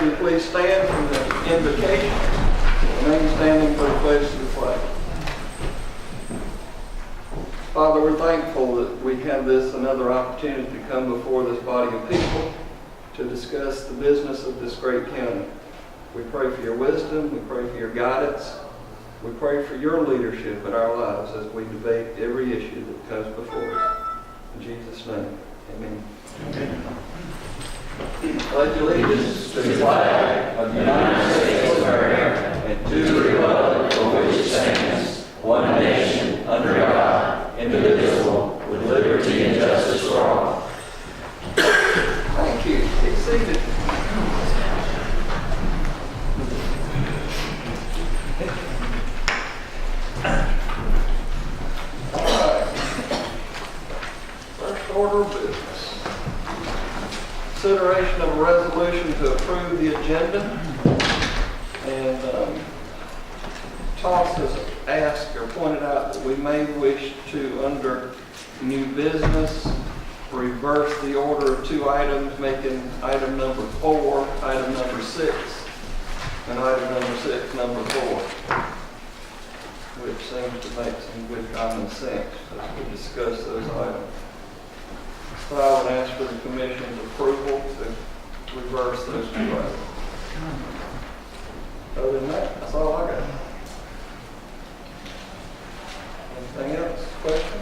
you please stand for the invocation? Remain standing for the pledge to the flag. Father, we're thankful that we have this another opportunity to come before this body of people to discuss the business of this great county. We pray for your wisdom. We pray for your guidance. We pray for your leadership in our lives as we debate every issue that comes before us. In Jesus' name, amen. Pledge allegiance to the flag of the United States of America and to the republic for which it stands, one nation, under God, indivisible, with liberty and justice for all. Thank you. Be seated. All right. First order of business. Consideration of a resolution to approve the agenda. And Toss has asked or pointed out that we may wish to, under new business, reverse the order of two items, making item number 4, item number 6, and item number 6, number 4, which seems to make some good common sense as we discuss those items. So I would ask for the Commission's approval to reverse those two items. Other than that, that's all I got. Anything else? Question?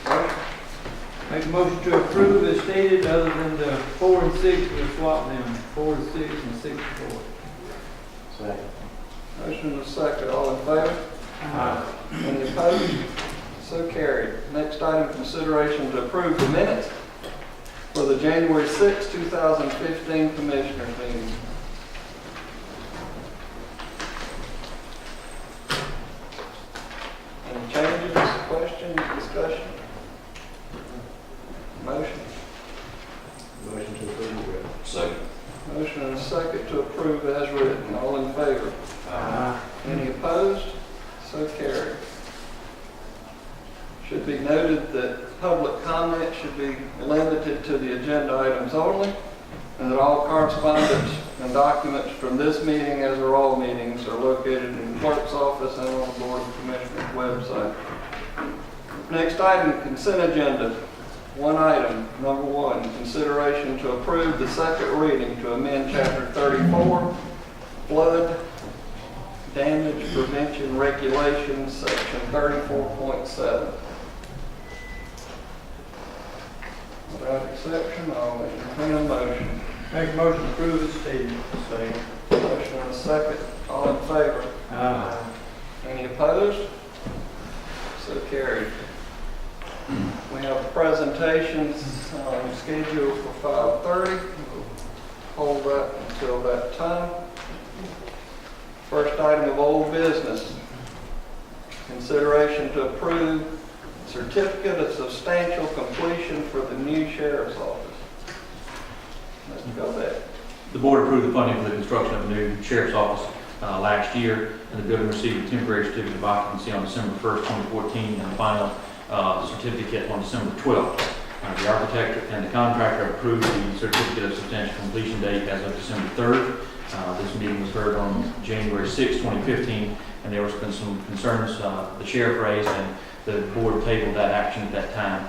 Motion? Make a motion to approve as stated, other than the 4 and 6, we'll swap them. 4 to 6 and 6 to 4. Second. Motion and a second. All in favor? Aye. Any opposed? So carried. Next item, consideration to approve the minutes for the January 6, 2015 Commissioners meeting. Any changes, questions, discussion? Motion. Motion to approve. Second. Motion and a second to approve as written. All in favor? Aye. Any opposed? So carried. Should be noted that public comment should be limited to the agenda items only, and that all correspondence and documents from this meeting, as are all meetings, are located in the clerk's office and on the Board of Commissioners website. Next item, consent agenda. One item, number 1, consideration to approve the second reading to amend Chapter 34, Flood Damage Prevention Regulations, Section 34.7. Without exception, I'll entertain a motion. Make a motion to approve as stated. Second. Motion and a second. All in favor? Aye. Any opposed? So carried. We have presentations scheduled for 5:30. We'll hold that until that time. First item of old business. Consideration to approve certificate of substantial completion for the new sheriff's office. Let's go there. The board approved the funding for the construction of the new sheriff's office last year, and the building received a temporary certificate of occupancy on December 1st, 2014, and the final certificate on December 12th. The architect and the contractor approved the certificate of substantial completion date as of December 3rd. This meeting was heard on January 6, 2015, and there was been some concerns the sheriff raised, and the board tabled that action at that time.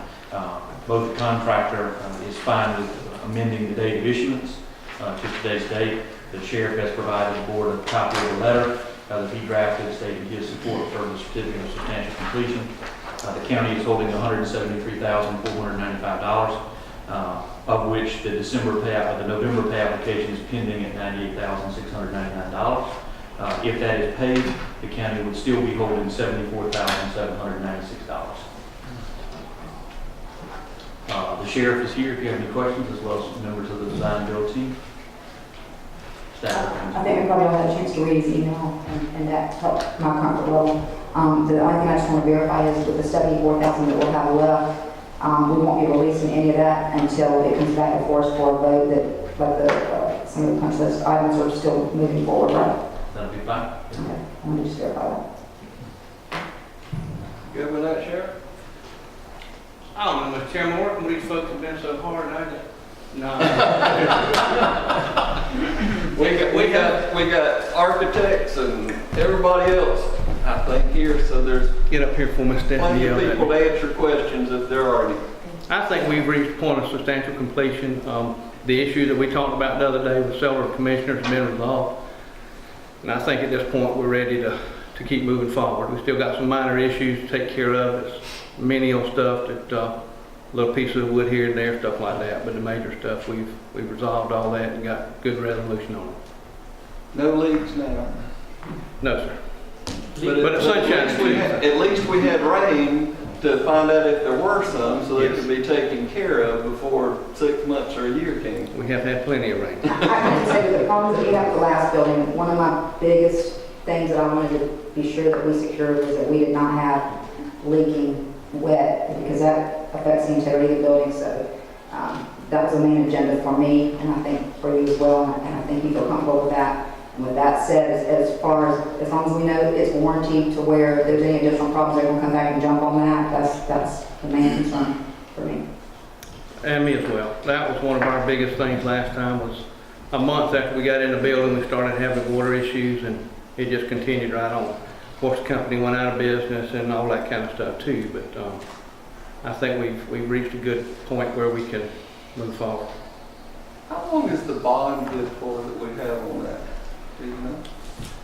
Both the contractor is fine with amending the date of issuance to today's date. The sheriff has provided the board a copy of the letter that he drafted stating his support for the certificate of substantial completion. The county is holding $173,495, of which the November pay application is pending at $98,699. If that is paid, the county would still be holding $74,796. The sheriff is here if you have any questions, as well as members of the design build team. Staff. I think we probably all had a chance to read his email, and that helped my comfort level. The only thing I just want to verify is with the $74,000 that we'll have left, we won't be releasing any of that until it comes back before us for a vote that, some of the punch list items are still moving forward, right? That'll be fine. Okay, let me just verify that. Good with that, Sheriff? I don't know, Mr. Chairman, working with these folks have been so hard, I just, no. we got architects and everybody else, I think, here, so there's Get up here for me, plenty Stephanie. of people to answer questions if there are any. I think we've reached a point of substantial completion. The issue that we talked about the other day with several commissioners has been resolved. And I think at this point, we're ready to keep moving forward. We still got some minor issues to take care of. It's menial stuff that, little pieces of wood here and there, stuff like that. But the major stuff, we've resolved all that and got good resolution on it. No leaks now. No, sir. But But it's sunshine too. at least we had rain to find out if there were some, so they Yes. could be taken care of before 6 months or a year came. We have had plenty of rain. I can say with the problems that we have with the last building, one of my biggest things that I wanted to be sure that we secured was that we did not have leaking wet, because that affects the integrity of the building. So that was the main agenda for me, and I think for you as well, and I think you feel comfortable with that. And with that said, as far as long as we know it's warranted to where if there's any additional problems, they're going to come back and jump on that. That's the main concern for me. And me as well. That was one of our biggest things last time, was a month after we got in the building, we started having water issues, and it just continued right on. Of course, the company went out of business and all that kind of stuff too, but I think we've reached a good point where we can move forward. How long is the bond good for that we have on that? Do you know?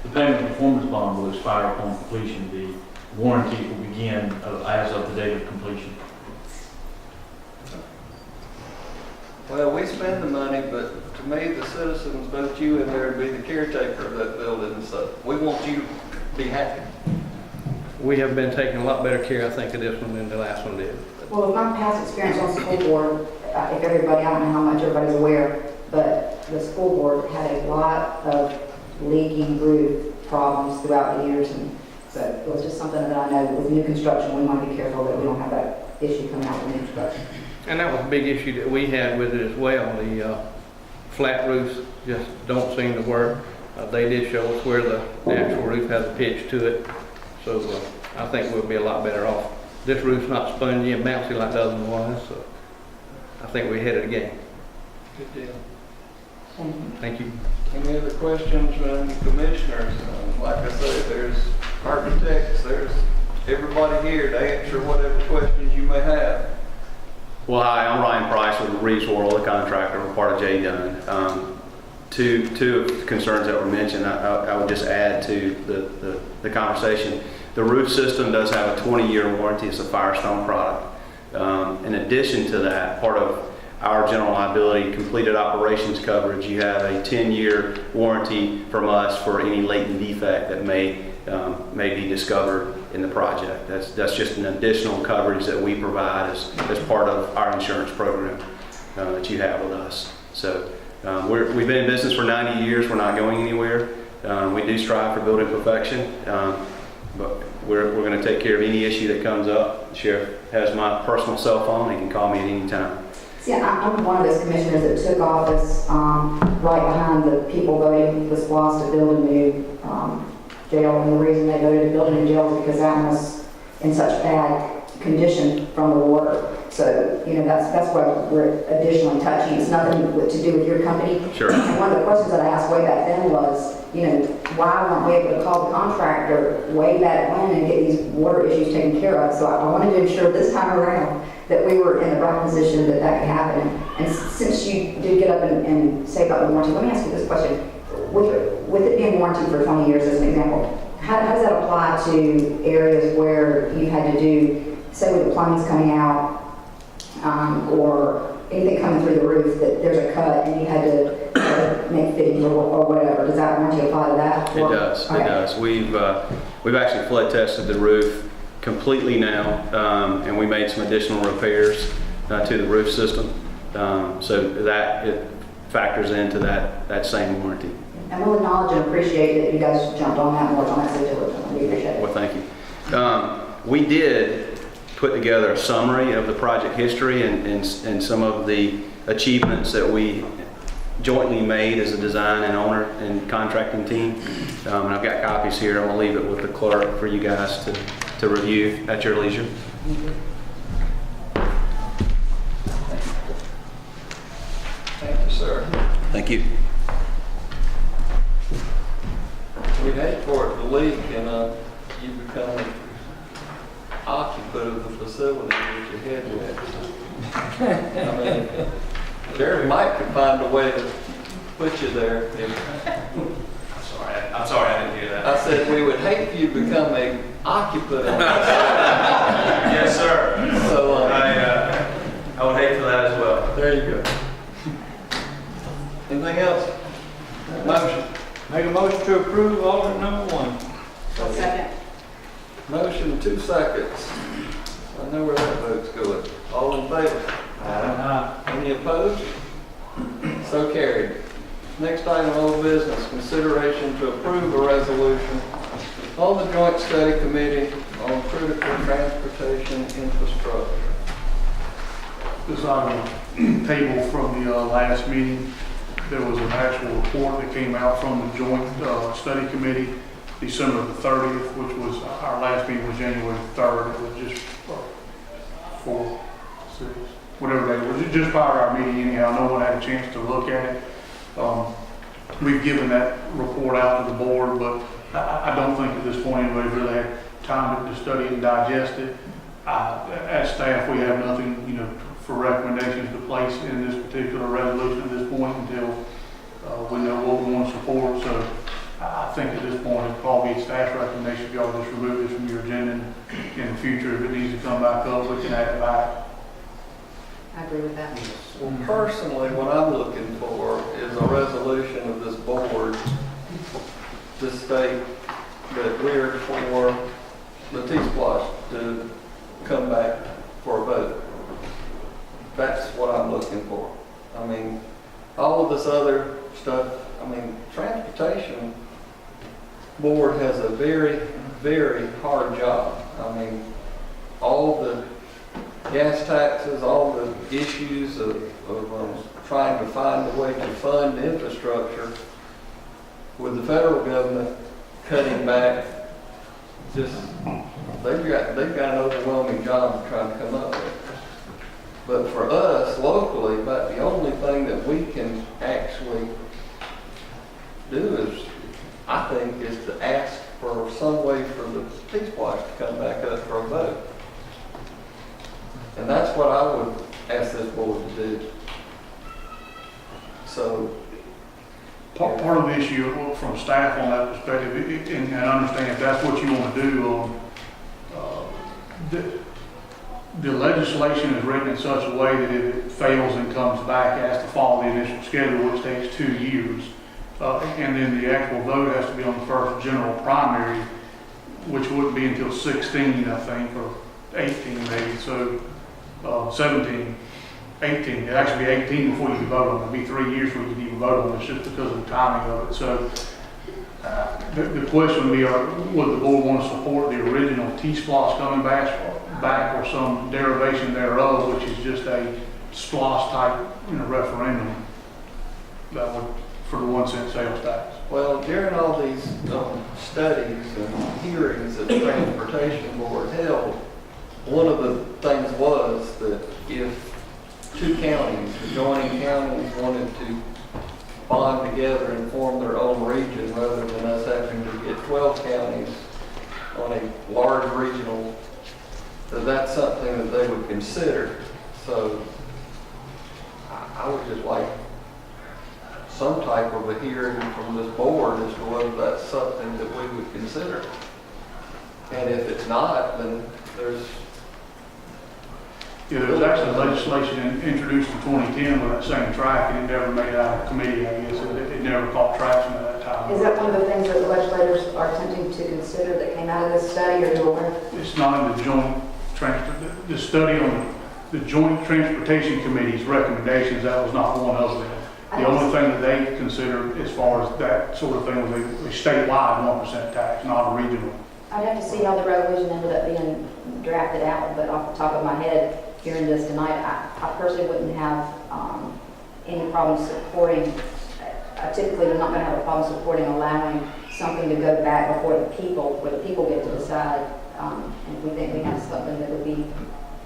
The payment performance bond will expire upon completion. The warranty will begin as of the date of completion. Well, we spend the money, but to me, the citizens vote you in there to be the caretaker of that building, so we want you to be happy. We have been taking a lot better care, I think, of this one than the last one did. Well, with my past experience on school board, if everybody, I don't know how much everybody's aware, but the school board had a lot of leaking roof problems throughout the years, and so it was just something that I know with new construction, we want to be careful that we don't have that issue coming out with new construction. And that was a big issue that we had with it as well. The flat roofs just don't seem to work. They did show us where the actual roof has a pitch to it, so I think we'll be a lot better off. This roof's not spongy and bouncy like the other one was, so I think we're ahead of the game. Good deal. Thank you. Thank you. Any other questions from commissioners? Like I said, there's architects, there's everybody here to answer whatever questions you may have. Well, hi, I'm Ryan Price with Reeves World, the contractor. We're part of J. Dunn. Two of the concerns that were mentioned, I would just add to the conversation. The roof system does have a 20-year warranty. It's a Firestone product. In addition to that, part of our general liability completed operations coverage, you have a 10-year warranty from us for any latent defect that may be discovered in the project. That's just an additional coverage that we provide as part of our insurance program that you have with us. So we've been in business for 90 years. We're not going anywhere. We do strive for building perfection, but we're going to take care of any issue that comes up. The sheriff has my personal cell phone. He can call me at any time. See, I'm one of those commissioners that took office right behind the people voting for SPLOST to build a new jail. And the reason they voted to build a new jail is because that one was in such bad condition from the water. So, you know, that's why we're additionally touching. It's nothing to do with your company. Sure. And one of the questions that I asked way back then was, you know, why weren't we able to call the contractor way back when and get these water issues taken care of? So I wanted to ensure this time around that we were in the right position that could happen. And since you did get up and say about the warranty, let me ask you this question. With it being warranted for 20 years as an example, how does that apply to areas where you had to do, say with the plumbing's coming out, or anything coming through the roof, that there's a cut and you had to make fittings or whatever? Does that warranty apply to that? It does. Okay. It does. We've actually flood tested the roof completely now, and we made some additional repairs to the roof system, so that it factors into that same warranty. And we'll acknowledge and appreciate that you guys jumped on that and worked on that so diligently. We appreciate it. Well, thank you. We did put together a summary of the project history and some of the achievements that we jointly made as a design and owner and contracting team. And I've got copies here. I'm going to leave it with the clerk for you guys to review at your leisure. Thank you, sir. Thank you. we'd hate for it to leak and you become an occupant of the facility that you head with. I mean, Jerry Mike could find a way to put you there. I'm sorry, I didn't hear that. I said we would hate for you to become an occupant of the Yes, sir. facility. So, I would hate for that as well. there you go. Anything else? Motion. Make a motion to approve alternate number 1. Second. Motion, 2 seconds. I know where that vote's going. All in favor? Any opposed? So carried. Next item of old business, consideration to approve a resolution on the Joint Study Committee on Critical Transportation Infrastructure. This item table from the last meeting, there was an actual report that came out from the Joint Study Committee December the 30th, which was, our last meeting was January 3rd. It was just 4, 6, whatever day. It was just prior to our meeting anyhow. No one had a chance to look at it. We've given that report out to the board, but I don't think at this point anybody's really had time to study it and digest it. As staff, we have nothing, for recommendations to place in this particular resolution at this point until we know what we want to support. So I think at this point it's probably a staff recommendation if y'all just remove this from your agenda. In the future, if it needs to come back up, we can add it back. I agree with that. Well, personally, what I'm looking for is a resolution of this board to state that we're for the T-Splosh to come back for a vote. That's what I'm looking for. I mean, all of this other stuff, transportation board has a very, very hard job. All the gas taxes, all the issues of trying to find a way to fund infrastructure with the federal government cutting back, just they've got an overwhelming job trying to come up with. But for us locally, about the only thing that we can actually do is, I think, is to ask for some way for the T-Splosh to come back up for a vote. And that's what I would ask this board to do. So, Part of the issue from staff on that perspective, and I understand if that's what you want to do, the legislation is written in such a way that if it fails and comes back, it has to follow the initial schedule, which takes 2 years. And then the actual vote has to be on the first general primary, which wouldn't be until 16, I think, or 18 maybe. So 17, 18. It'd actually be 18 before you can vote on it. It'd be 3 years before you can even vote on it, just because of the timing of it. So the question would be, would the board want to support the original T-Splosh coming back or some derivation thereof, which is just a SPLOST type referendum that would, for the 1 cent sales tax? well, during all these studies and hearings that the Transportation Board held, one of the things was that if 2 counties, adjoining counties, wanted to bond together and form their own region rather than us having to get 12 counties on a large regional, that's something that they would consider. So I would just like some type of a hearing from this board as to whether that's something that we would consider. And if it's not, then there's... Yeah, there was actually legislation introduced in 2010 with that same track, and it never made it out of committee, I guess. It never caught traction at that time. Is that one of the things that the legislators are attempting to consider that came out of this study, or you aware? It's not in the the study on the Joint Transportation Committee's recommendations. That was not one of them. The only thing that they considered as far as that sort of thing was a statewide 1% tax, not a regional. I'd have to see how the resolution ended up being drafted out, but off the top of my head, hearing this tonight, I personally wouldn't have any problem supporting, typically I'm not going to have a problem supporting allowing something to go back before the people, where the people get to decide. And if we think we have something that would be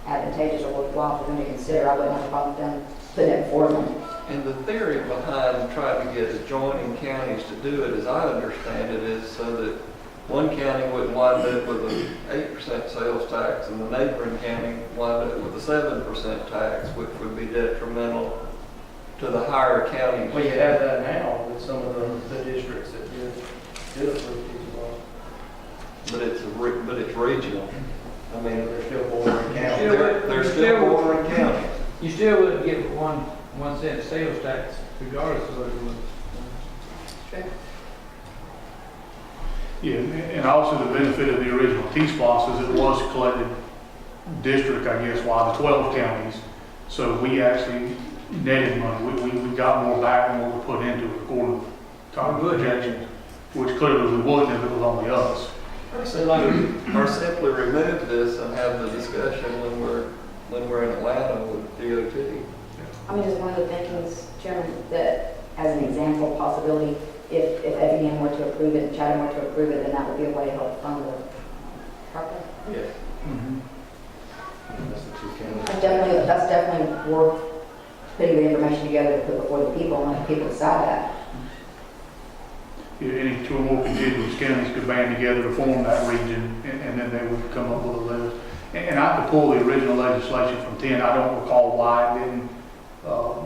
advantageous or worthwhile for them to consider, I wouldn't have a problem with them putting it before them. And the theory behind trying to get adjoining counties to do it, as I understand it, is so that one county wouldn't wind up with an 8% sales tax and the neighboring county wind up with a 7% tax, which would be detrimental to the higher county. Well, you have that now with some of the districts that did approve these laws. But it's regional. I mean, They're still bordering counties. they're still bordering counties. You still wouldn't get 1 cent sales tax regardless of what it was. Yeah, and also the benefit of the original T-Splosh is it was collected district, I guess, wide, the 12 counties. So we actually netted money. We got more back than what we put into it according to our projections, which clearly we wouldn't if it was only us. Or simply remove this and have the discussion when we're in Atlanta with DOT. I mean, just one of the thinkings, Chairman, that as an example, possibility, if Effingham were to approve it and Chatham were to approve it, then that would be a way to help fund the project. Yes. That's the two counties. That's definitely worth putting the information together to put before the people and let the people decide that. Yeah, any two or more contiguous counties could band together to form that region, and then they would come up with a list. And I could pull the original legislation from 10. I don't recall why it didn't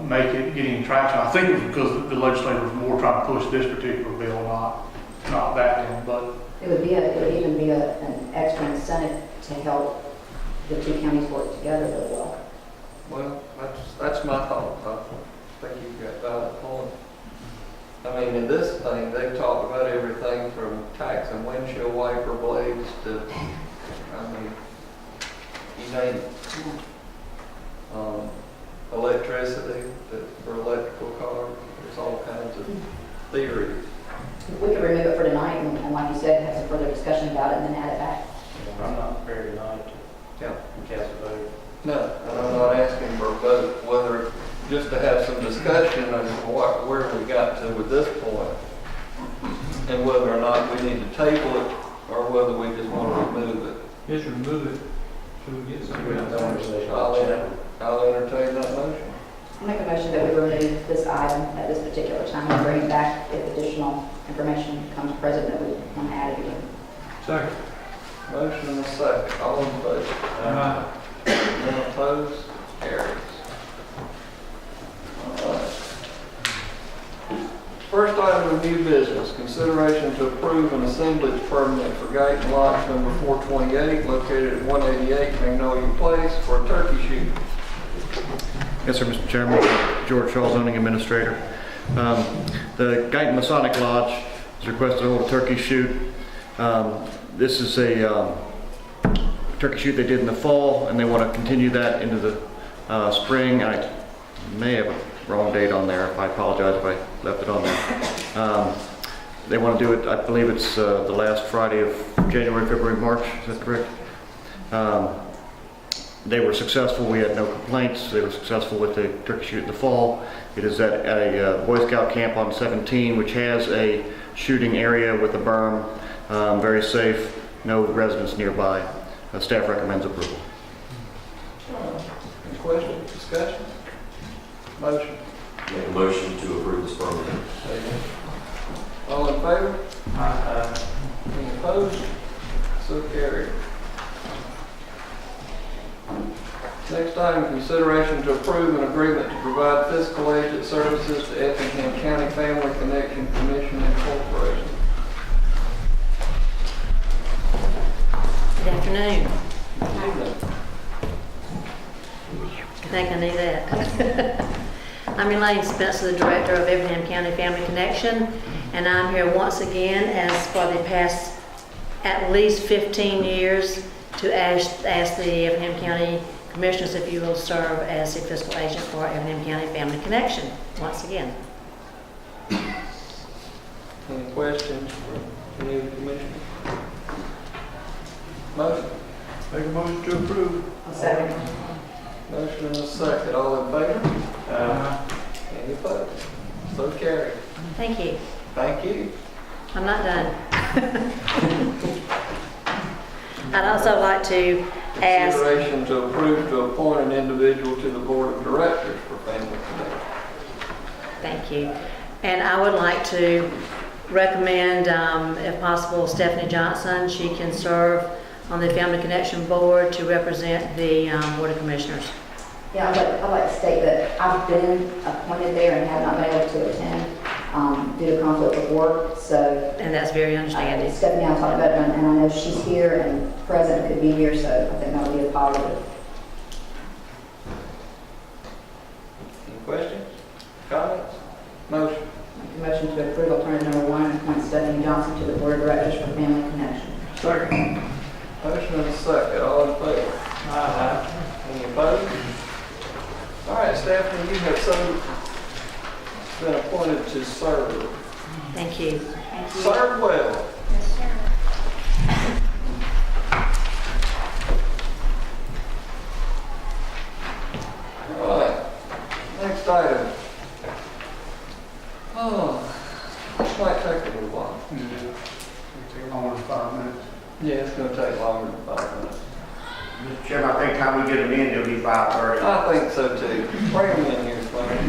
make it get any traction. I think it was because the legislature was more trying to push this particular bill, not that one. But It would even be an extra incentive to help the two counties work together really well. Well, that's my thought. I think you've got a valid point. I mean, in this thing, they talk about everything from taxing windshield wiper blades to, I mean, you name it. Electricity for electrical cars. There's all kinds of theories. We could remove it for tonight and like you said, have some further discussion about it and then add it back. I'm not prepared tonight Yeah. to cast a vote. No, and I'm not asking for a vote, whether, just to have some discussion on where we got to with this point, and whether or not we need to table it, or whether we just want to remove it. Just remove it so we get something We're else. not conversation. I'll entertain that motion. I'll make a motion that we remove this item at this particular time and bring it back if additional information comes present that we want to add again. Second. Motion and a second, all in favor? None opposed? Carries. All right. First item of new business, consideration to approve an assemblage permit for gate and lodge number 428 located at 188 Magnolia Place for a turkey shoot. Yes, sir, Mr. Chairman. George Shaw, zoning administrator. The Guyton Masonic Lodge has requested to hold a turkey shoot. This is a turkey shoot they did in the fall, and they want to continue that into the spring. I may have a wrong date on there. I apologize if I left it on there. They want to do it, I believe it's the last Friday of January, February, March. Is that correct? They were successful. We had no complaints. They were successful with the turkey shoot in the fall. It is at a Boy Scout camp on 17, which has a shooting area with a berm, very safe, no residents nearby. Staff recommends approval. Any questions, discussion? Motion. Make a motion to approve this permit. Second. All in favor? Any opposed? So carried. Next item, consideration to approve an agreement to provide fiscal agent services to Effingham County Family Connection Commission Incorporated. Good afternoon. I think I knew that. I'm Elaine Spencer, the Director of Effingham County Family Connection, and I'm here once again as for the past at least 15 years to ask the Effingham County Commissioners if you will serve as the fiscal agent for Effingham County Family Connection once again. Any questions for any of the commissioners? Motion. Make a motion to approve. I'll second. Motion and a second. All in favor? Any opposed? So carried. Thank you. Thank you. I'm not done. I'd also like to ask, Consideration to approve to appoint an individual to the board of directors for Family Connection. Thank you. And I would like to recommend, if possible, Stephanie Johnson. She can serve on the Family Connection Board to represent the Board of Commissioners. Yeah, I'd like to state that I've been appointed there and have not been able to attend due to conflict of work, so. And that's very understanding. Stephanie and I talked about it, and I know she's here and present could be here, so I think that'll be a positive. Any questions? Comments? Motion. Make a motion to approve alternative number 1 and appoint Stephanie Johnson to the Board of Directors for Family Connection. Second. Motion and a second, all in favor? Aye. Any opposed? All right, Stephanie, you have been appointed to serve. Thank you. Serve well. Yes, sir. All right, next item. Oh, this might take a little while. Yeah. It'll take longer than 5 minutes. Yeah, it's gonna take longer than 5 minutes. Mr. Chairman, I think time we get them in, it'll be 5:30. I think so too. Bring them in here, Frank.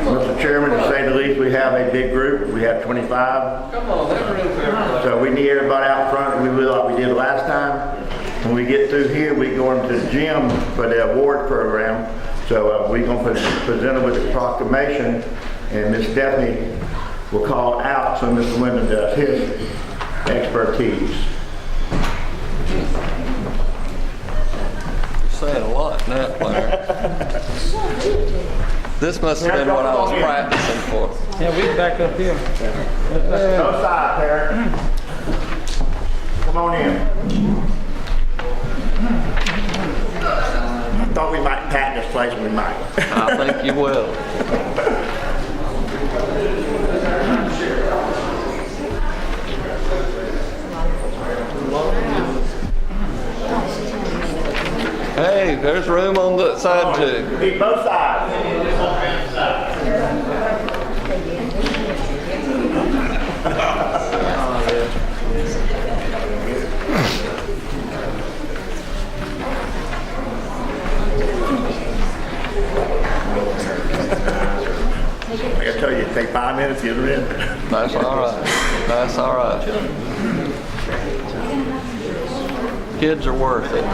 Mr. Chairman, to say the least, we have a big group. We have 25. Come on, make room for everybody. So we need everybody out front, and we will like we did last time. When we get through here, we go into the gym for the award program. So we're going to present them with a proclamation, and Miss Stephanie will call out so Mr. Wyndham does his expertise. You're saying a lot now, Claire. This must have been what I was practicing for. Yeah, we back up here. No side, Parrot. Come on in. I thought we might pack this place, we might. I think you will. Hey, there's room on that side too. Need both sides. Like I tell you, it take 5 minutes to get her in. That's all right. That's all right. Kids are worth it.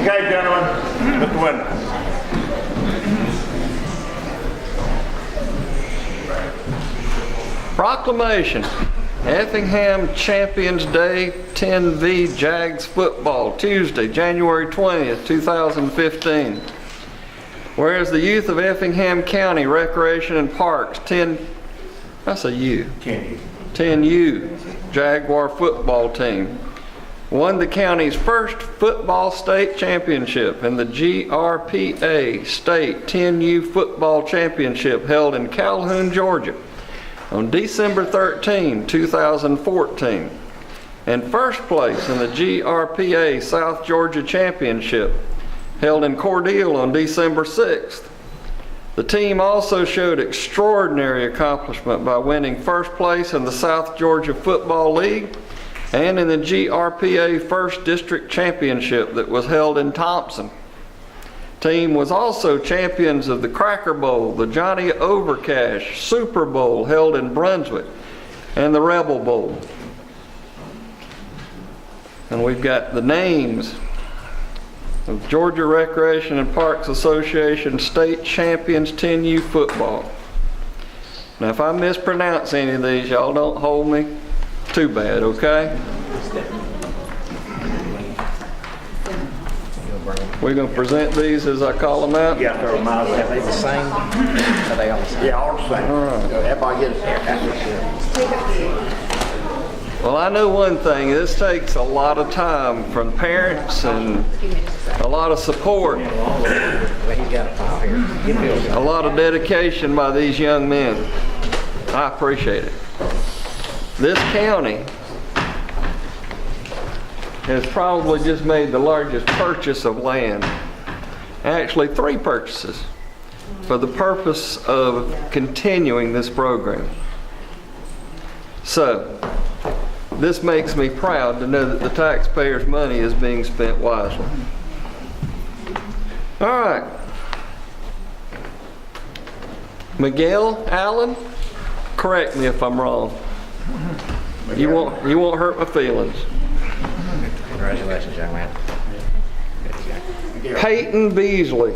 Okay, gentlemen, Mr. Wyndham. Proclamation. Effingham Champions Day 10V Jags Football, Tuesday, January 20th, 2015. Whereas the youth of Effingham County Recreation and Parks 10U Jaguar football team won the county's first football state championship in the GRPA State 10U Football Championship held in Calhoun, Georgia on December 13, 2014, and first place in the GRPA South Georgia Championship held in Cordele on December 6th. The team also showed extraordinary accomplishment by winning first place in the South Georgia Football League and in the GRPA First District Championship that was held in Thompson. Team was also champions of the Cracker Bowl, the Johnny Overcash Super Bowl held in Brunswick, and the Rebel Bowl. And we've got the names of Georgia Recreation and Parks Association state champions 10U football. Now if I mispronounce any of these, y'all don't hold me too bad, okay? We're going to present these as I call them out. Yeah, they're miles. Are they the same? Are they all the same? Yeah, all the same. All right. Everybody gets it. Well, I know one thing, this takes a lot of time from parents and a lot of support, a lot of dedication by these young men. I appreciate it. This county has probably just made the largest purchase of land, actually 3 purchases, for the purpose of continuing this program. So, this makes me proud to know that the taxpayers' money is being spent wisely. All right. Miguel Allen, correct me if I'm wrong. You won't hurt my feelings. Congratulations, young man. Peyton Beasley.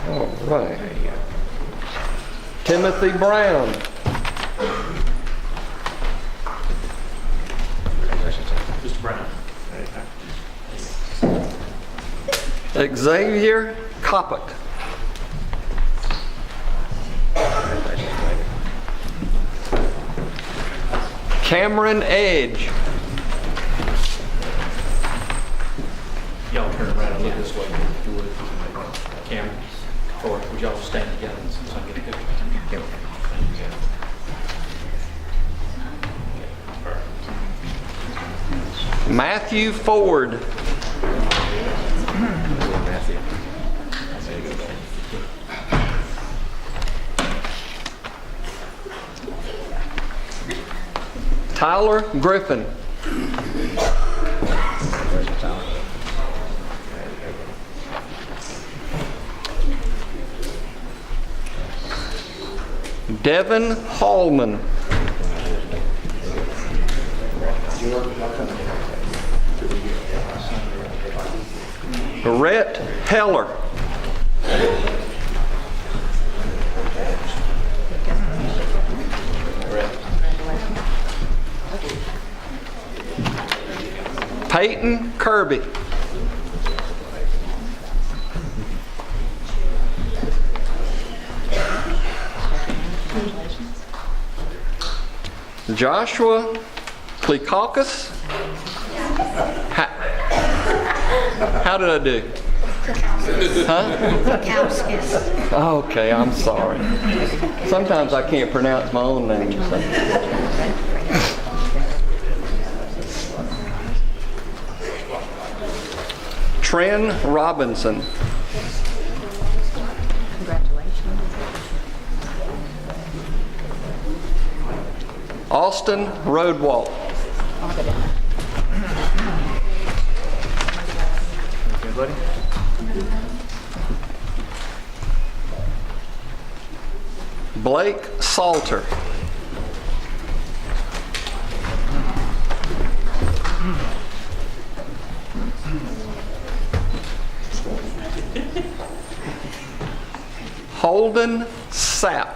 All right. Timothy Brown. Mr. Brown. Xavier Coppock. Cameron Edge. Y'all turn around and look this way, if you would. Cameron, or would y'all stand together so I can get a picture? Matthew Ford. Tyler Griffin. Devin Hallman. Rhett Heller. Peyton Kirby. Joshua Klikakis. How did I do? Huh? Okay, I'm sorry. Sometimes I can't pronounce my own name. So. Tren Robinson. Congratulations. Austin Roadwalk. Blake Salter. Holden Sapp.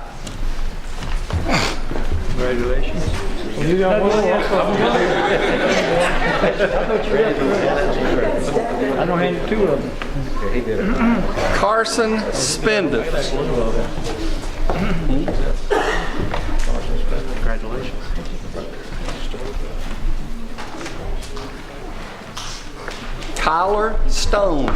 Congratulations. You got one more? I don't hand you 2 of them. Carson Spindler. Congratulations. Tyler Stone.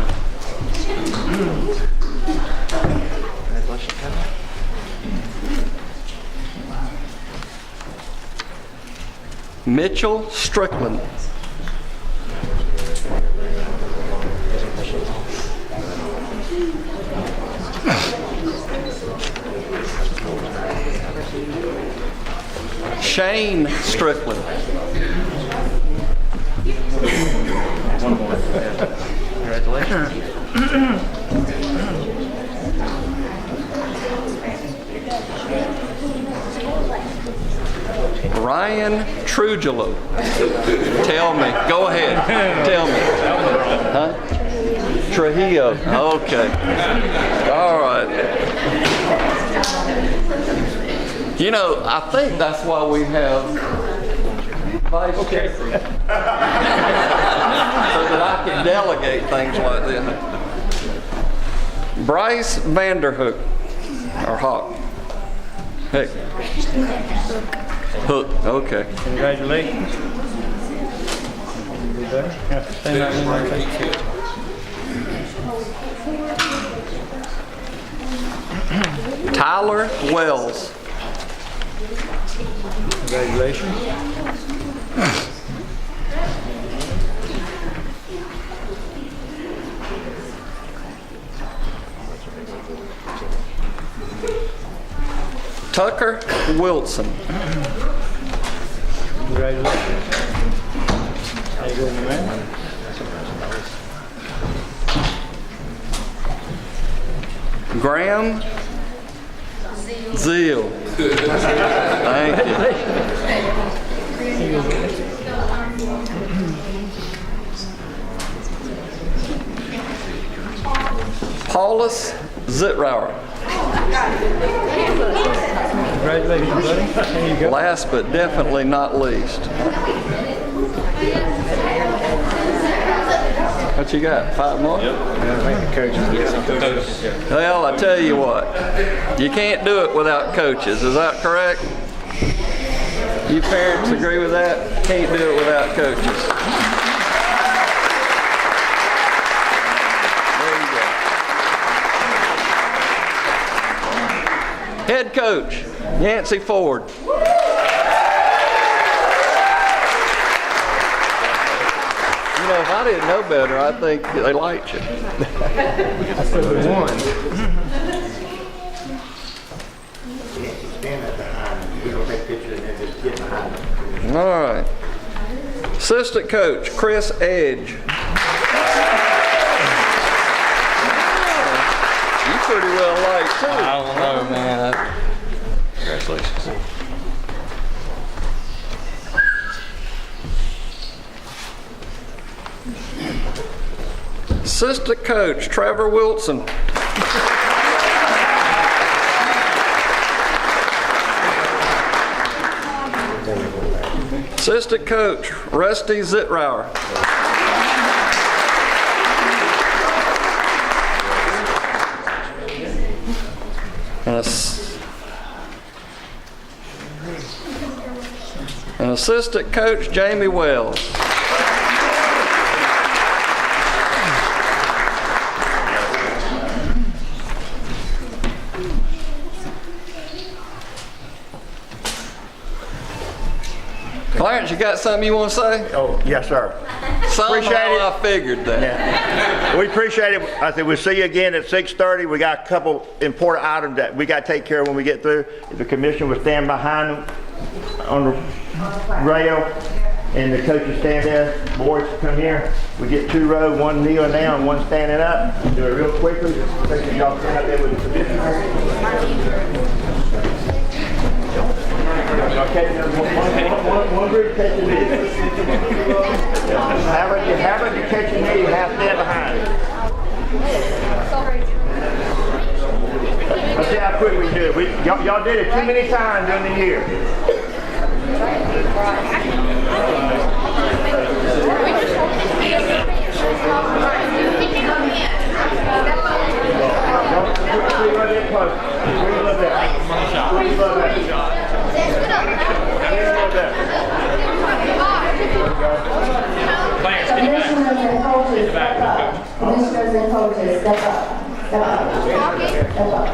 Mitchell Strickland. Shane Strickland. Ryan Trujillo. Tell me. Go ahead. Tell me. Huh? Trujillo. Okay. All right. You know, I think that's why we have vice chair. So that I can delegate things like this. Bryce Vanderhook. Or Hawk. Heck. Hook, okay. Congratulations. Tyler Wells. Congratulations. Tucker Wilson. Congratulations. How you doing, man? Graham Zeal. Thank you. Paulus Zitrauer. Congratulations, buddy. There you go. Last but definitely not least. What you got? 5 more? Yep. Well, I tell you what, you can't do it without coaches. Is that correct? You parents agree with that? Can't do it without coaches. There you go. Head coach, Yancey Ford. You know, if I didn't know better, I think they liked you. That's for the one. All right. Assistant coach, Chris Edge. You pretty well liked too. I don't know, man. Congratulations. Assistant coach, Trevor Wilson. Assistant coach, Rusty Zitrauer. And assistant coach, Jamie Wells. Clarence, you got something you want to say? Oh, yes, sir. Somehow I figured that. Yeah. We appreciate it. I said we'll see you again at 6:30. We got a couple important items that we got to take care of when we get through. The commission will stand behind them on the rail, and the coaches stand there. Boys, come here. We get 2 rows, one kneeling down, one standing up. Do it real quickly. Just y'all stand up there with the commissioner. Okay, one group catch your knee. However you catch your knee, you have to stand behind it. Let's see how quick we can do it. Y'all did it too many times during the year. Commissioners and coaches, step up. Step up. Step up.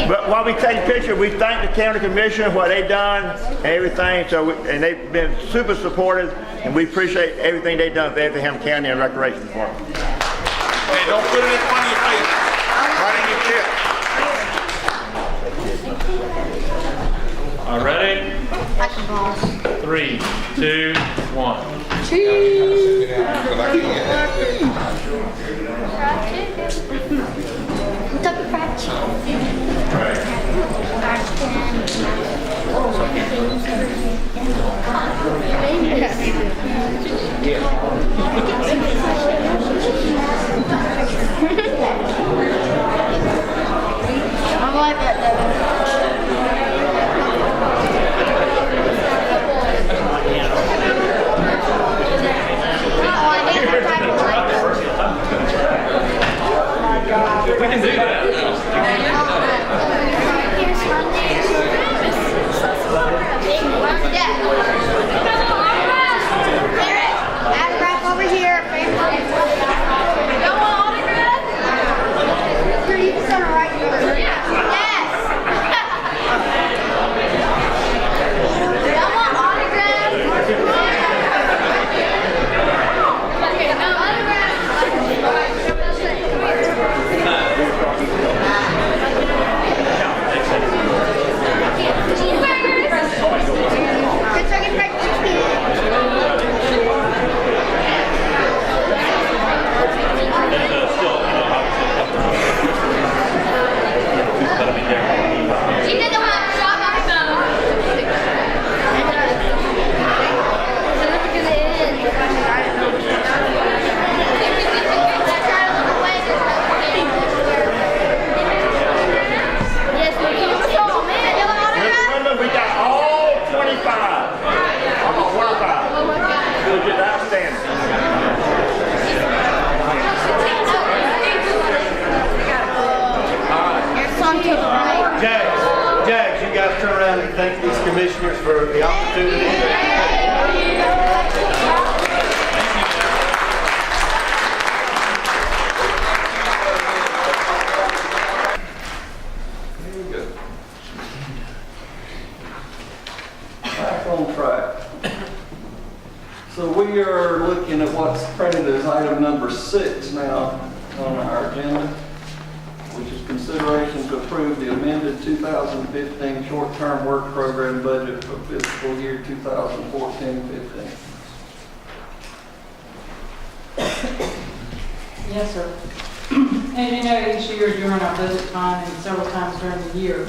But while we take a picture, we thank the county commissioner for what they've done and everything. And they've been super supportive, and we appreciate everything they've done for Effingham County and Recreation Department. Hey, don't put it in front of your face. 2, 1. Kentucky Fried I like that We can do that. autograph over here. Y'all want autograph? Here, you can sit right here. Yes. Y'all want autograph? Okay, no autograph. Kentucky Fried Chicken. She doesn't want to shop on them. Look at it. Yes, we do. Oh, man. You want autograph? We got all 25. I'm on 25. Oh, my God. You'll get outstanding. Your son to the right. Jags, you guys turn around and thank these commissioners for the opportunity. Very good. Back on track. So we are looking at what's printed as item number 6 now on our agenda, which is consideration to approve the amended 2015 short-term work program budget for fiscal year 2014-15. Yes, sir. As you know, each year during our budget time and several times during the year,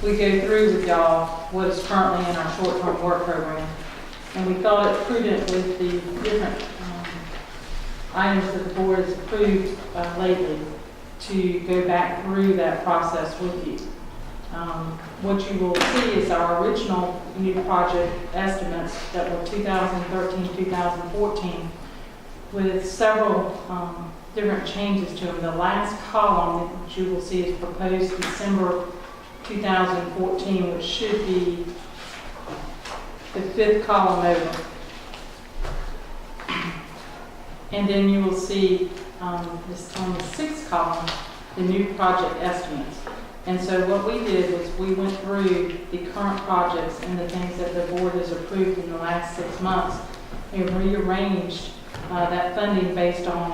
we go through with y'all what is currently in our short-term work program. And we thought it prudent with the different items that the board has approved lately to go back through that process with you. What you will see is our original new project estimates that were 2013-2014 with several different changes to them. The last column that you will see is proposed December 2014, which should be the 5th column over. And then you will see this on the 6th column, the new project estimates. And so what we did was we went through the current projects and the things that the board has approved in the last 6 months and rearranged that funding based on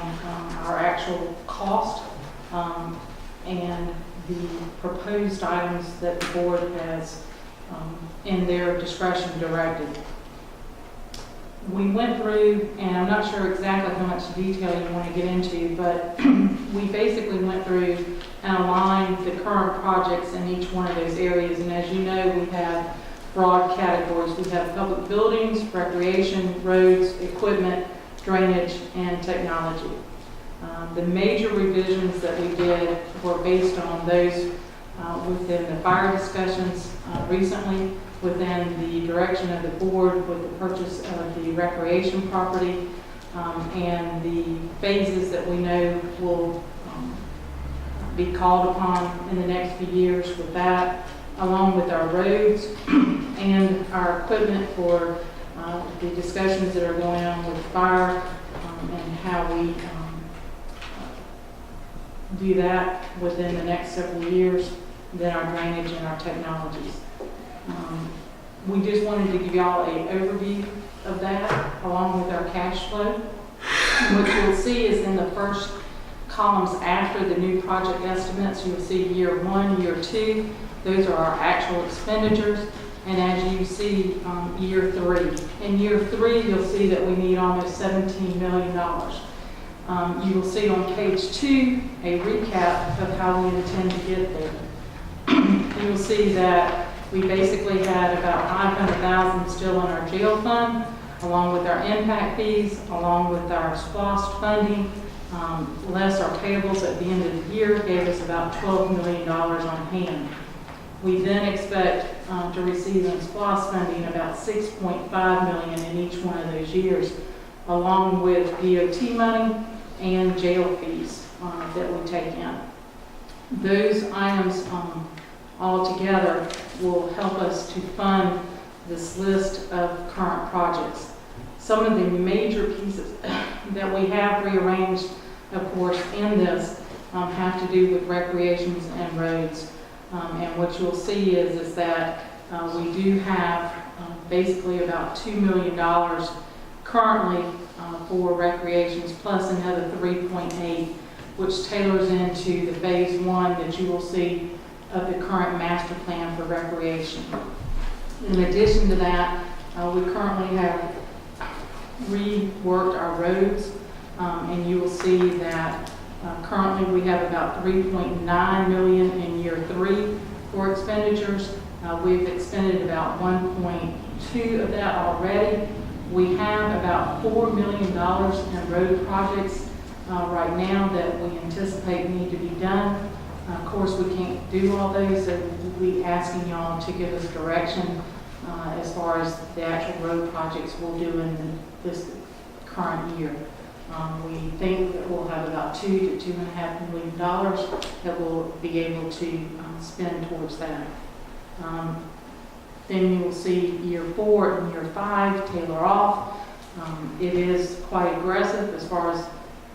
our actual cost and the proposed items that the board has in their discretion directed. We went through, and I'm not sure exactly how much detail you want to get into, but we basically went through and aligned the current projects in each one of those areas. And as you know, we have broad categories. We have public buildings, recreation, roads, equipment, drainage, and technology. The major revisions that we did were based on those within the fire discussions recently, within the direction of the board with the purchase of the recreation property, and the phases that we know will be called upon in the next few years with that, along with our roads and our equipment for the discussions that are going on with fire and how we do that within the next several years, then our drainage and our technologies. We just wanted to give y'all an overview of that along with our cash flow. What you'll see is in the first columns after the new project estimates, you'll see year 1, year 2. Those are our actual expenditures. And as you see, year 3. In year 3, you'll see that we need almost $17 million. You will see on page 2 a recap of how we intend to get there. You will see that we basically had about $500,000 still in our jail fund, along with our impact fees, along with our SPOS funding, less our payables at the end of the year, gave us about $12 million on hand. We then expect to receive in SPOS funding about $6.5 million in each one of those years, along with BOT money and jail fees that we take in. Those items all together will help us to fund this list of current projects. Some of the major pieces that we have rearranged, of course, in this have to do with recreations and roads. And what you'll see is that we do have basically about $2 million currently for recreations, plus another 3.8, which tailors into the phase 1 that you will see of the current master plan for recreation. In addition to that, we currently have reworked our roads, and you will see that currently we have about $3.9 million in year 3 for expenditures. We've expended about 1.2 of that already. We have about $4 million in road projects right now that we anticipate need to be done. Of course, we can't do all those, so we'll be asking y'all to give us direction as far as the actual road projects we'll do in this current year. We think that we'll have about $2 to $2.5 million that we'll be able to spend towards that. Then you will see year 4 and year 5 tailor off. It is quite aggressive as far as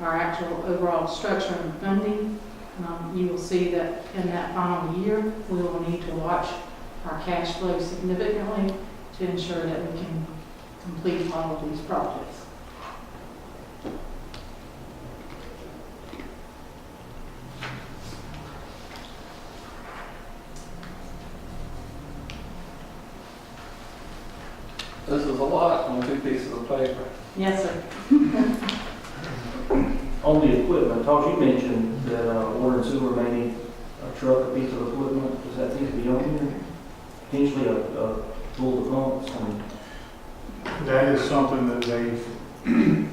our actual overall structure and funding. You will see that in that final year, we will need to watch our cash flow significantly to ensure that we can complete all of these projects. This is a lot on 2 pieces of paper. Yes, sir. On the equipment, Todd, you mentioned that water and sewer may need a truck, a piece of equipment. Does that need to be on here? Potentially a full of pumps? That is something that they've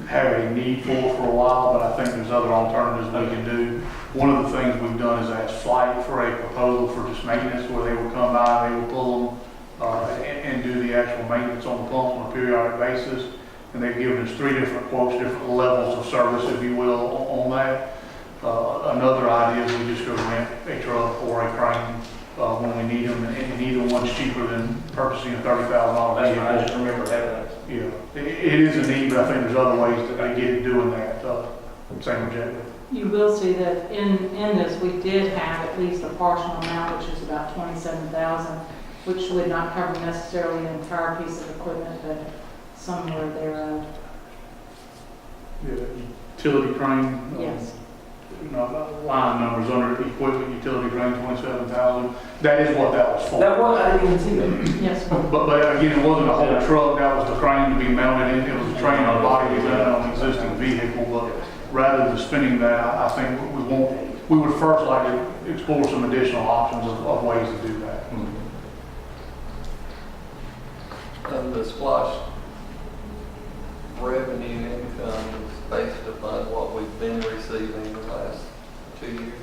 had a need for a while, but I think there's other alternatives we can do. One of the things we've done is ask Flight for a proposal for just maintenance, where they would come by, they would pull them and do the actual maintenance on the pump on a periodic basis. And they've given us 3 different quotes, different levels of service, if you will, on that. Another idea is we just go rent a truck or a crane when we need them, and either one's cheaper than purchasing a $30,000 vehicle. I just remember having that. Yeah, it is a need, but I think there's other ways that they get doing that, same objective. You will see that in this, we did have at least a partial amount, which is about $27,000, which would not cover necessarily the entire piece of equipment, but somewhere thereof. Yeah, utility crane. Yes. Line numbers under equipment, utility crane, 27,000. That is what that was for. That was, I didn't even see that. Yes. But again, it wasn't a whole truck, that was the crane to be mounted in, it was a train on the body to be done on an existing vehicle, but rather than spending that, I think we would first like to explore some additional options of ways to do that. The SPLOST revenue income is based upon what we've been receiving the last 2 years.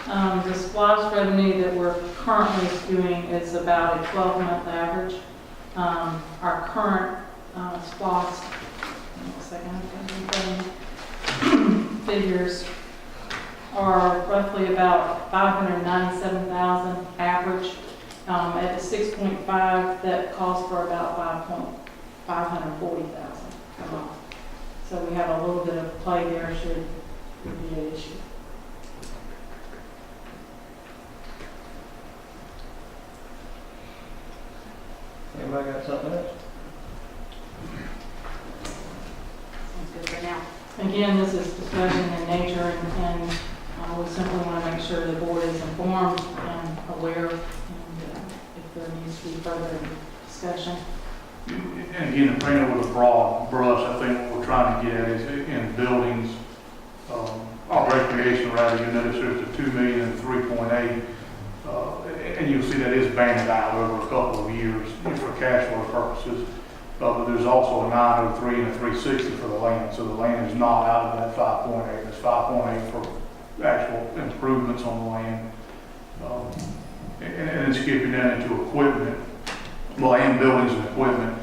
The SPLOST revenue that we're currently doing is about a 12-month average. Our current SPLOST figures are roughly about $597,000 average. At the 6.5, that calls for about $540,000 a month. So we have a little bit of play there should it be an issue. Anybody got something else? Sounds good for now. Again, this is discussion in nature, and we simply want to make sure the board is informed and aware, and if there needs to be further discussion. And again, painting with a broad brush, I think what we're trying to get at is in buildings, our recreation rather, you notice there's the 2 million and 3.8. And you'll see that is banded out over a couple of years for cash flow purposes. But there's also a 903 and a 360 for the land. So the land is not out of that 5.8. It's 5.8 for actual improvements on the land. And then skipping down into equipment, land, buildings, and equipment.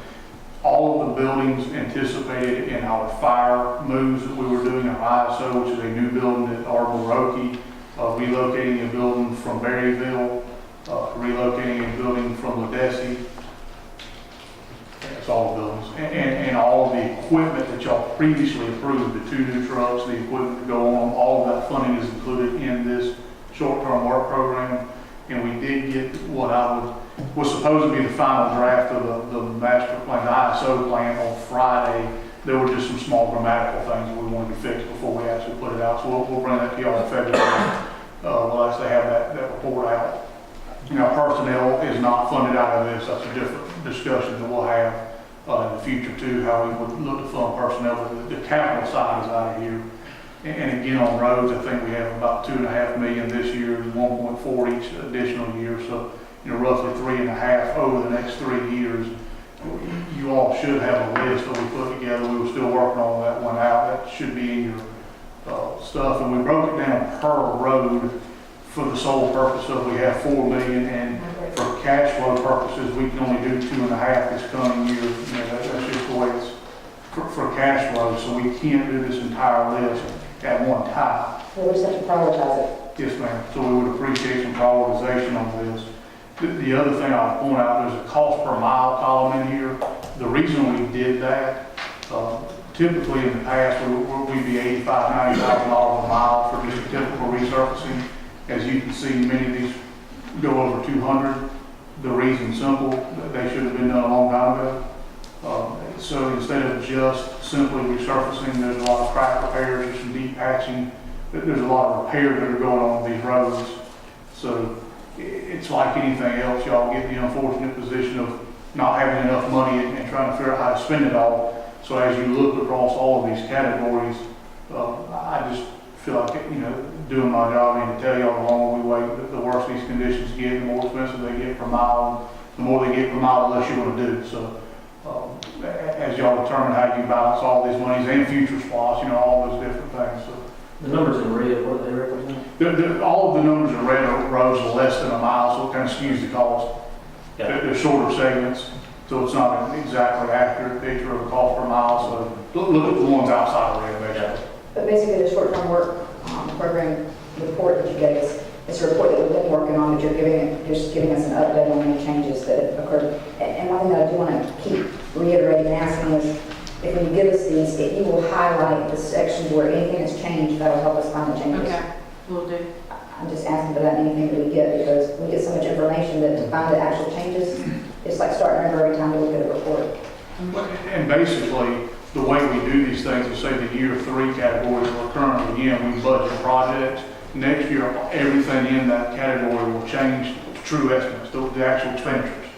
All of the buildings anticipated in our fire moves that we were doing, our ISO, which is a new building at Arbor-Roki, relocating a building from Berryville, relocating a building from Ledesi. That's all the buildings. And all of the equipment that y'all previously approved, the 2 new trucks, the equipment to go on, all of that funding is included in this short-term work program. And we did get what was supposed to be the final draft of the master plan, the ISO plan on Friday. There were just some small grammatical things that we wanted to fix before we actually put it out. So we'll bring that to y'all in February. We'll actually have that report out. Now, personnel is not funded out of this. That's a different discussion that we'll have in the future too, how we would look to fund personnel. But the capital side is out of here. And again, on roads, I think we have about $2.5 million this year, 1.4 each additional year. So, roughly 3.5 over the next 3 years. You all should have a list that we put together. We were still working on that one out. That should be in your stuff. And we broke it down per road for the sole purpose of we have 4 million, and for cash flow purposes, we can only do 2.5 this coming year. That's just the way it's for cash flow. So we can't do this entire list at one time. Well, we just have to prioritize it. Yes, ma'am. So we would appreciate some prioritization on this. The other thing I'll point out, there's a cost per mile column in here. The reason we did that, typically in the past, we'd be $85,000, $90,000 a mile for just a typical resurfacing. As you can see, many of these go over 200. The reason simple, they should have been done a long time ago. So instead of just simply resurfacing, there's a lot of crack repairs, there's some deep patching. There's a lot of repairs that are going on these roads. So it's like anything else, y'all get the unfortunate position of not having enough money and trying to figure out how to spend it all. So as you look across all of these categories, I just feel like, doing my job, I need to tell y'all the longer we wait, the worse these conditions get, the more expensive they get per mile. The more they get per mile, the less you're going to do. So as y'all determine how you balance all these monies and future spots, all those different things. So, the numbers in red, what do they represent? all of the numbers in red are roads are less than a mile, so it kind of skews the cost. Yeah. They're shorter segments, so it's not an exactly accurate picture of the cost per mile. So look at the ones outside of red, basically. But basically, the short-term work program report that you gave us, it's a report that we've been working on, but you're just giving us an update on any changes that have occurred. And one thing that I do want to keep reiterating and asking is, if when you give us these, if you will highlight the sections where anything has changed, that'll help us find the changes. Okay, will do. I'm just asking for that in anything that we get, because we get so much information that to find the actual changes, it's like starting over every time we look at a report. And basically, the way we do these things is say the year 3 categories we're currently in, we budget projects. Next year, everything in that category will change to true estimates, the actual expenditures.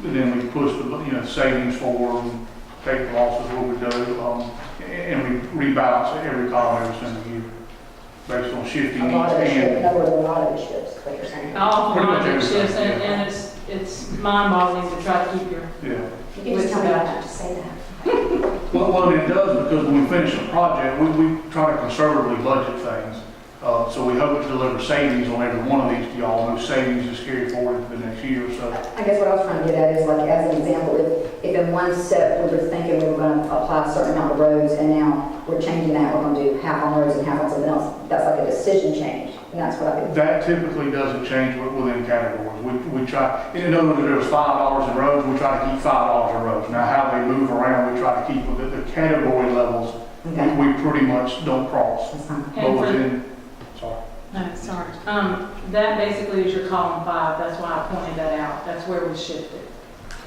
And then we push the savings forward and take the losses where we do, and we rebalance every column every single year based on shifting A needs. lot of it shifts, And in other words, a lot of it shifts, like you're saying. All Pretty much project shifts, everything, and it's mind-boggling to try to keep your, yeah. You can just tell me not to say that. Well, it does, because when we finish a project, we try to conservatively budget things. So we hope to deliver savings on every one of these to y'all, and those savings is carried forward to the next year. So I guess what I was trying to get at is, like, as an example, if in one step we were thinking we were going to apply a certain amount of roads, and now we're changing that, we're going to do half on roads and half on something else, that's like a decision change. And that's what I think. that typically doesn't change within categories. We try, in other words, if there was $5 in roads, we try to keep $5 in roads. Now, how they move around, we try to keep the category levels. Okay. We pretty much don't cross. That's fine. But within, sorry. no, sorry. That basically is your column 5, that's why I pointed that out, that's where we shifted.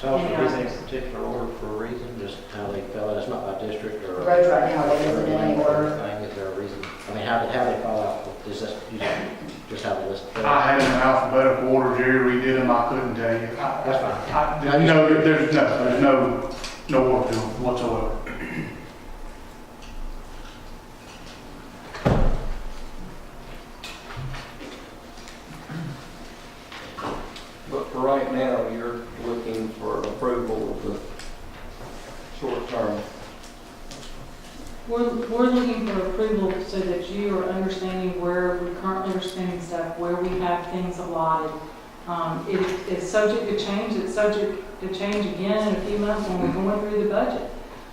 So is everything in particular order for a reason, just how they fell out? It's not by district or? Roads right now, they isn't in any order. Is there a reason? I mean, how they fall out? Is that, Just have a list. I had them in alphabetical order, Jerry redid them, I couldn't tell you. That's fine. There's no work to them whatsoever. But for right now, you're looking for approval of the short term. We're looking for approval so that you are understanding where we currently are spending stuff, where we have things allotted. It is subject to change. It's subject to change again in a few months when we're going through the budget.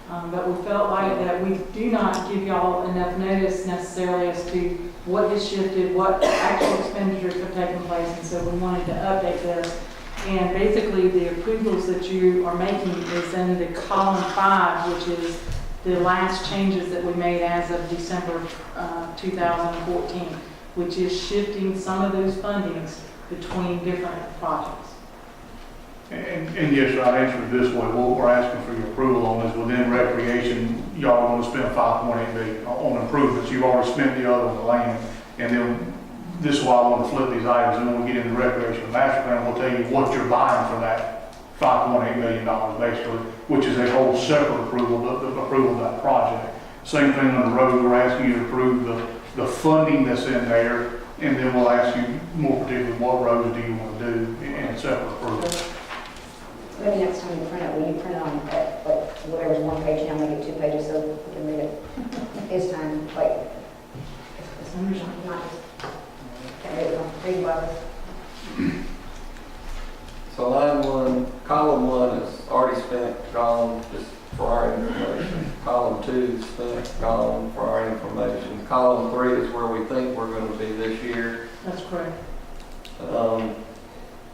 But we felt like that we do not give y'all enough notice necessarily as to what has shifted, what actual expenditures have taken place, and so we wanted to update this. And basically, the approvals that you are making is in the column 5, which is the last changes that we made as of December 2014, which is shifting some of those fundings between different projects. And yes, sir, I'd answer it this way. What we're asking for your approval on is within recreation, y'all want to spend $5.8 million on improvements. You've already spent the other on the land. And then this is why I want to flip these items. And when we get into recreation master plan, we'll tell you what you're buying for that $5.8 million basically, which is a whole separate approval, the approval of that project. Same thing on the road. We're asking you to approve the funding that's in there. And then we'll ask you more particularly what roads do you want to do in a separate approval. Maybe next time you print it, will you print on, like, whatever's one page now, make it 2 pages so we can read it? This time, like, it's not just, can't read it on reading glasses. So line 1, column 1 is already spent, gone, just for our information. Column 2 spent, gone, for our information. Column 3 is where we think we're going to be this year. That's correct.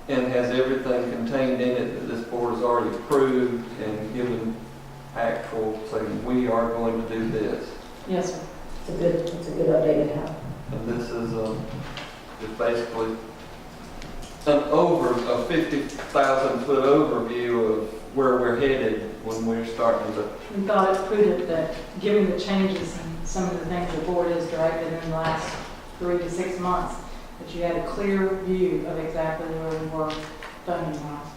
And has everything contained in it that this board has already approved and given actual, saying we are going to do this. Yes, sir. It's a good update to have. And this is just basically a 50,000 foot overview of where we're headed when we're starting to. We thought it prudent that, given the changes and some of the things the board has directed in the last 3 to 6 months, that you had a clear view of exactly where we were funding wise.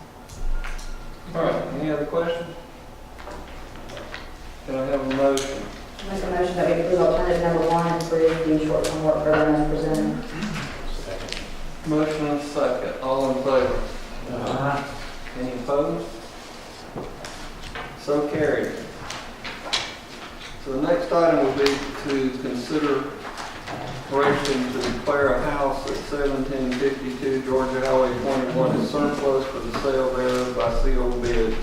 All right, any other questions? Can I have a motion? Make a motion that we approve alternative number 1 and approve the short-term work program as presented. Motion and second. All in favor? Any opposed? So carried. So the next item will be to consider operation to declare a house at 1752 Georgia Highway 21 as surplus for the sale thereof by sealed bids.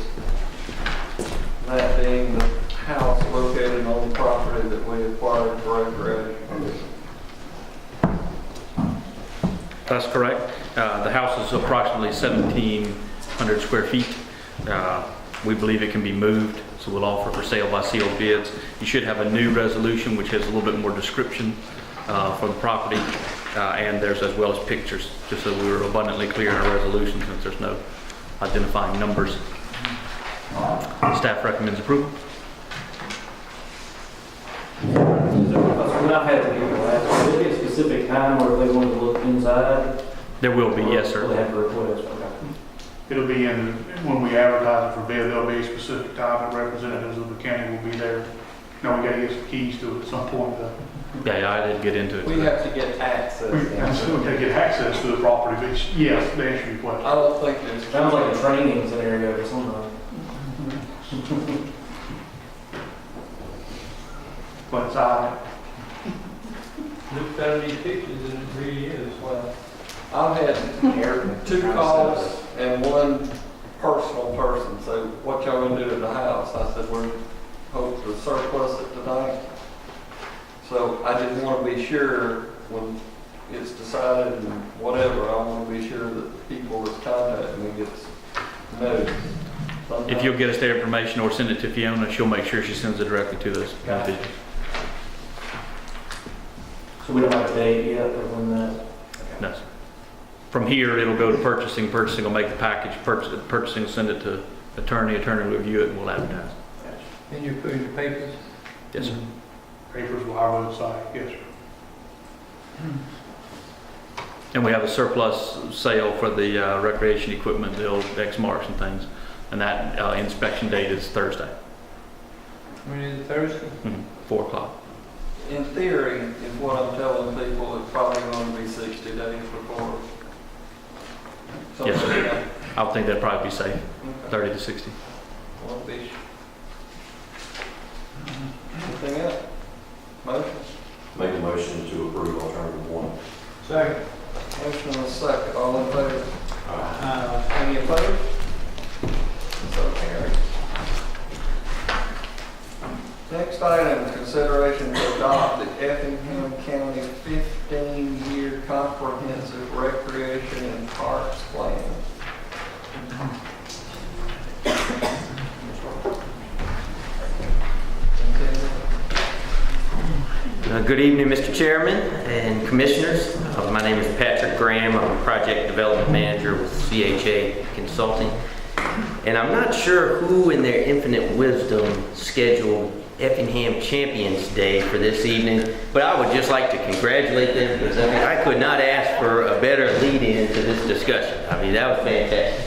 That being the house located on the property that we acquired for recreation. That's correct. The house is approximately 1,700 square feet. We believe it can be moved, so we'll offer for sale by sealed bids. You should have a new resolution which has a little bit more description for the property, and there's as well as pictures, just so we were abundantly clear in our resolution since there's no identifying numbers. Staff recommends approval. When I've had to get the last, will there be a specific time where they want to look inside? There will be, yes, Or they sir. have to request? Okay. It'll be when we advertise it for bid, there'll be a specific time that representatives of the county will be there. Now, we gotta get some keys to it at some point. Yeah, I didn't get into it. We have to get access. We gotta get access to the property, but yes, to answer your question. I don't think there's. Sounds like a training scenario or something. But Looked at these pictures and it really is, wow. I've had 2 calls and 1 personal person say, what y'all gonna do at the house? I said, we're hope to surplus it tonight. So I just want to be sure when it's decided and whatever, I want to be sure that the people that's contacting me gets notice. If you'll get us their information or send it to Fiona, she'll make sure she sends it directly to those individuals. So we don't have a date yet or when that? No. From here, it'll go to purchasing. Purchasing will make the package. Purchasing will send it to attorney. Attorney will review it and we'll advertise. And you put in the papers? Yes, sir. papers will our website, yes, sir. And we have a surplus sale for the recreation equipment, the old X marks and things. And that inspection date is Thursday, When is it, Thursday? 4 o'clock. In theory, is what I'm telling people, it's probably going to be 60 days before. Yes, something sir. like that. I would think that'd probably be safe, Okay. 30 to 60. Well, be- Anything else? Motion? Make a motion to approve alternative 1. Second. Motion and a second, all in favor? Aye. Any opposed? So carried. Next item, consideration to adopt the Effingham County 15-year comprehensive recreation and parks plan. Good evening, Mr. Chairman and Commissioners. My name is Patrick Graham. I'm a Project Development Manager with CHA Consulting. And I'm not sure who in their infinite wisdom scheduled Effingham Champions Day for this evening, but I would just like to congratulate them because I could not ask for a better lead-in to this discussion. I mean, that was fantastic.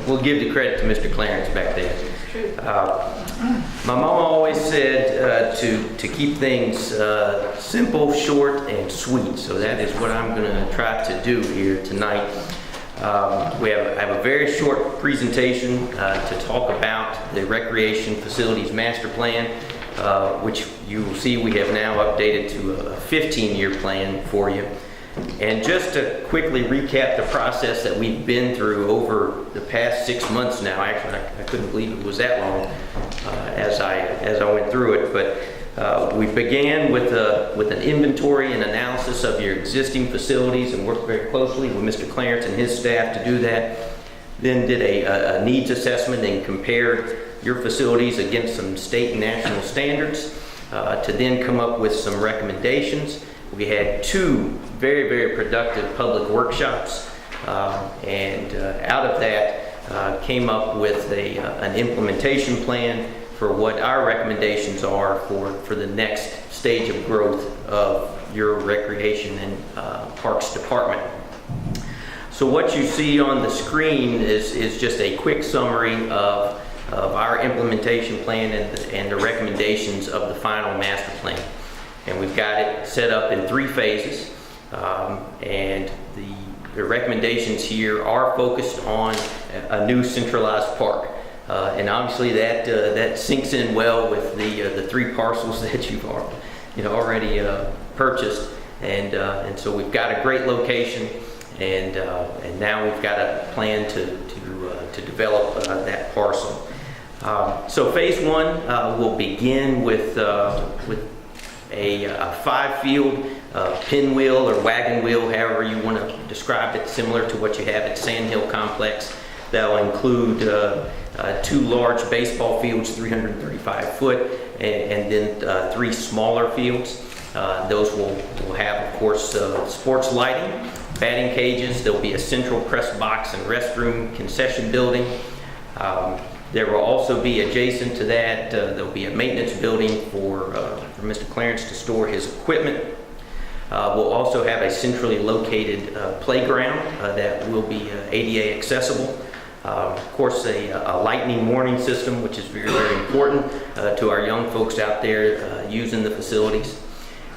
We'll give the credit to Mr. Clarence back there. My mama always said to keep things simple, short, and sweet. So that is what I'm going to try to do here tonight. I have a very short presentation to talk about the Recreation Facilities Master Plan, which you will see we have now updated to a 15-year plan for you. And just to quickly recap the process that we've been through over the past 6 months now, actually I couldn't believe it was that long as I went through it, but we began with an inventory and analysis of your existing facilities and worked very closely with Mr. Clarence and his staff to do that. Then did a needs assessment and compared your facilities against some state and national standards to then come up with some recommendations. We had 2 very, very productive public workshops, and out of that came up with an implementation plan for what our recommendations are for the next stage of growth of your recreation and parks department. So what you see on the screen is just a quick summary of our implementation plan and the recommendations of the final master plan. And we've got it set up in 3 phases, and the recommendations here are focused on a new centralized park. And obviously that sinks in well with the 3 parcels that you've already purchased, and so we've got a great location, and now we've got a plan to develop that parcel. So phase 1 will begin with a 5-field pinwheel or wagon wheel, however you want to describe it, similar to what you have at Sand Hill Complex. That will include 2 large baseball fields, 335 foot, and then 3 smaller fields. Those will have, of course, sports lighting, batting cages. There will be a central press box and restroom concession building. There will also be adjacent to that, there will be a maintenance building for Mr. Clarence to store his equipment. We'll also have a centrally located playground that will be ADA accessible. Of course, a lightning warning system, which is very, very important to our young folks out there using the facilities.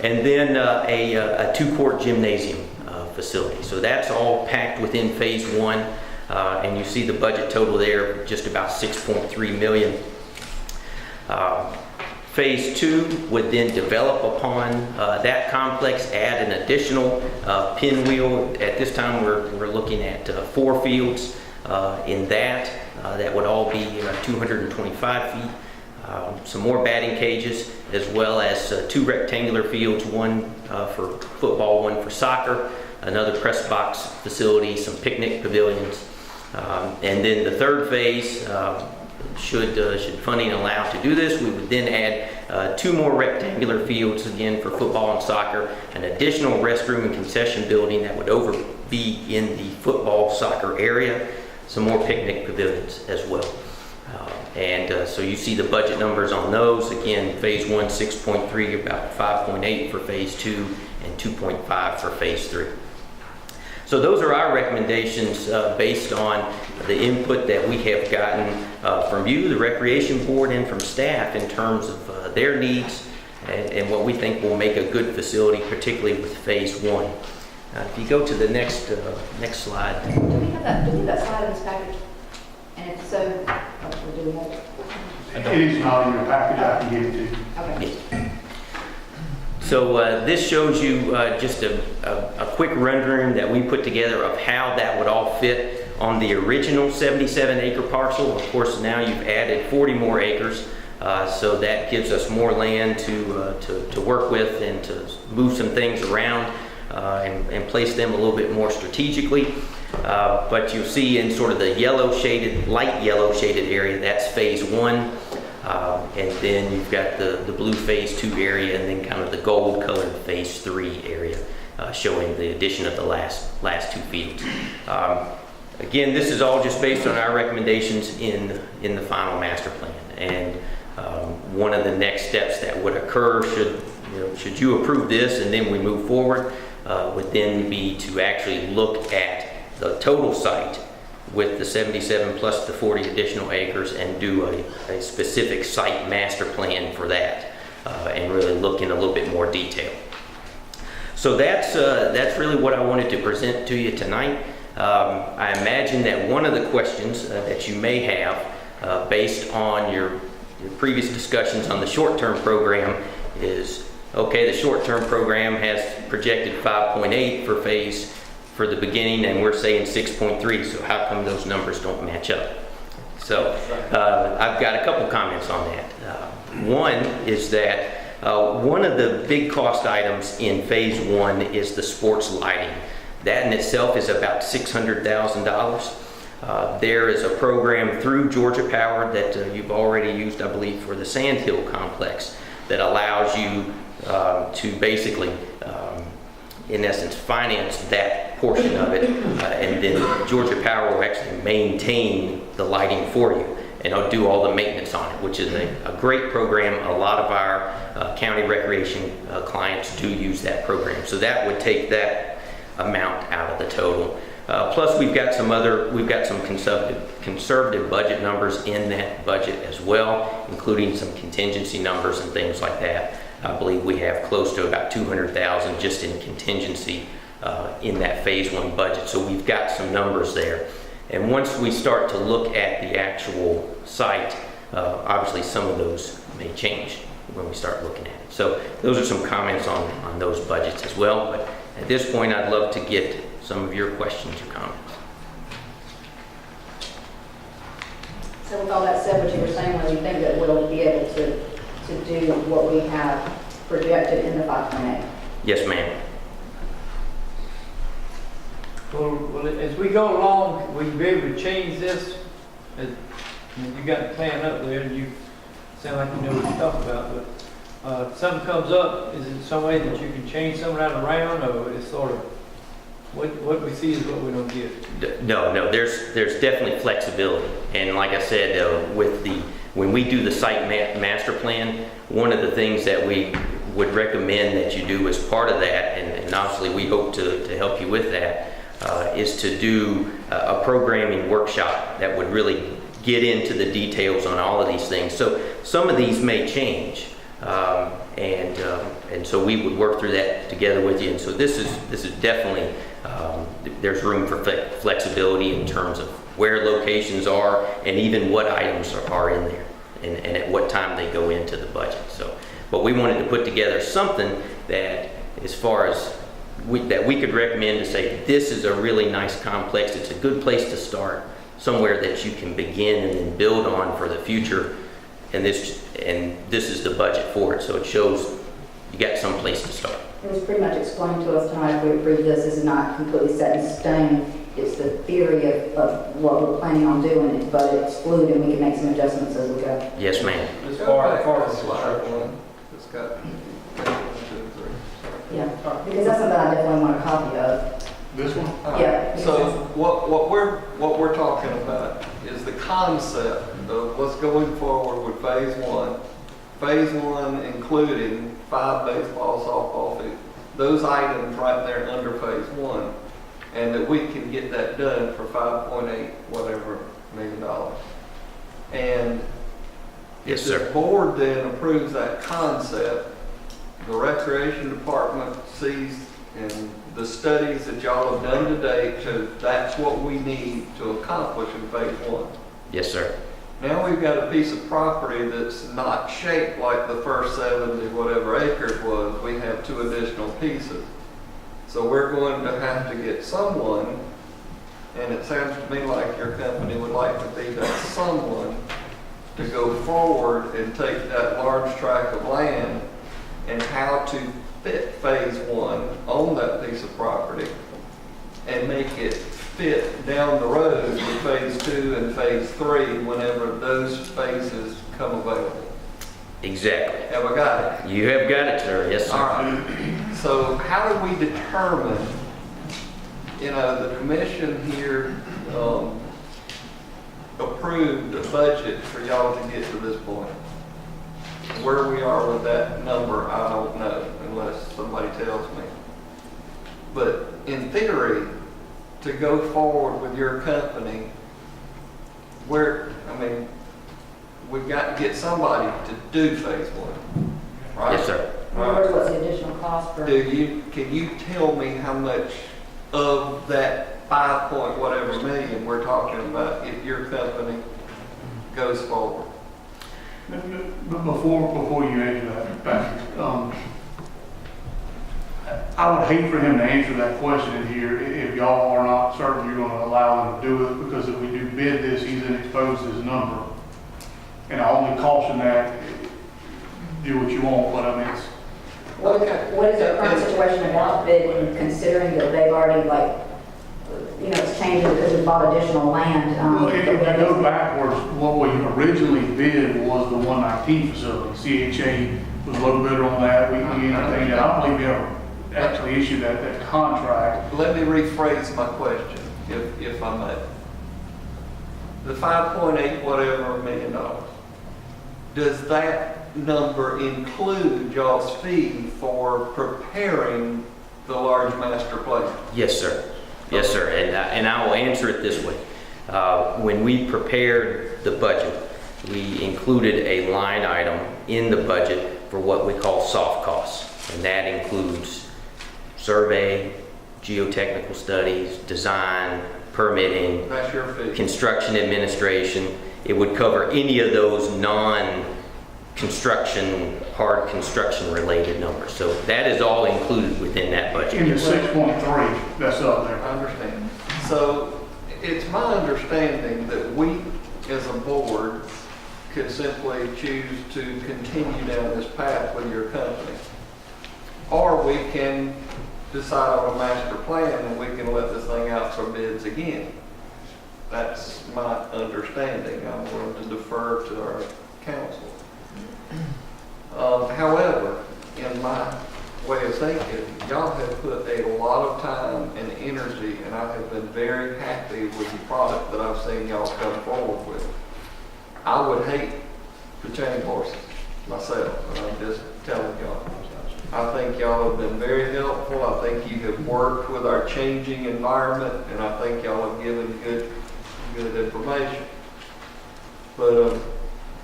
And then a 2-court gymnasium facility. So that's all packed within phase 1. And you see the budget total there, just about $6.3 million. Phase 2 would then develop upon that complex, add an additional pinwheel. At this time, we're looking at 4 fields in that. That would all be 225 feet. Some more batting cages, as well as 2 rectangular fields, 1 for football, 1 for soccer, another press box facility, some picnic pavilions. And then the 3rd phase, should funding allow to do this, we would then add 2 more rectangular fields, again for football and soccer, an additional restroom and concession building that would be in the football soccer area, some more picnic pavilions as well. So you see the budget numbers on those. Again, phase 1, 6.3, about 5.8 for phase 2, and 2.5 for phase 3. So those are our recommendations based on the input that we have gotten from you, the Recreation Board, and from staff in terms of their needs and what we think will make a good facility, particularly with Phase 1. If you go to the next slide. Do we have that slide in this package? And if so, do we have it? It is not in your package, I can give it to you. Okay. So this shows you just a quick rendering that we put together of how that would all fit on the original 77-acre parcel. Of course, now you've added 40 more acres, so that gives us more land to work with and to move some things around and place them a little bit more strategically. But you'll see in sort of the light yellow shaded area, that's Phase 1. And then you've got the blue Phase 2 area, and then kind of the gold colored Phase 3 area, showing the addition of the last 2 fields. Again, this is all just based on our recommendations in the final master plan. And one of the next steps that would occur should you approve this and then we move forward, would then be to actually look at the total site with the 77 plus the 40 additional acres and do a specific site master plan for that and really look in a little bit more detail. So that's really what I wanted to present to you tonight. I imagine that one of the questions that you may have based on your previous discussions on the short-term program is, okay, the short-term program has projected 5.8 for the beginning, and we're saying 6.3, so how come those numbers don't match up? So I've got a couple comments on that. One is that one of the big cost items in Phase 1 is the sports lighting. That in itself is about $600,000. There is a program through Georgia Power that you've already used, I believe, for the Sandhill Complex that allows you to basically, in essence, finance that portion of it, and then Georgia Power will actually maintain the lighting for you, and I'll do all the maintenance on it, which is a great program. A lot of our county recreation clients do use that program, so that would take that amount out of the total. Plus, we've got some conservative budget numbers in that budget as well, including some contingency numbers and things like that. I believe we have close to about $200,000 just in contingency in that Phase 1 budget. So we've got some numbers there. And once we start to look at the actual site, obviously some of those may change when we start looking at it. So those are some comments on those budgets as well. But at this point, I'd love to get some of your questions or comments. So with all that said, what you were saying was you think that we'll be able to do what we have projected in the 5.8? Yes, ma'am. Well, as we go along, we can be able to change this. You got the plan up there, and you sound like you know what you're talking about, but if something comes up, is it some way that you can change some of that around, or it's sort of what we see is what we don't get? No, there's definitely flexibility, and like I said, when we do the site master plan, one of the things that we would recommend that you do as part of that, and obviously we hope to help you with that, is to do a programming workshop that would really get into the details on all of these things. So some of these may change, and so we would work through that together with you. And so this is definitely there's room for flexibility in terms of where locations are and even what items are in there and at what time they go into the budget. So, but we wanted to put together something that, as far as that we could recommend to say, this is a really nice complex, it's a good place to start, somewhere that you can begin and then build on for the future, and this is the budget for it, so it shows you got some place to start. It was pretty much explained to us tonight, if we approve this is not completely set in stone. It's the theory of what we're planning on doing, but it's fluid and we can make some adjustments as we go. Yes, ma'am. It's far from slide one. It's got 1, 2, 3. Yeah, because that's something I definitely want a copy of. This one? Yeah. So what we're talking about is the concept of what's going forward with Phase 1. Phase 1 including 5 baseball, softball fields. Those items right there under Phase 1. and that we can get that done for 5.8 whatever million dollars. And Yes, if sir. the board then approves that concept, the recreation department sees in the studies that y'all have done to date, so that's what we need to accomplish in phase 1. Yes, sir. Now we've got a piece of property that's not shaped like the first 70 whatever acres was. We have 2 additional pieces. So we're going to have to get someone, and it sounds to me like your company would like to be that someone, to go forward and take that large tract of land and how to fit phase 1 on that piece of property and make it fit down the road with phase 2 and phase 3 whenever those phases come available. Exactly. Have I got it? You have got it, sir. Yes, All sir. right. So how do we determine, the commission here approved a budget for y'all to get to this point. Where we are with that number, I don't know unless somebody tells me. But in theory, to go forward with your company, we've got to get somebody to do phase 1, right? Yes, sir. In other words, what's the additional cost for? Can you tell me how much of that 5 point whatever million we're talking about if your company goes forward? But before you answer that, Patrick, I would hate for him to answer that question in here if y'all are not certain you're gonna allow him to do it, because if we do bid this, he's then exposed his number. And I only caution that, do what you want, but I mean, it's, What is the current situation about bidding, considering that they've already it's changing because we bought additional land? well, if you go backwards, what we originally bid was the 119 facility. CHA was a little bit on that. We entertained it. I don't believe we ever actually issued that contract. Let me rephrase my question, if I may. The 5.8 whatever million dollars, does that number include y'all's fee for preparing the large master plan? Yes, sir. Yes, sir. And I will answer it this way. When we prepared the budget, we included a line item in the budget for what we call soft costs. And that includes survey, geotechnical studies, design, permitting, That's your fee. construction administration. It would cover any of those non-construction, hard construction related numbers. So that is all included within that budget. In the 6.3, that's up there. I understand. So it's my understanding that we, as a board, could simply choose to continue down this path with your company. Or we can decide on a master plan and we can let this thing out for bids again. That's my understanding. I'm willing to defer to our council. However, in my way of thinking, y'all have put a lot of time and energy, and I have been very happy with the product that I've seen y'all come forward with. I would hate to change horses myself, and I'm just telling y'all. I think y'all have been very helpful. I think you have worked with our changing environment, and I think y'all have given good information. But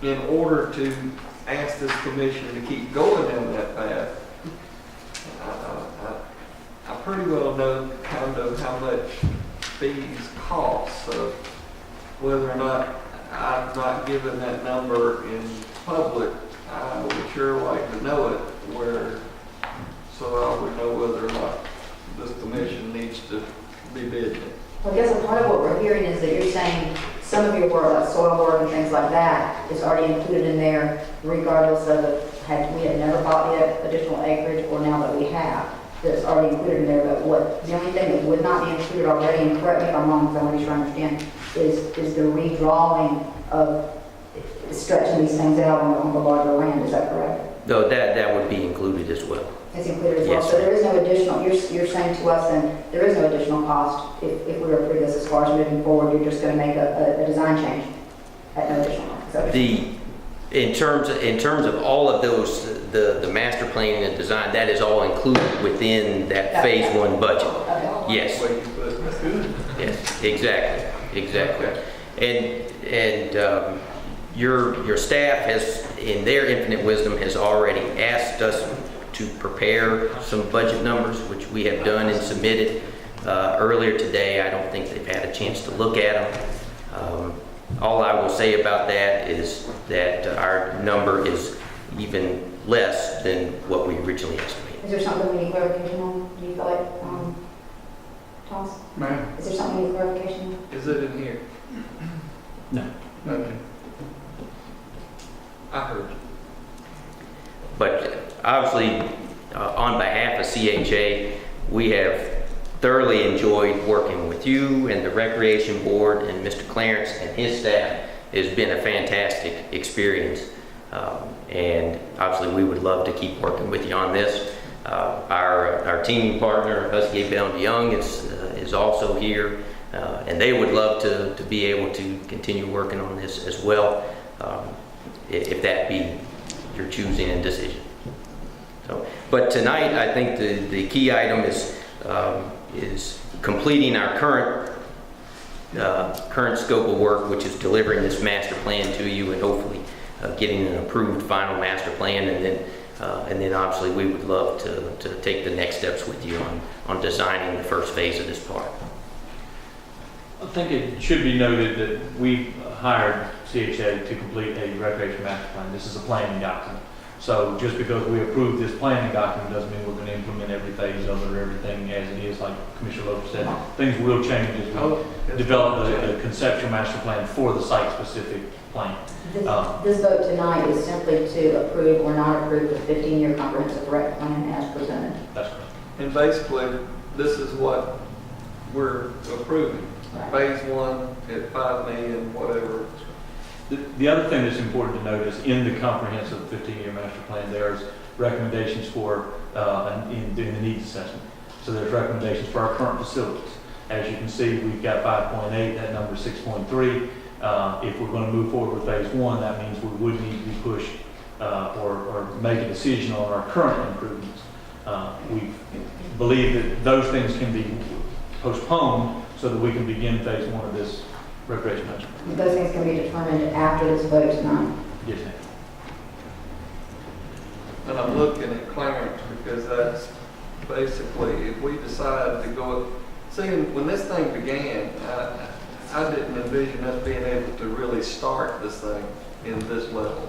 in order to ask this commission to keep going down that path, I pretty well know kind of how much fees cost. So whether or not I've not given that number in public, I would sure like to know it, so I would know whether or not this commission needs to be bidding. Well, I guess a part of what we're hearing is that you're saying some of your work, like soil work and things like that, is already included in there regardless of we had never bought yet additional acreage or now that we have. That's already included in there, but the only thing that would not be included already, and correct me if I'm wrong, because I want to be sure I understand, is the redrawing of stretching these things out on the larger land. Is that correct? No, that would be included as well. It's included as well. Yes, So sir. there is no additional, you're saying to us then, there is no additional cost if we approve this as far as moving forward, you're just going to make a design change at no additional cost. Is that what you're saying? In terms of all of those, the master plan and design, that is all included within that phase 1 budget. Okay. Yes. The way you put it. That's good. Yes, exactly. And your staff has, in their infinite wisdom, has already asked us to prepare some budget numbers, which we have done and submitted earlier today. I don't think they've had a chance to look at them. All I will say about that is that our number is even less than what we originally estimated. Is there something we need clarification on? Do you feel like, Thomas? Ma'am? Is there something we need clarification on? Is it in here? No. Okay. I heard you. But obviously, on behalf of CHA, we have thoroughly enjoyed working with you and the Recreation Board, and Mr. Clarence and his staff. It's been a fantastic experience. And obviously, we would love to keep working with you on this. Our teaming partner, Husky Bell & Young, is also here, and they would love to be able to continue working on this as well, if that be your choosing and decision. So, but tonight, I think the key item is completing our current scope of work, which is delivering this master plan to you and hopefully getting an approved final master plan, and then obviously we would love to take the next steps with you on designing the first phase of this park. I think it should be noted that we hired CHA to complete a recreation master plan. This is a planning document. So just because we approve this planning document doesn't mean we're going to implement every phase of it or everything as it is. Like Commissioner Lopez said, things will change as we develop a conceptual master plan for the site-specific plan. This vote tonight is simply to approve or not approve the 15-year comprehensive rec plan as presented. That's correct. And basically, this is what we're approving. Right. Phase 1 at 5 million, whatever. The other thing that's important to note is in the comprehensive 15-year master plan, there's recommendations for in doing the needs assessment. So there's recommendations for our current facilities. As you can see, we've got 5.8, that number is 6.3. If we're going to move forward with phase 1, that means we would need to be pushed or make a decision on our current improvements. We believe that those things can be postponed so that we can begin phase 1 of this recreation master plan. Those things can be determined after this vote tonight. Yes, ma'am. And I'm looking at Clarence because that's basically, if we decide to go, see, when this thing began, I didn't envision us being able to really start this thing in this level.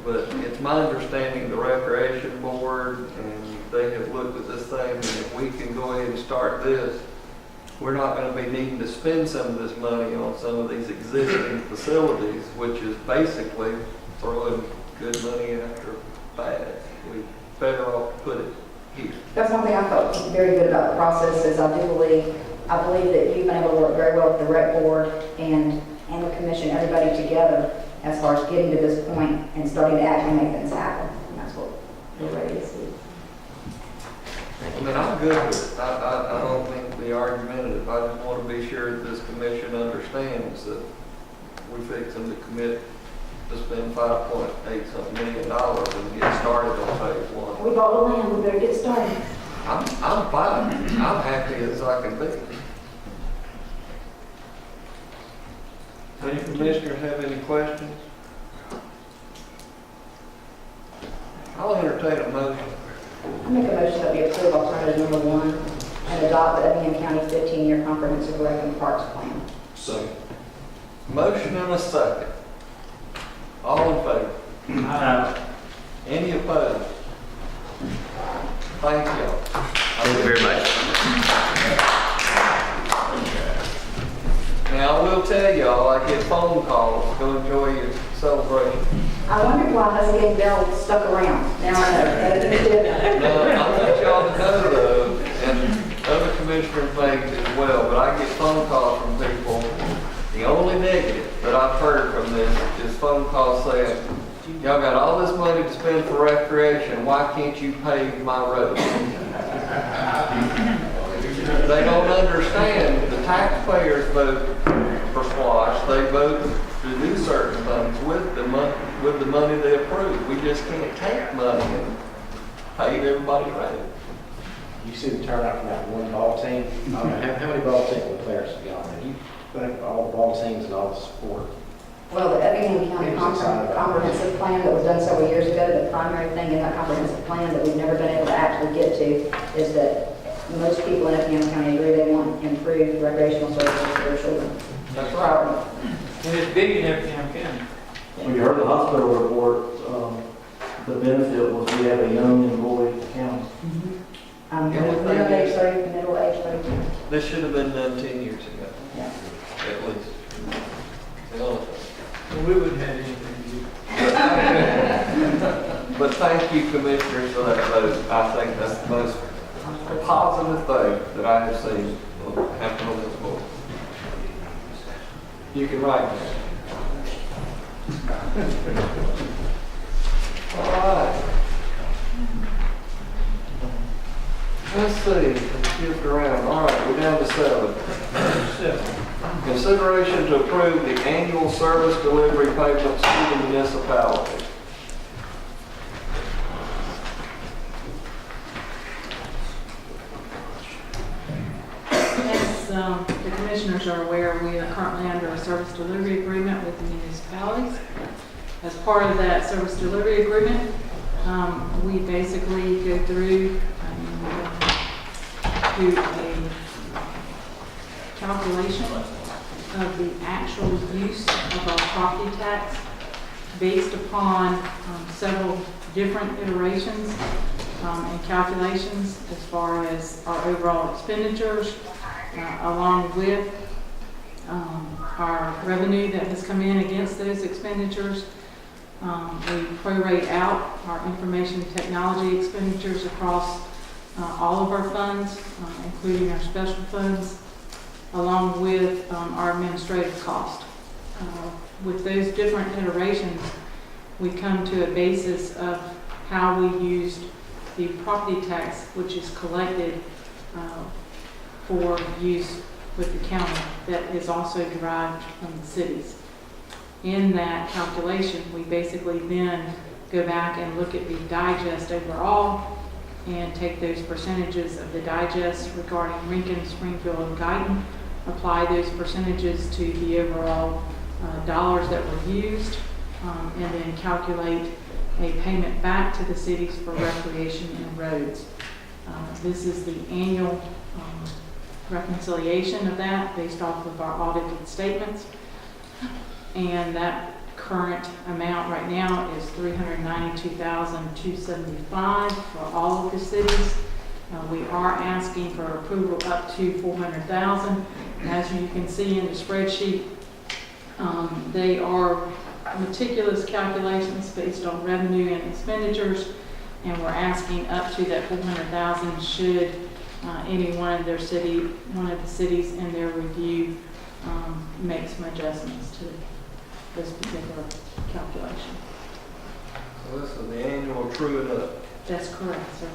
But it's my understanding the Recreation Board, and they have looked at this thing, and if we can go ahead and start this, we're not going to be needing to spend some of this money on some of these existing facilities, which is basically throwing good money after bad. We better off put it here. That's one thing I felt very good about the process is I believe that you've been able to work very well with the rec board and the commission, everybody together as far as getting to this point and starting to actually make things happen. And that's what we're ready to see. I mean, I'm good with it. I don't mean to be argumentative. I just want to be sure that this commission understands that we're fixing to commit to spend $5.8 something million and get started on phase 1. We bought the land, we better get started. I'm fine. I'm happy as I can be. Any commissioners have any questions? I'll entertain a motion. I make a motion that we approve alternative number 1 and adopt the Effingham County 15-year comprehensive rec and parks plan. Second. Motion and a second. All in favor? Any opposed? Thank y'all. Thank you very much. Now, I will tell y'all, I get phone calls. Go enjoy your celebration. I wondered why Husky Bell stuck around. Now I know. No, I want y'all to know though, and other commissioners may as well, but I get phone calls from people. The only negative that I've heard from this is phone calls saying, y'all got all this money to spend for recreation, why can't you pave my road? They don't understand the taxpayers vote for SPLOST. They vote to do certain things with the money they approve. We just can't take money and pave everybody's road. You see the turnout from that one ball team. I don't know, how many ball team players have gone there? You think all the ball teams and all the support? Well, the Effingham County Comprehensive Plan that was done several years ago, the primary thing in that comprehensive plan that we've never been able to actually get to is that most people in Effingham County agree they want improved recreational services for their children. That's right. And it's big in Effingham County. When you heard the hospital report, the benefit was we have a young employee county. Middle age 30, middle age 32. This should have been done 10 years ago, Yeah. at least. Well, Well, we wouldn't have anything to do. but thank you, commissioners, for that vote. I think that's the most positive thing that I have seen happen on this board. You can write that. All right. Let's see, let's shift around. All right, we're down to 7. Consideration to approve the annual service delivery payments to the municipality. As the commissioners are aware, we are currently under a service delivery agreement with the municipalities. As part of that service delivery agreement, we basically go through and do a calculation of the actual use of our property tax based upon several different iterations and calculations as far as our overall expenditures, along with our revenue that has come in against those expenditures. We prorate out our information technology expenditures across all of our funds, including our special funds, along with our administrative cost. With those different iterations, we come to a basis of how we used the property tax, which is collected for use with the county, that is also derived from the cities. In that calculation, we basically then go back and look at the digest overall and take those percentages of the digest regarding Rincon, Springfield, and Guyton, apply those percentages to the overall dollars that were used, and then calculate a payment back to the cities for recreation and roads. This is the annual reconciliation of that based off of our audited statements. And that current amount right now is $392,275 for all of the cities. We are asking for approval up to $400,000. As you can see in the spreadsheet, they are meticulous calculations based on revenue and expenditures, and we're asking up to that $400,000 should any one of the cities in their review make some adjustments to this particular calculation. So this is the annual true it up. That's correct, sir.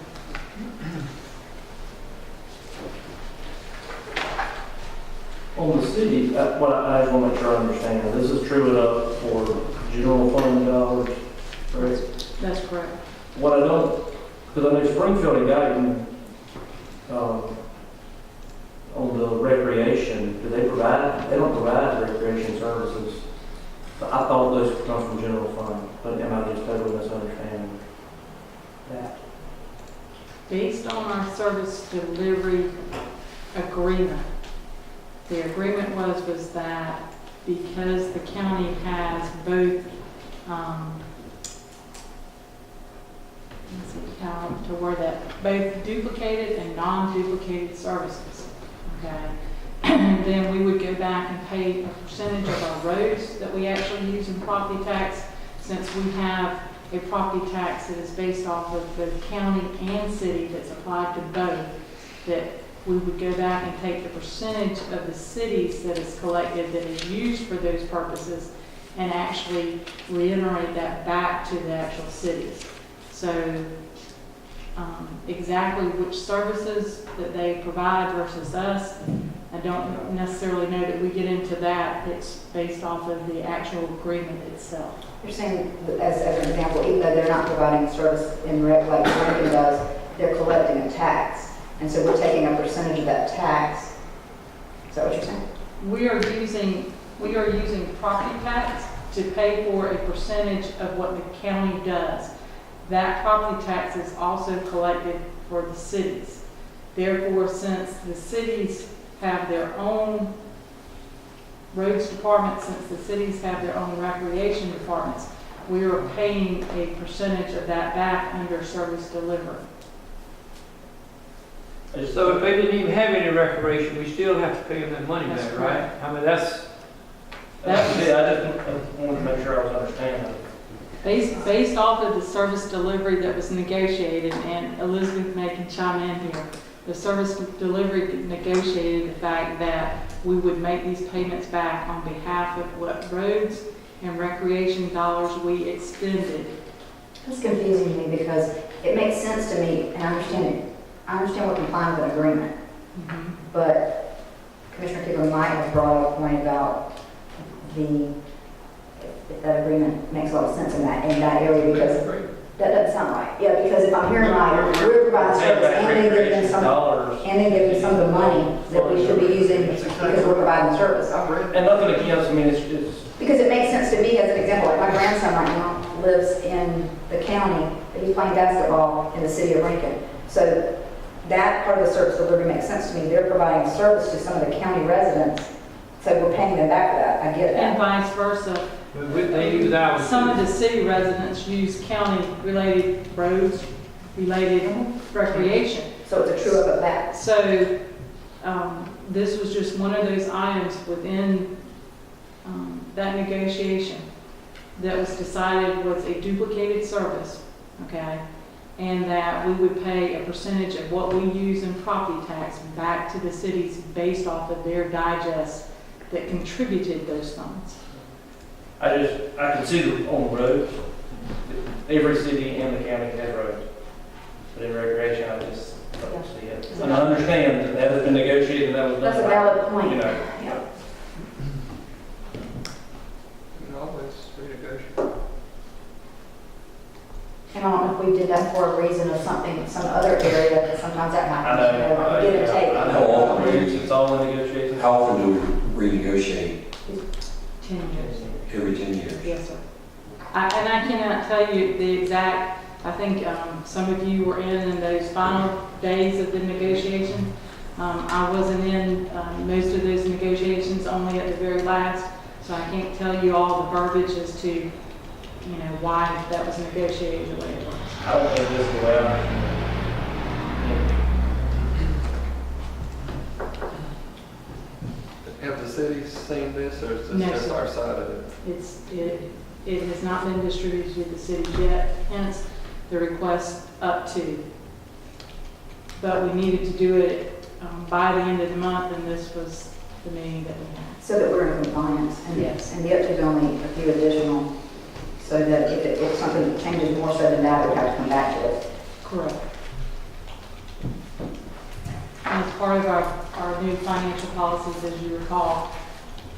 On the city, what I just want to make sure I understand, this is true it up for general fund dollars, right? That's correct. What I don't, because I know Springfield and Guyton, on the recreation, do they don't provide recreation services. But I thought those come from general fund, but am I just totally misunderstanding that? Based on our service delivery agreement, the agreement was that because the county has both, let's see how to word that, both duplicated and non-duplicated services, okay? And then we would go back and pay a percentage of our roads that we actually use in property tax, since we have a property tax that is based off of the county and city that's applied to both, that we would go back and take the percentage of the cities that is collected that is used for those purposes and actually reiterate that back to the actual cities. So exactly which services that they provide versus us, I don't necessarily know that we get into that. It's based off of the actual agreement itself. You're saying, as an example, even though they're not providing service in rec like Lincoln does, they're collecting a tax. And so we're taking a percentage of that tax. Is that what you're saying? We are using property tax to pay for a percentage of what the county does. That property tax is also collected for the cities. Therefore, since the cities have their own roads department, since the cities have their own recreation departments, we are paying a percentage of that back under service delivery. So if they didn't even have any recreation, we still have to pay them that money That's back, right? correct. I mean, that's, That was- Yeah, I just wanted to make sure I was understanding. Based off of the service delivery that was negotiated, and Elizabeth may can chime in here, the service delivery negotiated the fact that we would make these payments back on behalf of what roads and recreation dollars we expended. It's confusing to me because it makes sense to me, and I understand it. I understand we're complying with an agreement, but Commissioner Kibble might have brought up a point about if that agreement makes a lot of sense in that area, because that doesn't sound right. Yeah, because if I'm hearing right, we're providing service and then giving them some of the money that we should be using because we're providing service. And nothing against, I mean, it's Because it makes sense to me as an example, like my grandson right now lives in the county, but he's playing basketball in the city of Lincoln. So that part of the service delivery makes sense to me. They're providing service to some of the county residents, so we're paying them back for that. I get And that. vice versa. they use ours. Some of the city residents use county-related roads, related recreation. So it's a true up of that. So, this was just one of those items within, that negotiation that was decided was a duplicated service, okay? And that we would pay a percentage of what we use in property tax back to the cities based off of their digest that contributed those funds. I can see on the roads, every city in the county has roads. But in recreation, I just don't see it. And I understand that has been negotiated and that was done. That's a valid point. You know. Yeah. You can always renegotiate. And I don't know if we did that for a reason of something, some other area, but sometimes that I happens. know. You know, like give and take. I know, it's all in negotiation. How often do we renegotiate? 10 years. Every 10 years? Yes, sir. And I cannot tell you the exact, I think some of you were in those final days of the negotiation. I wasn't in most of those negotiations, only at the very last, so I can't tell you all the verbiage as to, why that was negotiated the way it was. I don't think this is the way Have the cities seen this, or is No, this just sir. our side of it? It has not been distributed to the cities yet, hence the request up to. But we needed to do it by the end of the month, and this was the meeting that we had. So that we're in compliance. And Yes. And the up to is only a few additional, so that if something changes more so than that, we have to come back to it. Correct. And as part of our new financial policies, as you recall,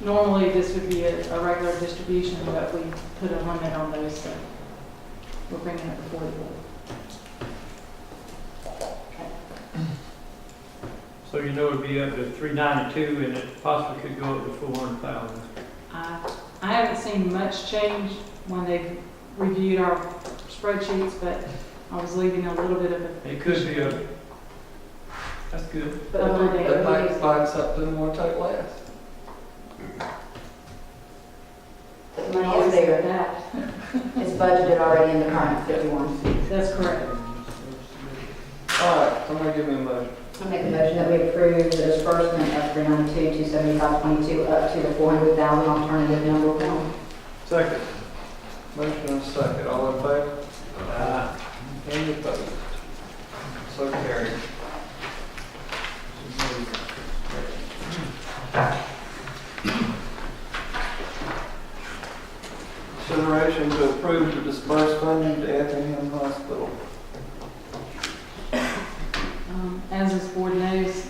normally this would be a regular distribution, but we put a limit on those, so we're bringing it before the board. So it'd be up to 392 and it possibly could go up to 400,000. I haven't seen much change when they've reviewed our spreadsheets, but I was leaving a little bit of a. It could be that's good. But They might find something more take less. the money is there. That. It's budgeted already in the current 51. That's correct. All right, somebody give me a motion. I make a motion that we approve the disbursement of 392, 275, 22 up to the 400,000 alternative number one. Second. Motion and second, all in favor? Any opposed? So carried. Consideration to approve the disbursed funding to Effingham Hospital. As this board knows,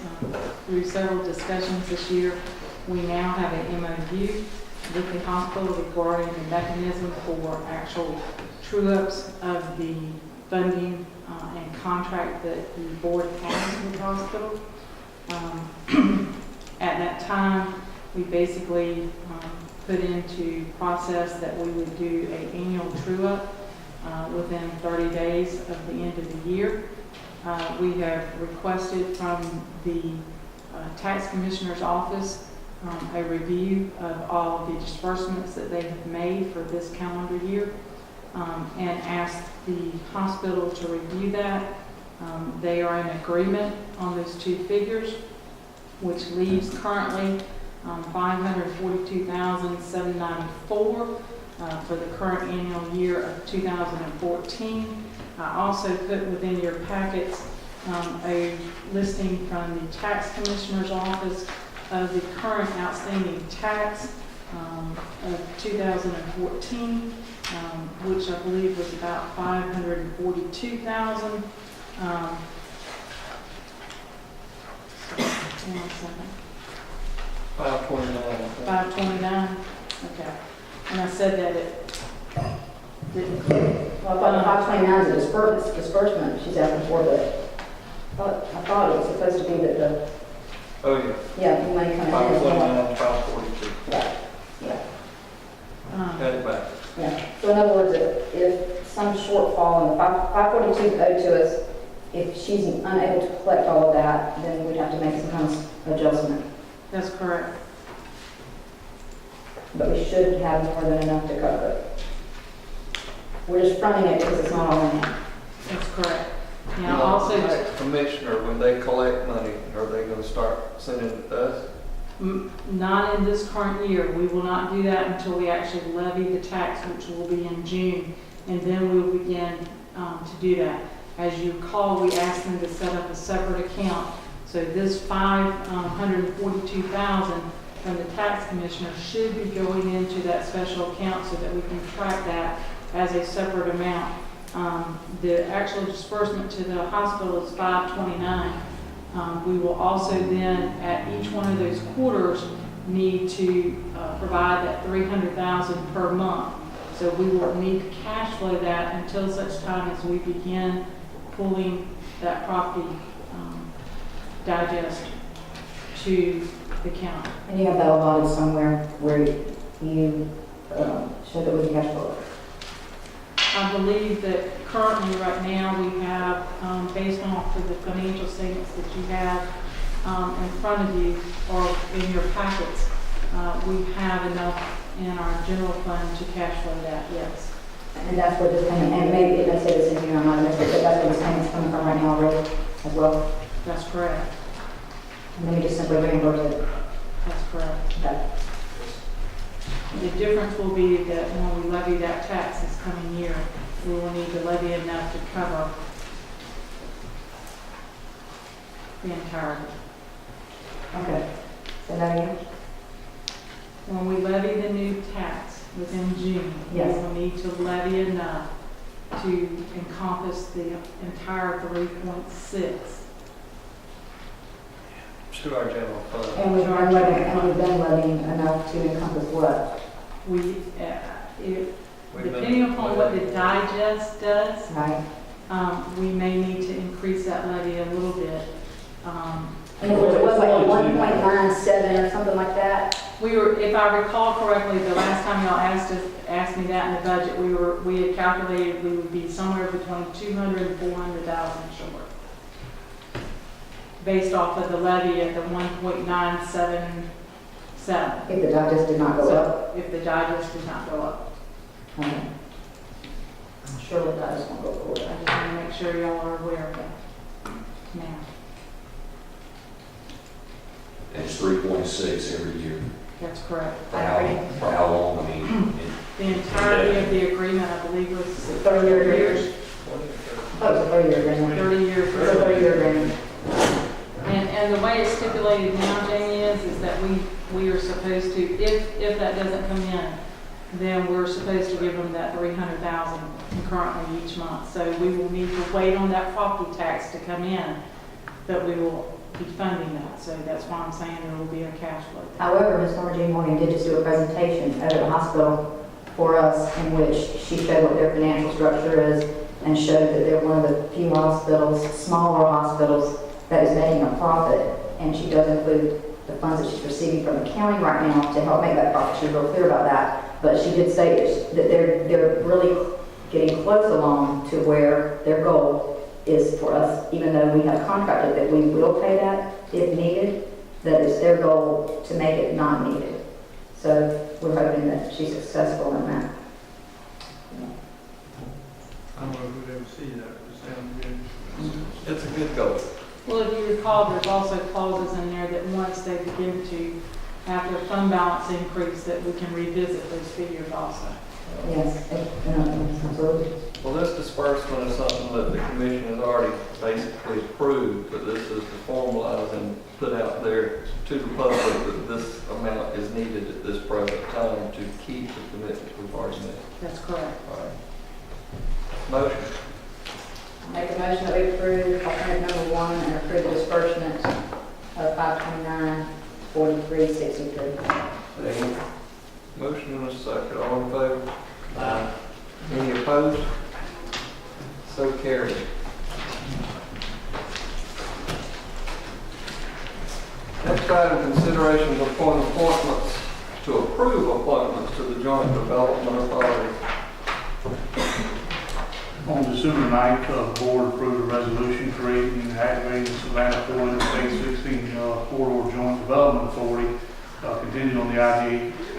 through several discussions this year, we now have an MOU with the hospital regarding the mechanism for actual true-ups of the funding and contract that the board has with the hospital. At that time, we basically put into process that we would do an annual true-up within 30 days of the end of the year. We have requested from the tax commissioner's office a review of all of the disbursements that they have made for this calendar year, and asked the hospital to review that. They are in agreement on those two figures, which leaves currently $542,794 for the current annual year of 2014. I also put within your packets a listing from the tax commissioner's office of the current outstanding tax of 2014, which I believe was about $542,000. One second. 529. 529, okay. And I said that it didn't. Well, I thought the 529 is a disbursement she's asking for, but I thought it was supposed to be that the, Oh, yeah. yeah, the money coming in. 529, 542. Yeah, yeah, Got it back. yeah. So in other words, if some shortfall in the 542 owed to us, if she's unable to collect all of that, then we'd have to make some kind of adjustment. That's correct. But we should have more than enough to cover it. We're just fronting it because it's not all in it. That's correct. You Now, know, also, the tax commissioner, when they collect money, are they going to start sending it to us? not in this current year. We will not do that until we actually levy the tax, which will be in June, and then we will begin to do that. As you recall, we asked them to set up a separate account. So this $542,000 from the tax commissioner should be going into that special account so that we can track that as a separate amount. The actual disbursement to the hospital is $529. We will also then, at each one of those quarters, need to provide that $300,000 per month. So we will need to cash flow that until such time as we begin pulling that property digest to the county. And you have that allotted somewhere where you show that we can cash flow. I believe that currently, right now, we have, based off of the financial statements that you have in front of you or in your packets, we have enough in our general fund to cash flow that, yes. And that's where this payment, and maybe it may say this in here, I might have missed it, but that's where this payment's coming from right now already as well. That's correct. And then we just simply reimburse it. That's correct. Okay. The difference will be that when we levy that tax this coming year, we will need to levy enough to cover the entirety. Okay. Say that again? When we levy the new tax within June, Yes. we will need to levy enough to encompass the entire 3.6. To our general fund. And we've been levying enough to encompass what? Depending upon what the digest does, Right. we may need to increase that levy a little bit. And it was like 1.97 or something like that? We were, if I recall correctly, the last time y'all asked me that in the budget, we had calculated we would be somewhere between 200 and 400,000 short, based off of the levy at the 1.977. If the digest did not go up? So if the digest did not go up. Okay. I'm sure the digest won't go forward. I just want to make sure y'all are aware of that now. And it's 3.6 every year. That's correct. For how long? I mean, The entirety of the agreement, I believe, was 30 years. years. That was a 30-year agreement. 30 years. It was a 30-year agreement. And the way it's stipulated now, Jamie, is that we are supposed to, if that doesn't come in, then we're supposed to give them that $300,000 concurrently each month. So we will need to wait on that property tax to come in, but we will be funding that. So that's why I'm saying there will be a cash flow. However, Ms. Norma Jean Morgan did just do a presentation over the hospital for us in which she showed what their financial structure is and showed that they're one of the few hospitals, smaller hospitals, that is making a profit. And she does include the funds that she's receiving from the county right now to help make that profit. She was real clear about that. But she did say that they're really getting close along to where their goal is for us, even though we have contracted that we will pay that if needed, that it's their goal to make it not needed. So we're hoping that she's successful in that. I don't know if we'd ever see that, it sounds good. It's a good goal. Well, if you recall, there's also clauses in there that once they begin to have their fund balance increase, that we can revisit those figures also. Yes, absolutely. Well, this disbursement is something that the commission has already basically approved, but this is to formalize and put out there to the public that this amount is needed at this present time to keep the commitment we've already made. That's correct. All right. Motion. Make a motion that we approve alternative number 1 and approve the disbursement of $529,4363. Motion and a second. All in favor? Aye. Any opposed? So carried. Next item, consideration of appointments to approve appointments to the Joint Development Authority. On December 9th, the board approved a resolution creating and activating the Savannah Ford Interstate 16 Corridor Joint Development Authority, contingent on the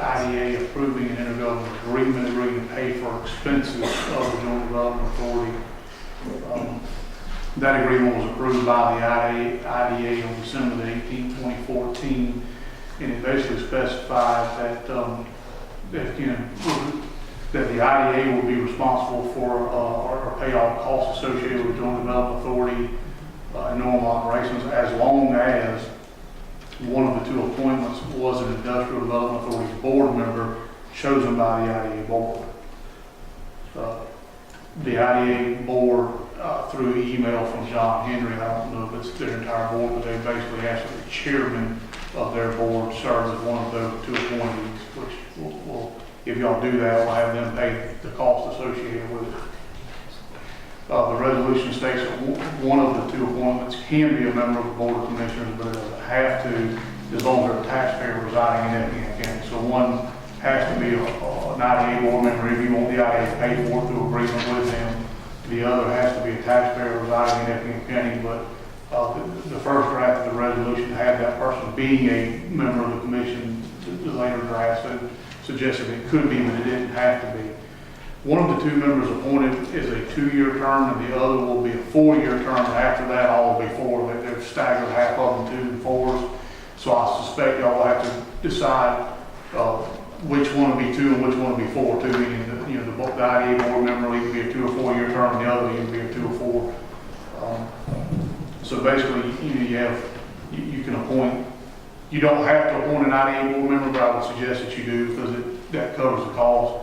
IDA approving an intergovernmental agreement agreeing to pay for expenses of the Joint Development Authority. That agreement was approved by the IDA on December the 18th, 2014, and it basically specifies that the IDA will be responsible for or pay all costs associated with Joint Development Authority and normal operations, as long as one of the two appointments was an Industrial Development Authority board member chosen by the IDA board. The IDA board, through email from John Henry, I don't know if it's their entire board, but they basically asked that the chairman of their board serve as one of those two appointees, which will if y'all do that, we'll have them pay the cost associated with it. The resolution states that one of the two appointments can be a member of the Board of Commissioners, but it doesn't have to, as long as they're a taxpayer residing in Effingham County. So one has to be an IDA board member if you want the IDA to pay for it through agreement with them. The other has to be a taxpayer residing in Effingham County, but the first draft of the resolution had that person being a member of the commission. The later draft suggested it could be, but it didn't have to be. One of the two members appointed is a 2-year term, and the other will be a 4-year term. And after that, all will be 4. They're staggered, half of them 2 and 4s. So I suspect y'all will have to decide which one will be 2 and which one will be 4. 2 meaning the IDA board member will either be a 2 or 4 year term, and the other will either be a 2 or 4. So basically, you can appoint. You don't have to appoint an IDA board member, but I would suggest that you do because that covers the cost.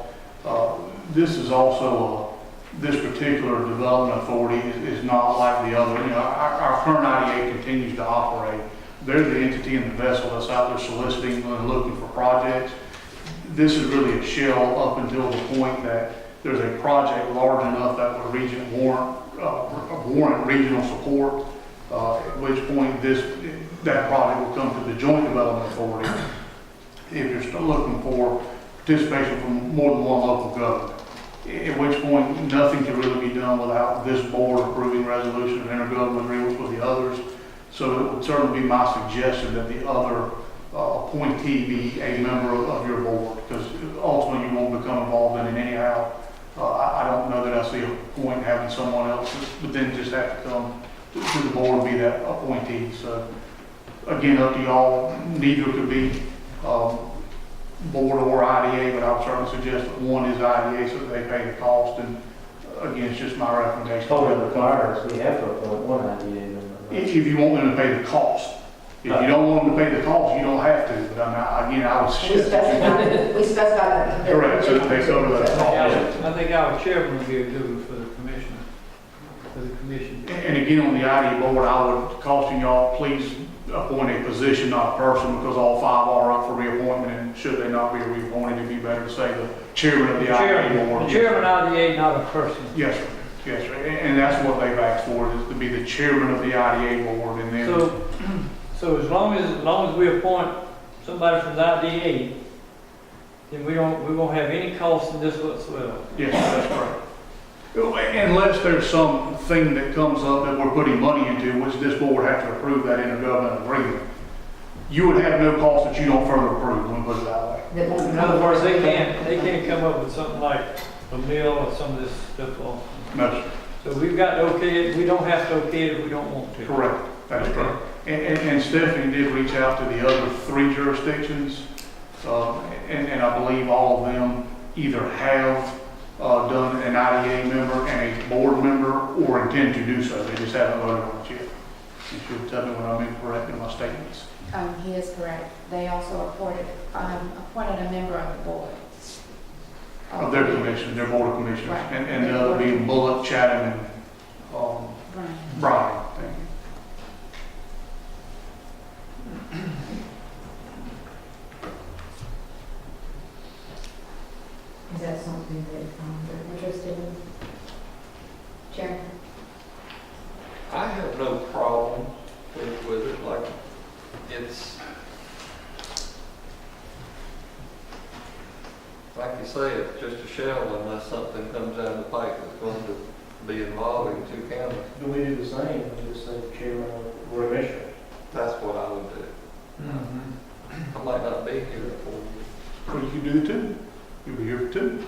This is also, this particular development authority is not like the other. Our current IDA continues to operate. They're the entity and the vessel that's out there soliciting and looking for projects. This is really a shell up until the point that there's a project large enough that would warrant regional support, at which point that project will come to the Joint Development Authority if you're still looking for participation from more than one local government. At which point, nothing can really be done without this board approving resolution of intergovernmental agreements with the others. So it would certainly be my suggestion that the other appointee be a member of your board, because ultimately you won't become involved in it anyhow. I don't know that I see a point in having someone else, but then just have to come to the board and be that appointee. So again, up to y'all. Neither could be board or IDA, but I would certainly suggest that one is IDA so that they pay the cost. And again, it's just my recommendation. Totally requires we have to appoint one IDA member. If you want them to pay the cost. If you don't want them to pay the cost, you don't have to. But I would suggest that We specify that. correct, so that they cover that cost. I think our chairman would be a good one for the commissioner, for the commission. And again, on the IDA board, I would caution y'all, please appoint a position, not a person, because all 5 are up for reappointment, and should they not be reappointed, it'd be better to say the chairman of the IDA board. The chairman of the IDA, not a person. Yes, sir. Yes, sir, and that's what they've asked for, is to be the chairman of the IDA board, and then, So as long as we appoint somebody from the IDA, then we won't have any cost in this whatsoever. yes, that's correct. Unless there's something that comes up that we're putting money into, which this board would have to approve that intergovernmental agreement, you would have no cost that you don't further approve, let me put it that way. That won't In other words, they can't come up with something like a mill or some of this stuff on. No, sir. So we've got to okay it, we don't have to okay it if we don't want to. Correct, that's Okay. correct. And Stephanie did reach out to the other 3 jurisdictions, and I believe all of them either have done an IDA member and a board member or intend to do so. They just haven't voted on it yet. And she'll tell me when I'm incorrect in my statements. He is correct. They also appointed a member of the board. Of their commission, their board of commissioners, Right. and the other being Bullock, Chatham, and Bryan. Thank you. Is that something that they're interested in? Chairman? I have no problem with it, like, like you say, it's just a shell unless something comes down the pipe that's going to be involving 2 counties. Do we do the same, we just say chairman of the board of commissioners? That's what I would do. I might not be here for you. Well, you can do the 2. You'll be here for 2.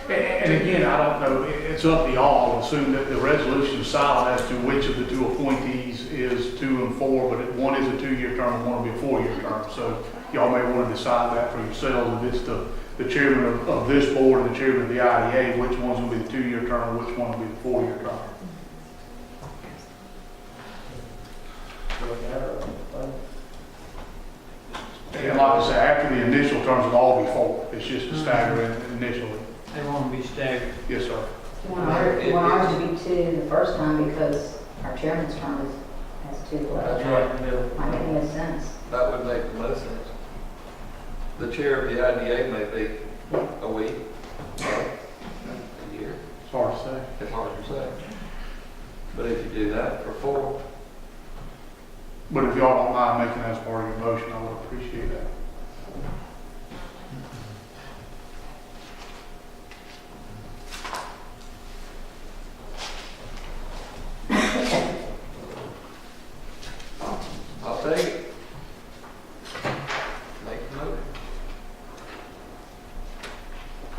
And again, I don't know, it's up to y'all. I'll assume that the resolution is silent as to which of the 2 appointees is 2 and 4, but one is a 2-year term and one will be a 4-year term. So y'all may want to decide that for yourselves. If it's the chairman of this board and the chairman of the IDA, which one's going to be the 2-year term and which one will be the 4-year term. And like I said, after the initial terms, it'll all be 4. It's just a stagger initially. They want to be staggered. Yes, sir. You want ours to be 2 the first time because our chairman's term has 2 left. That's right. Might make no sense. That would make the most sense. The chair of the IDA may be a week, a year. It's hard to say. It's hard to say. But if you do that for 4, But if y'all don't mind making that as part of your motion, I would appreciate that. I'll take it. Make the motion.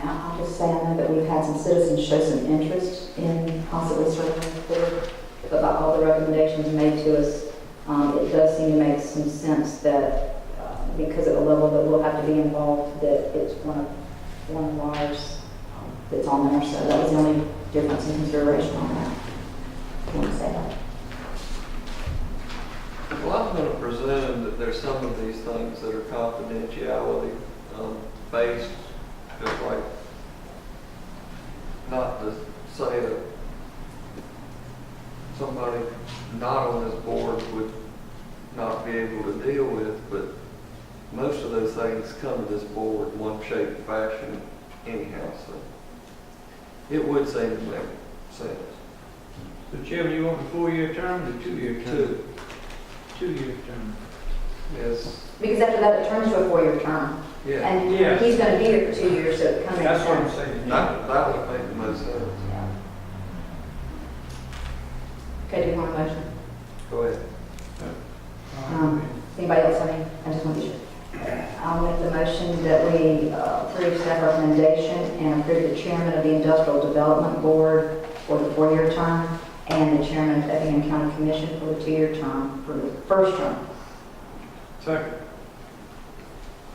And I'll just say, I know that we've had some citizens show some interest in possibly serving the board, but by all the recommendations made to us, it does seem to make some sense that because of the level that we'll have to be involved, that it's one of ours that's on there. So that was the only difference in consideration on that. If you want to say that. Well, I'm going to presume that there's some of these things that are confidentiality based, just like, not to say that somebody not on this board would not be able to deal with, but most of those things come to this board in one shape or fashion anyhow, so it would seem to make sense. So Chairman, you want a 4-year term or 2-year term? 2, 2-year term. yes, Because after that, it turns to a 4-year term. yeah, And Yeah. he's going to be here for 2 years, so it kind of makes That's what I'm sense. saying. that would make the most sense. Yeah. Okay, do you want a motion? Go ahead. Anybody else have any? I just want to be sure. I'll make the motion that we approve staff recommendation and approve the chairman of the Industrial Development Board for the 4-year term and the chairman of the Effingham County Commission for the 2-year term, for the first term. Second.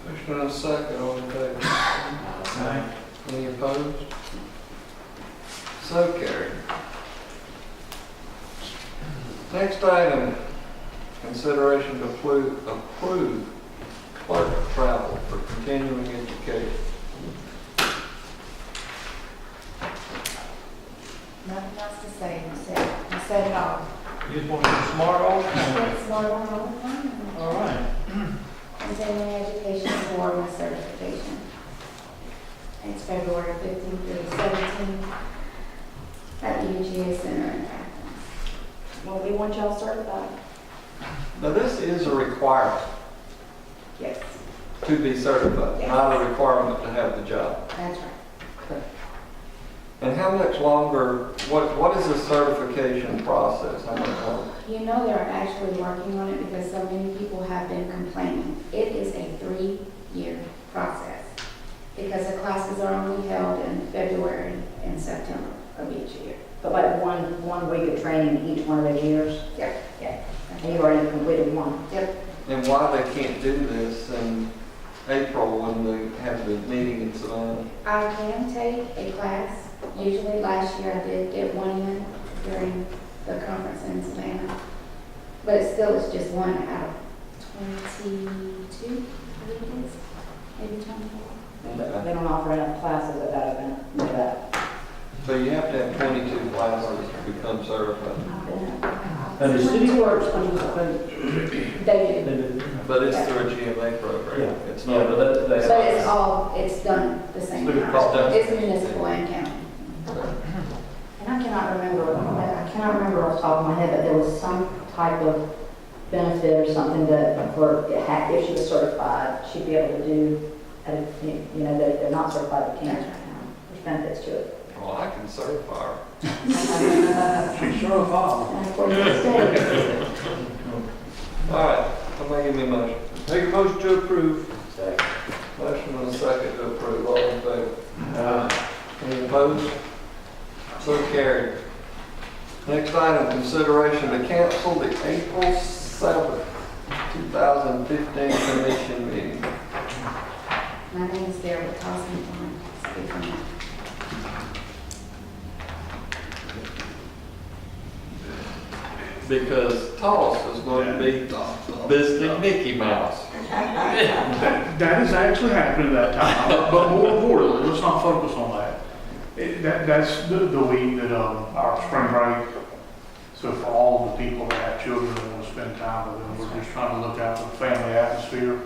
Motion and a second, all in favor? Aye. Any opposed? So carried. Next item, consideration to approve clerk travel for continuing education. Nothing else to say. You said it all. You just want to be smart all the time. It's more than all the time. All right. Continuing education board with certification. It's February 15th through the 17th. at the UGA Center in Athens. Well, we want y'all certified. Now, this is a requirement Yes, to be certified, Yes. not a requirement to have the job. that's right. And how much longer, what is the certification process? How much longer? You know they're actually working on it because so many people have been complaining. It is a 3-year process because the classes are only held in February and September of each year. But like one week of training each one of those years, Yep. yeah. And you've already completed one. Yep. And why they can't do this in April when they have the meeting in Savannah? I can take a class. Usually last year I did get one in during the conference in Savannah. But it still is just one out of 22, I think it is, maybe 24. They don't offer enough classes at that event, you know that. So you have to have 22 classes to become certified. And the city works, They do. But it's through a GMA program. Yeah. It's yeah, not. but that's. But it's done the same It's time. done. It's municipal and county. And I cannot remember off the top of my head, but there was some type of benefit or something that if she was certified, she'd be able to do, you know, that they're not certified, they can't. There's benefits to it. Well, I can certify her. She's certified. And according to the state, All right, somebody give me a motion. Make a motion to approve. Motion and a second to approve, all in favor? Any opposed? So carried. Next item, consideration to cancel the April 7th, 2015 commission meeting. My name is Sarah Cosme. Speak on that. Because Toss is going to be visiting Mickey Mouse. That is actually happening at that time, but more importantly, let's not focus on that. That's the week that our spring break, so for all the people that have children and want to spend time with them, we're just trying to look out for the family atmosphere.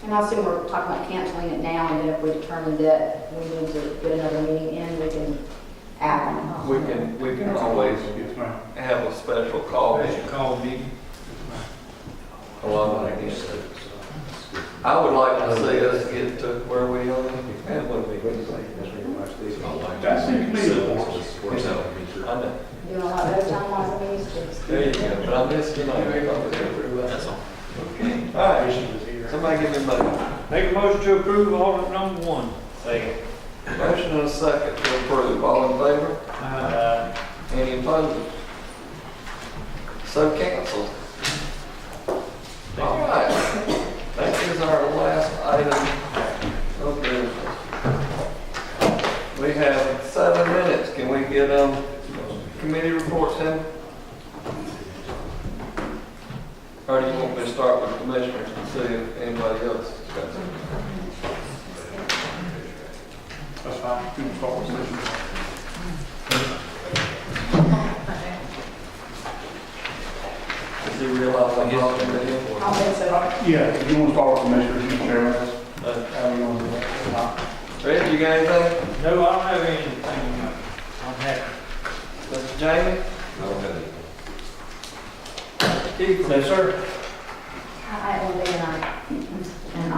and I assume we're talking about canceling it now, and then if we determine that we need to get another meeting in, we can add on. We can always Yes, ma'am. have a special call. Special call meeting. Along with it. I would like to see us get to where we only have one meeting. That's in committee reports. I know. Doing a lot better time-wise than we used to. There you go, but I missed tonight. That's all. All right, somebody give me a motion. Make a motion to approve audit number 1. Motion and a second to approve, all in favor? Any opposed? So canceled. All right, that is our last item of business. We have 7 minutes, can we get committee reports in? Or do you want me to start with commissioners and see if anybody else has got something? That's fine. You can start with this. Does he realize I'm not in there? I don't think so. Yeah, if you want to start with commissioners, you can share with us. How you want to do that? Reggie, you got anything? No, I don't have anything. I'm happy. Mr. Jamie? Keith? Yes, sir. I have one thing, and I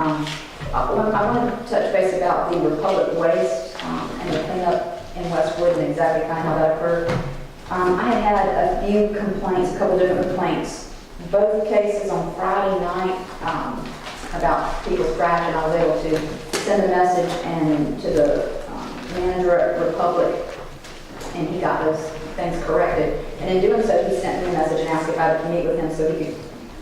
wanted to touch base about the Republic waste and the cleanup in Westwood and exactly kind of how that occurred. I had a few complaints, a couple different complaints. Both cases on Friday night about people's trash, and I was able to send a message and to the manager at Republic, and he got those things corrected. And in doing so, he sent me a message and asked if I would meet with him so he could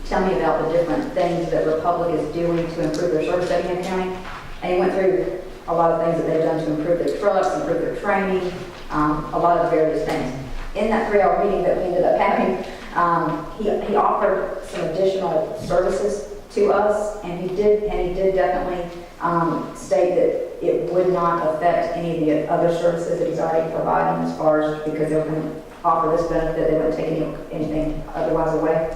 tell me about the different things that Republic is doing to improve their service at Effingham County. And he went through a lot of things that they've done to improve their trucks, improve their training, a lot of various things. In that 3-hour meeting that we ended up having, he offered some additional services to us, and he did definitely state that it would not affect any of the other services that he's already providing, as far as because they were going to offer this benefit, they wouldn't take anything otherwise away.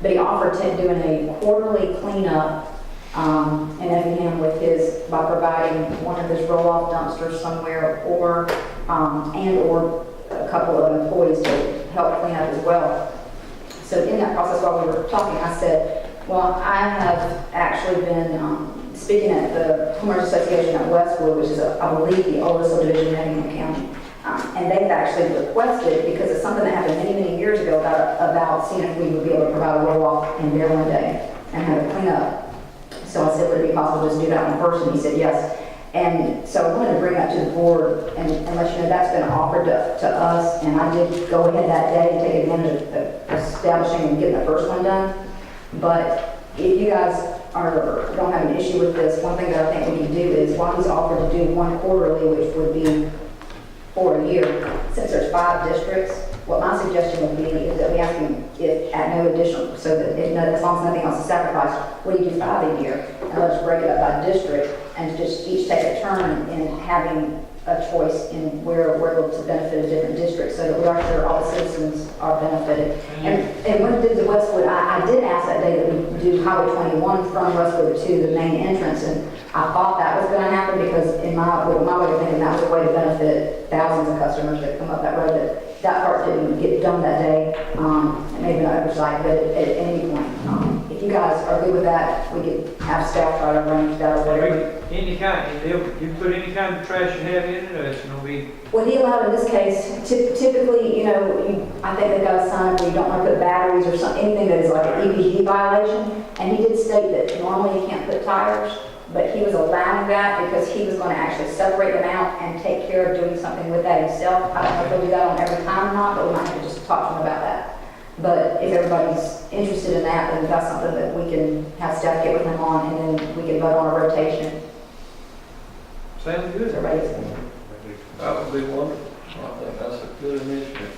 But he offered doing a quarterly cleanup in Effingham by providing one of his roll-off dumpsters somewhere, or and/or a couple of employees to help clean up as well. So in that process, while we were talking, I said, well, I have actually been speaking at the Homeowners Association at Westwood, which is, I believe, the oldest subdivision in Effingham County. And they've actually requested, because it's something that happened many, many years ago, about seeing if we would be able to provide a roll-off in there one day and have a cleanup. So I said, would it be possible to do that in person? He said, yes. And so I wanted to bring that to the board and let you know that's been offered to us. And I did go ahead that day and take advantage of establishing and getting the first one done. But if you guys don't have an issue with this, one thing that I think we can do is, while he's offered to do one quarterly, which would be for a year, since there's 5 districts, what my suggestion would be is that we ask him if at no additional, so that if no, as long as nothing else is sacrificed, would he do 5 a year? And let's break it up by district and just each take a turn in having a choice in where we're able to benefit a different district, so that we are sure all the citizens are benefited. And when we did the Westwood, I did ask that day that we do Highway 21 from Westwood to the main entrance, and I thought that was going to happen because in my way of thinking, that was a way to benefit thousands of customers that come up that road. That part didn't get done that day. It may have been an oversight, but at any point, if you guys are good with that, we could have staff try to arrange that or whatever. Any kind, you put any kind of trash you have in it, or it's gonna be? What he allowed in this case, typically, I think they've got a sign where you don't want to put batteries or anything that is like an EPD violation. And he did state that normally you can't put tires, but he was allowing that because he was going to actually separate them out and take care of doing something with that himself. I don't know if he'll do that on every time or not, but we might have to just talk to him about that. But if everybody's interested in that, then that's something that we can have staff get with him on, and then we can vote on a rotation. Sounds good. That would be wonderful. I think that's a good initiative.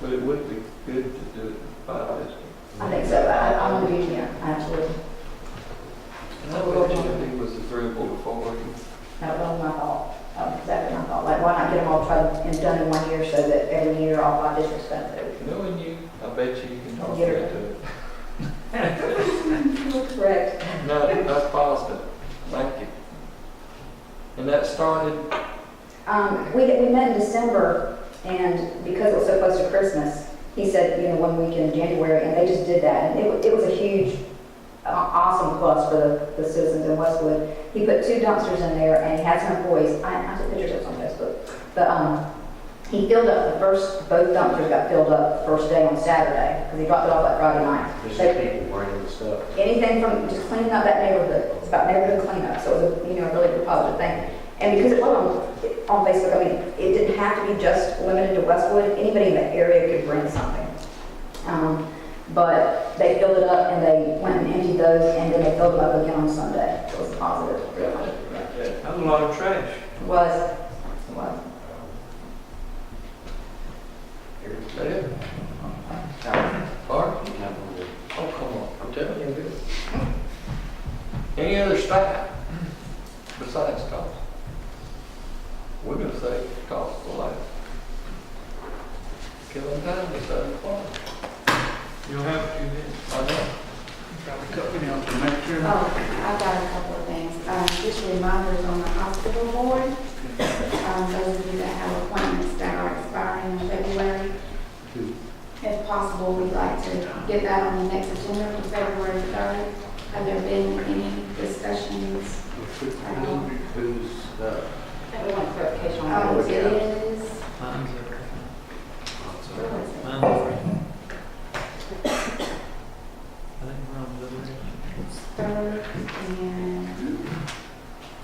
But it would be good to do it by this. I think so. I want to be here, absolutely. And I would if he was agreeable before. That was my thought. That was exactly my thought. Like, why not get them all tried and done in 1 year so that every year all 5 districts benefit? Knowing you, I bet you can talk Get her her. into it. Correct. No, that's positive. Thank you. And that started, We met in December, and because it was so close to Christmas, he said, 1 week in January, and they just did that. And it was a huge, awesome plus for the citizens in Westwood. He put 2 dumpsters in there, and he had some employees. I took pictures of it on Facebook. But he filled up both dumpsters got filled up the first day on Saturday, because he dropped it off that Friday night. Just So people bringing the stuff. anything from just cleaning up that neighborhood. It's about neighborhood cleanup, so it was a really good positive thing. And because it was on Facebook, I mean, it didn't have to be just limited to Westwood. Anybody in the area could bring something. But they filled it up and they went and emptied those, and then they filled them up again on Sunday. So it was positive, really. That was a lot of trash. It was. It was. that it? Bart? Oh, come on, I'm telling you, good. Any other staff besides cost? We're gonna say cost for life. Killing time, it's 7 o'clock. You don't have to do this. I know. Cut me off the next year. I've got a couple of things. Just reminders on the hospital board. Those of you that have appointments that are expiring in February. If possible, we'd like to get that on the next agenda for February 3rd. Have there been any discussions? We want clarification on Oh, that. it is. Mine's okay. Where was it? Mine's okay. I think mine's over there. 3rd and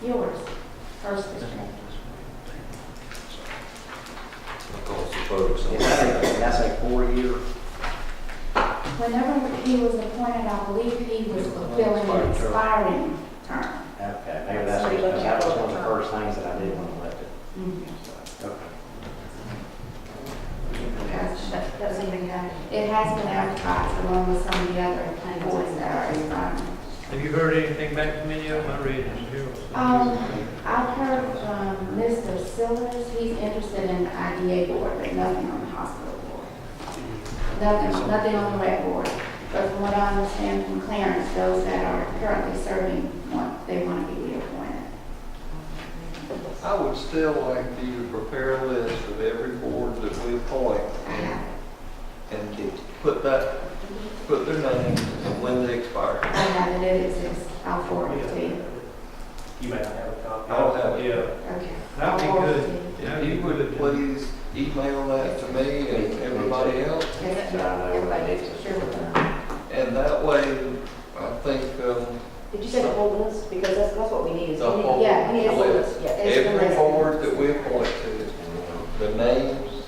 yours, first district. Because the folks. That's a 4-year. Whenever he was appointed, I believe he was fulfilling an expiring term. Okay, maybe that's because that was one of the first things that I did when elected. Okay. That's something that. It has been advertised along with some of the other boards that are expiring. Have you heard anything back from any of them? I read it. I've heard from Mr. Sillers, he's interested in the IDA board, but nothing on the hospital board. Nothing on the rec board. But from what I understand from Clarence, those that are currently serving, they want to be reappointed. I would still like you to prepare a list of every board that we appoint and put their names and when they expire. I have it, it exists. I'll forward it to you. You may not have a copy. I don't have it. Yeah. Okay. That'd be I'll forward good. it to you. If you would please email that to me and everybody else, Yes, sir. Everybody, sure. and that way, I think, Did you say the whole list? Because that's what we need. The whole Yeah, We need a whole list, yeah. It's the every list. board that we appoint to, the names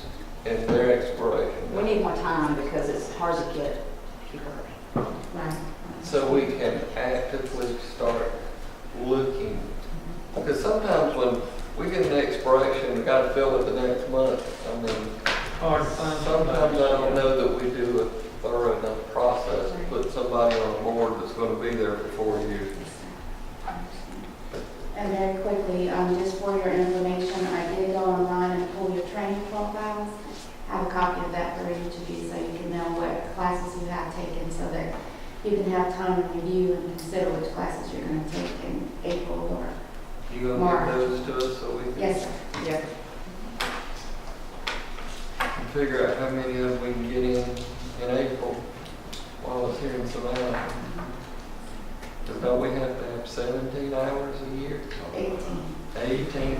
and their expiration. We need more time because it's hard to get people. Right. So we can actively start looking. Because sometimes when we get an expiration, we gotta fill it the next month. I mean, Hard to find sometimes I somebody. don't know that we do a thorough enough process to put somebody on a board that's gonna be there for 4 years. And very quickly, just for your information, I did go online and pull your training profiles. I have a copy of that for each of you so you can know what classes you have taken so that you can have time to review and consider which classes you're going to take in April or, You gonna Mark. get those to us so we can yes, sir. Yeah. figure out how many of them we can get in April while it's here in Savannah? Because don't we have to have 17 hours a year? 18. 18?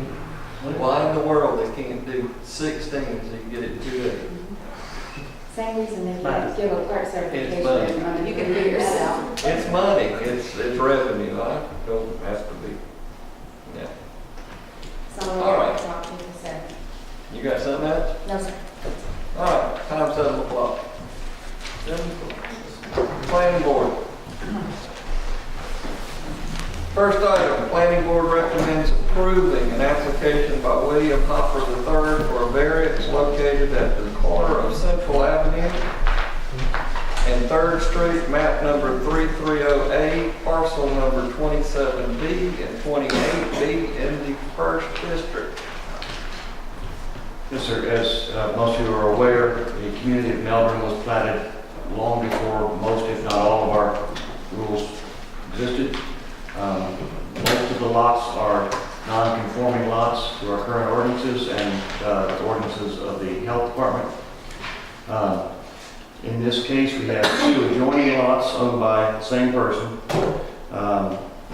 Why in the world they can't do 16 so you can get it 2 days? Same reason they can't give a clerk certification. money. in Monday You can through figure it Thursday. out. It's money, it's revenue, I don't have to be, yeah. Someone All will right. talk to you for 7. You got something else? No, sir. All right, time's 7 o'clock. 7 o'clock. Planning board. First item, planning board recommends approving an application by William Hopper III for a variance located at the corner of Central Avenue and 3rd Street, map number 330A, parcel number 27B and 28B in the 1st District. Yes, sir. As most of you are aware, the community of Melbourne was platted long before most, if not all, of our rules existed. Most of the lots are non-conforming lots to our current ordinances and the ordinances of the health department. In this case, we have 2 adjoining lots owned by the same person.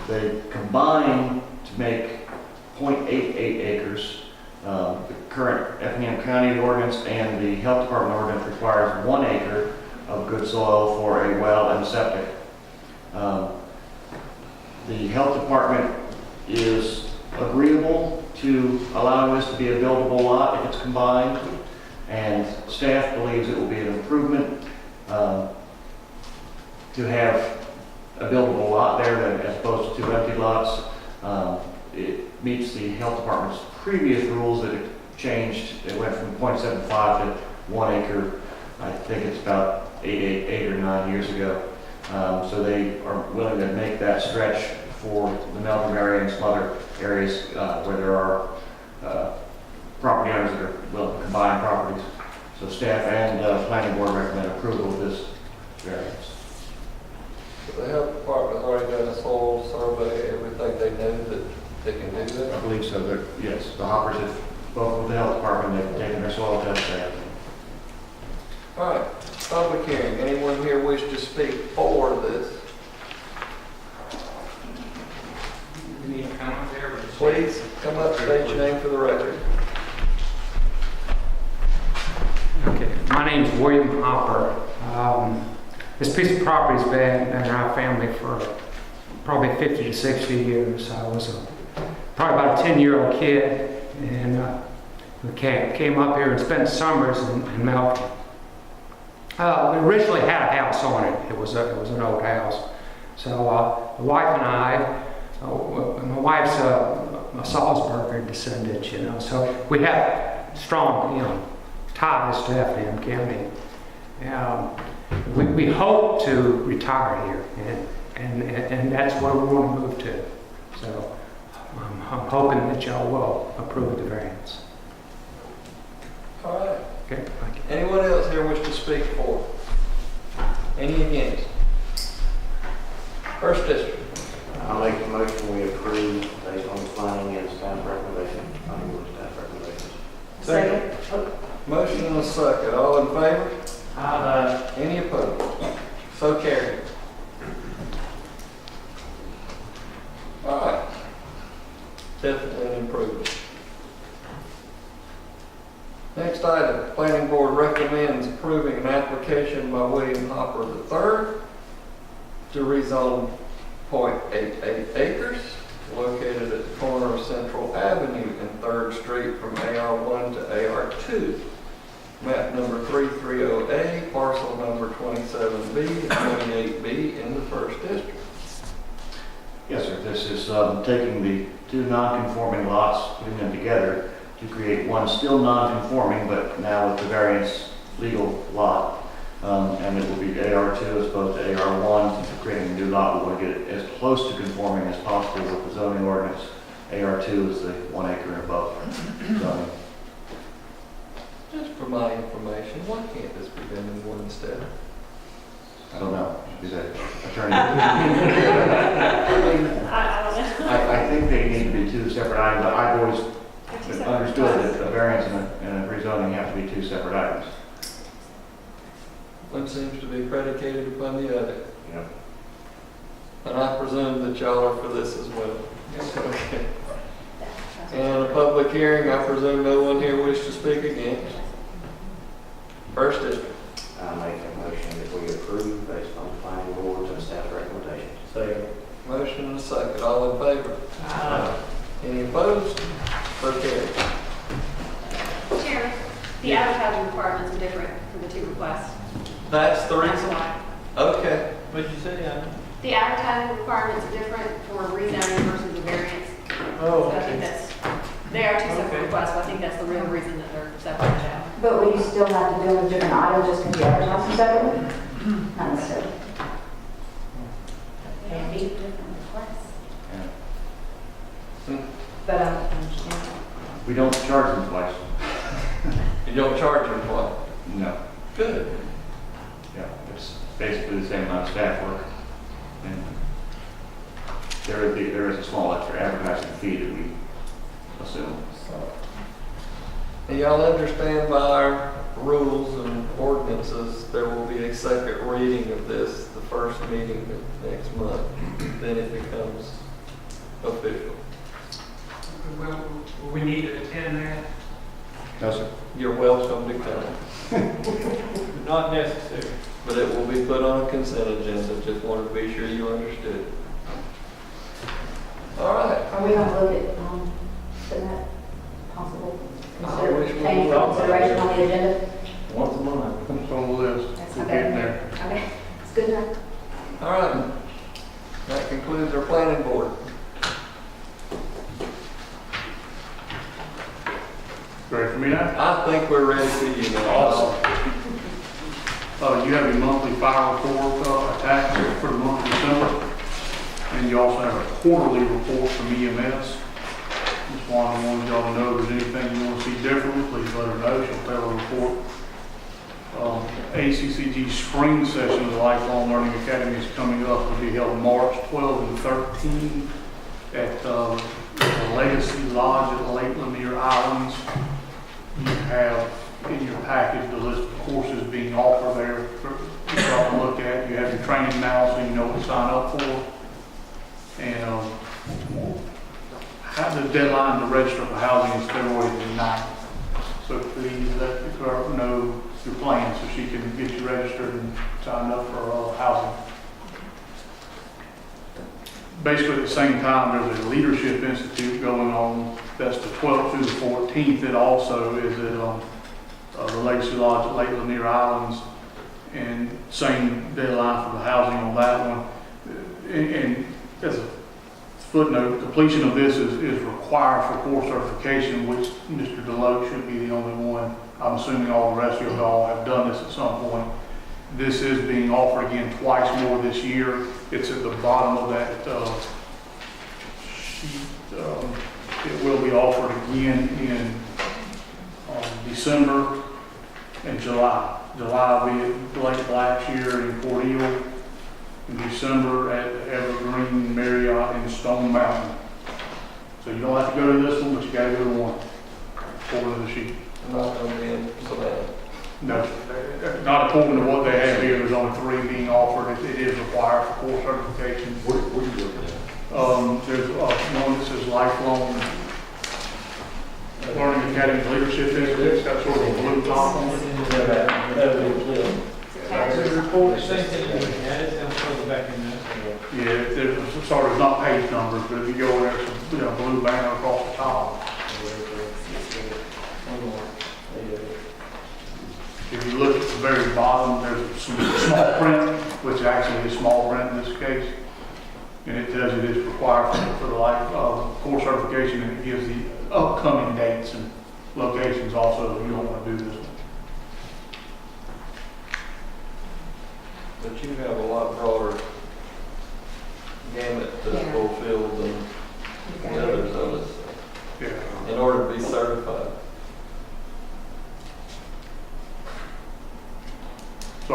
They combine to make 0.88 acres. The current Effingham County ordinance and the health department ordinance requires 1 acre of good soil for a well and septic. The health department is agreeable to allowing this to be a buildable lot if it's combined, and staff believes it will be an improvement to have a buildable lot there as opposed to 2 empty lots. It meets the health department's previous rules that it changed. It went from 0.75 to 1 acre. I think it's about 8 or 9 years ago. So they are willing to make that stretch for the Melbourne area and some other areas where there are property owners that are willing to combine properties. So staff and planning board recommend approval of this variance. The health department's already done a soil survey, everything they know that they can do I that. believe so. Yes, the Hoppers have spoken with the health department. They've taken their soil test there. All right, public hearing. Anyone here wish to speak for this? You need a comment there? or just- Please come up, state your name for the record. Okay, my name's William Hopper. This piece of property's been in our family for probably 50 to 60 years. I was probably about a 10-year-old kid, and we came up here and spent summers in Melbourne. We originally had a house on it. It was an old house. So the wife and I, my wife's a Salzburger descendant, you know. So we have strong, you know, ties to Effingham County. We hope to retire here, and that's where we want to move to. So I'm hoping that y'all will approve the variance. All right. Okay, thank you. Anyone else here wish to speak for? Any against? First District. I'll make the motion we approve based on the planning and staff recommendation. a second. All in favor? Any opposed? So carried. All right. Definitely an improvement. Next item, Planning Board recommends approving an application by William Hopper III to rezone .88 acres located at the corner of Central Avenue and 3rd Street from AR1 to AR2. Map number 330A, parcel number 27B and 28B in the 1st District. Yes, sir. This is taking the two non-conforming lots, putting them together to create one still non-conforming, but now with the variance legal lot. And it will be AR2 as opposed to AR1. Since we're creating a new lot, we want to get it as close to conforming as possible with the zoning ordinance. AR2 is the 1 acre and above zoning. Just for my information, why can't this be done in one instead? I don't know. Is that attorney? I don't know. I think they need to be two separate items. I've always understood that a variance and a rezoning have to be two separate items. One seems to be predicated upon the other. Yep. And I presume that y'all are for this as well. Okay. And a public hearing, I presume no one here wishes to speak against. 1st District. I make a motion that we approve based on the planning board's and staff's recommendations. Second. Motion and a second. All in favor? Any opposed? So carried. Chairman, the advertising requirements are different for the two requests. That's the That's reason? why. Okay. What'd you say, Anna? The advertising requirements are different for rezoning versus the variance. Oh, So I think they are two separate Okay. requests, but I think that's the real reason that they're separated out. But will you still have to do with different items just because you advertise them separately? Not necessarily. They have 8 different requests. But I understand. We don't charge them twice. You don't charge them what? No. Good. Yeah, it's basically the same amount of staff work. And there is a small extra advertising fee that we assume. And y'all understand by our rules and ordinances, there will be a second reading of this, the first meeting of next month. Then it becomes official. Well, we need to attend that. No, sir. You're welcome to come, Not necessary. but it will be put on a consent agenda. Just wanted to be sure you understood. All right. Are we going to look at, that possible I wish we consideration would. on the agenda? Once a month. It's on the list. That's We're okay. getting there. Okay, it's good enough. All right. That concludes our planning board. Ready for me now? I think we're ready for you now. You have your monthly fire report attached for the month of December. And you also have a quarterly report from EMS. Just wanted y'all to know if there's anything you want to see differently, please let her know. She'll tell her report. ACCG spring session of the Lifelong Learning Academy is coming up. It'll be held March 12 and 13 at the Legacy Lodge at Lake Lanier Islands. You have in your package the list of courses being offered there for you to look at. You have your training now, so you know what to sign up for. And the deadline to register for housing is February the 9th. So please let the clerk know your plans so she can get you registered and signed up for housing. Basically at the same time, there's a leadership institute going on. That's the 12th through the 14th. It also is at the Legacy Lodge at Lake Lanier Islands. And same deadline for the housing on that one. And as a footnote, completion of this is required for core certification, which Mr. Deloach should be the only one. I'm assuming all the rest of y'all have done this at some point. This is being offered again twice more this year. It's at the bottom of that sheet. It will be offered again in December and July. July will be at Lake Blackshear in Port Eel. In December at Evergreen Marriott in Stone Mountain. So you don't have to go to this one, but you got to go to one. Forward to the sheet. I'm not going to be in Savannah. No, not according to what they have here, there's only 3 being offered. It is required for core certification. What are you looking at? There's one that says lifelong learning academy leadership. It's got sort of a blue top on it. The report, same thing you're looking at, it's down further back in there. Yeah, there's not page numbers, but if you go in there, it's a blue banner across the top. If you look at the very bottom, there's some small print, which actually is small print in this case. And it tells you it is required for the life core certification, and it gives the upcoming dates and locations also if you don't want to do this one. But you have a lot broader gamut to fulfill than the others of us in order to be certified. So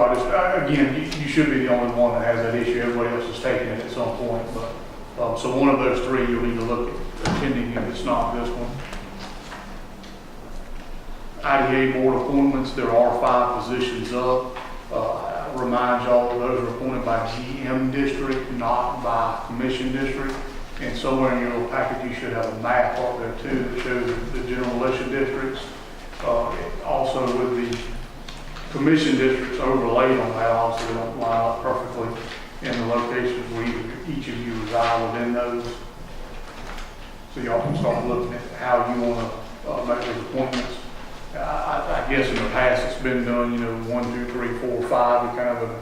again, you should be the only one that has that issue. Everybody else is taking it at some point, but, so one of those 3, you'll need to look at attending if it's not this one. IDA board appointments, there are 5 positions up. I remind y'all, those are appointed by GM district, not by commission district. And somewhere in your little packet, you should have a map up there too that shows the general election districts. Also with the commission districts overlaid on that, also they don't line up perfectly in the locations where each of you reside within those. So y'all can start looking at how you want to make those appointments. I guess in the past it's been done, 1, 2, 3, 4, 5, kind of a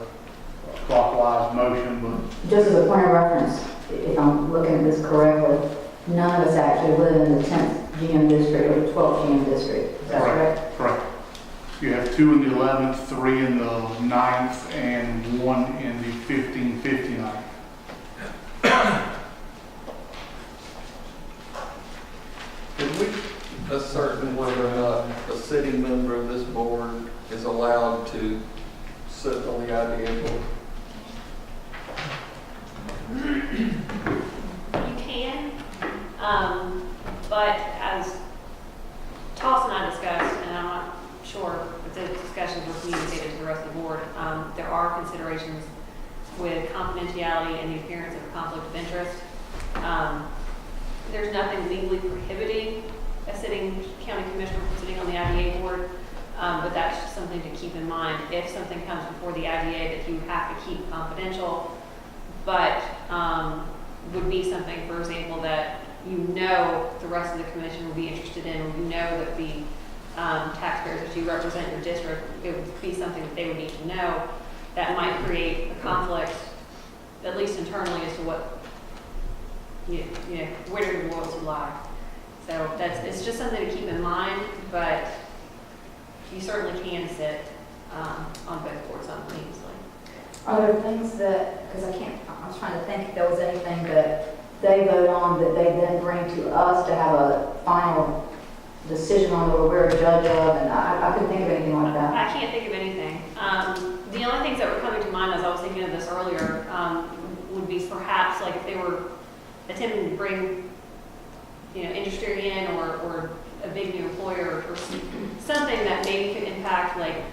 clockwise motion, but. Just as a point of reference, if I'm looking at this correctly, none of us actually live in the 10th GM district or the 12th GM district. Is that correct? Correct. You have 2 in the 11th, 3 in the 9th, and 1 in the 1559th. Did we ascertain whether or not a city member of this board is allowed to sit on the IDA board? You can, but as Toss and I discussed, and I'm not sure if the discussions were communicated to the rest of the board, there are considerations with confidentiality and the appearance of a conflict of interest. There's nothing legally prohibiting a sitting county commissioner from sitting on the IDA board, but that's just something to keep in mind. If something comes before the IDA that you have to keep confidential, but would be something, for example, that the rest of the commission will be interested in, or that the taxpayers that you represent in your district, it would be something that they would need to know, that might create a conflict, at least internally, as to what, where do the loyalty lie. So it's just something to keep in mind, but you certainly can sit on both boards simultaneously. Are there things that, because I was trying to think if there was anything that they vote on that they then bring to us to have a final decision on, or we're a judge of, and I couldn't think of anything like that. I can't think of anything. The only things that were coming to mind as I was thinking of this earlier would be perhaps like if they were attempting to bring, industry in, or a big new employer, or something that maybe could impact, like,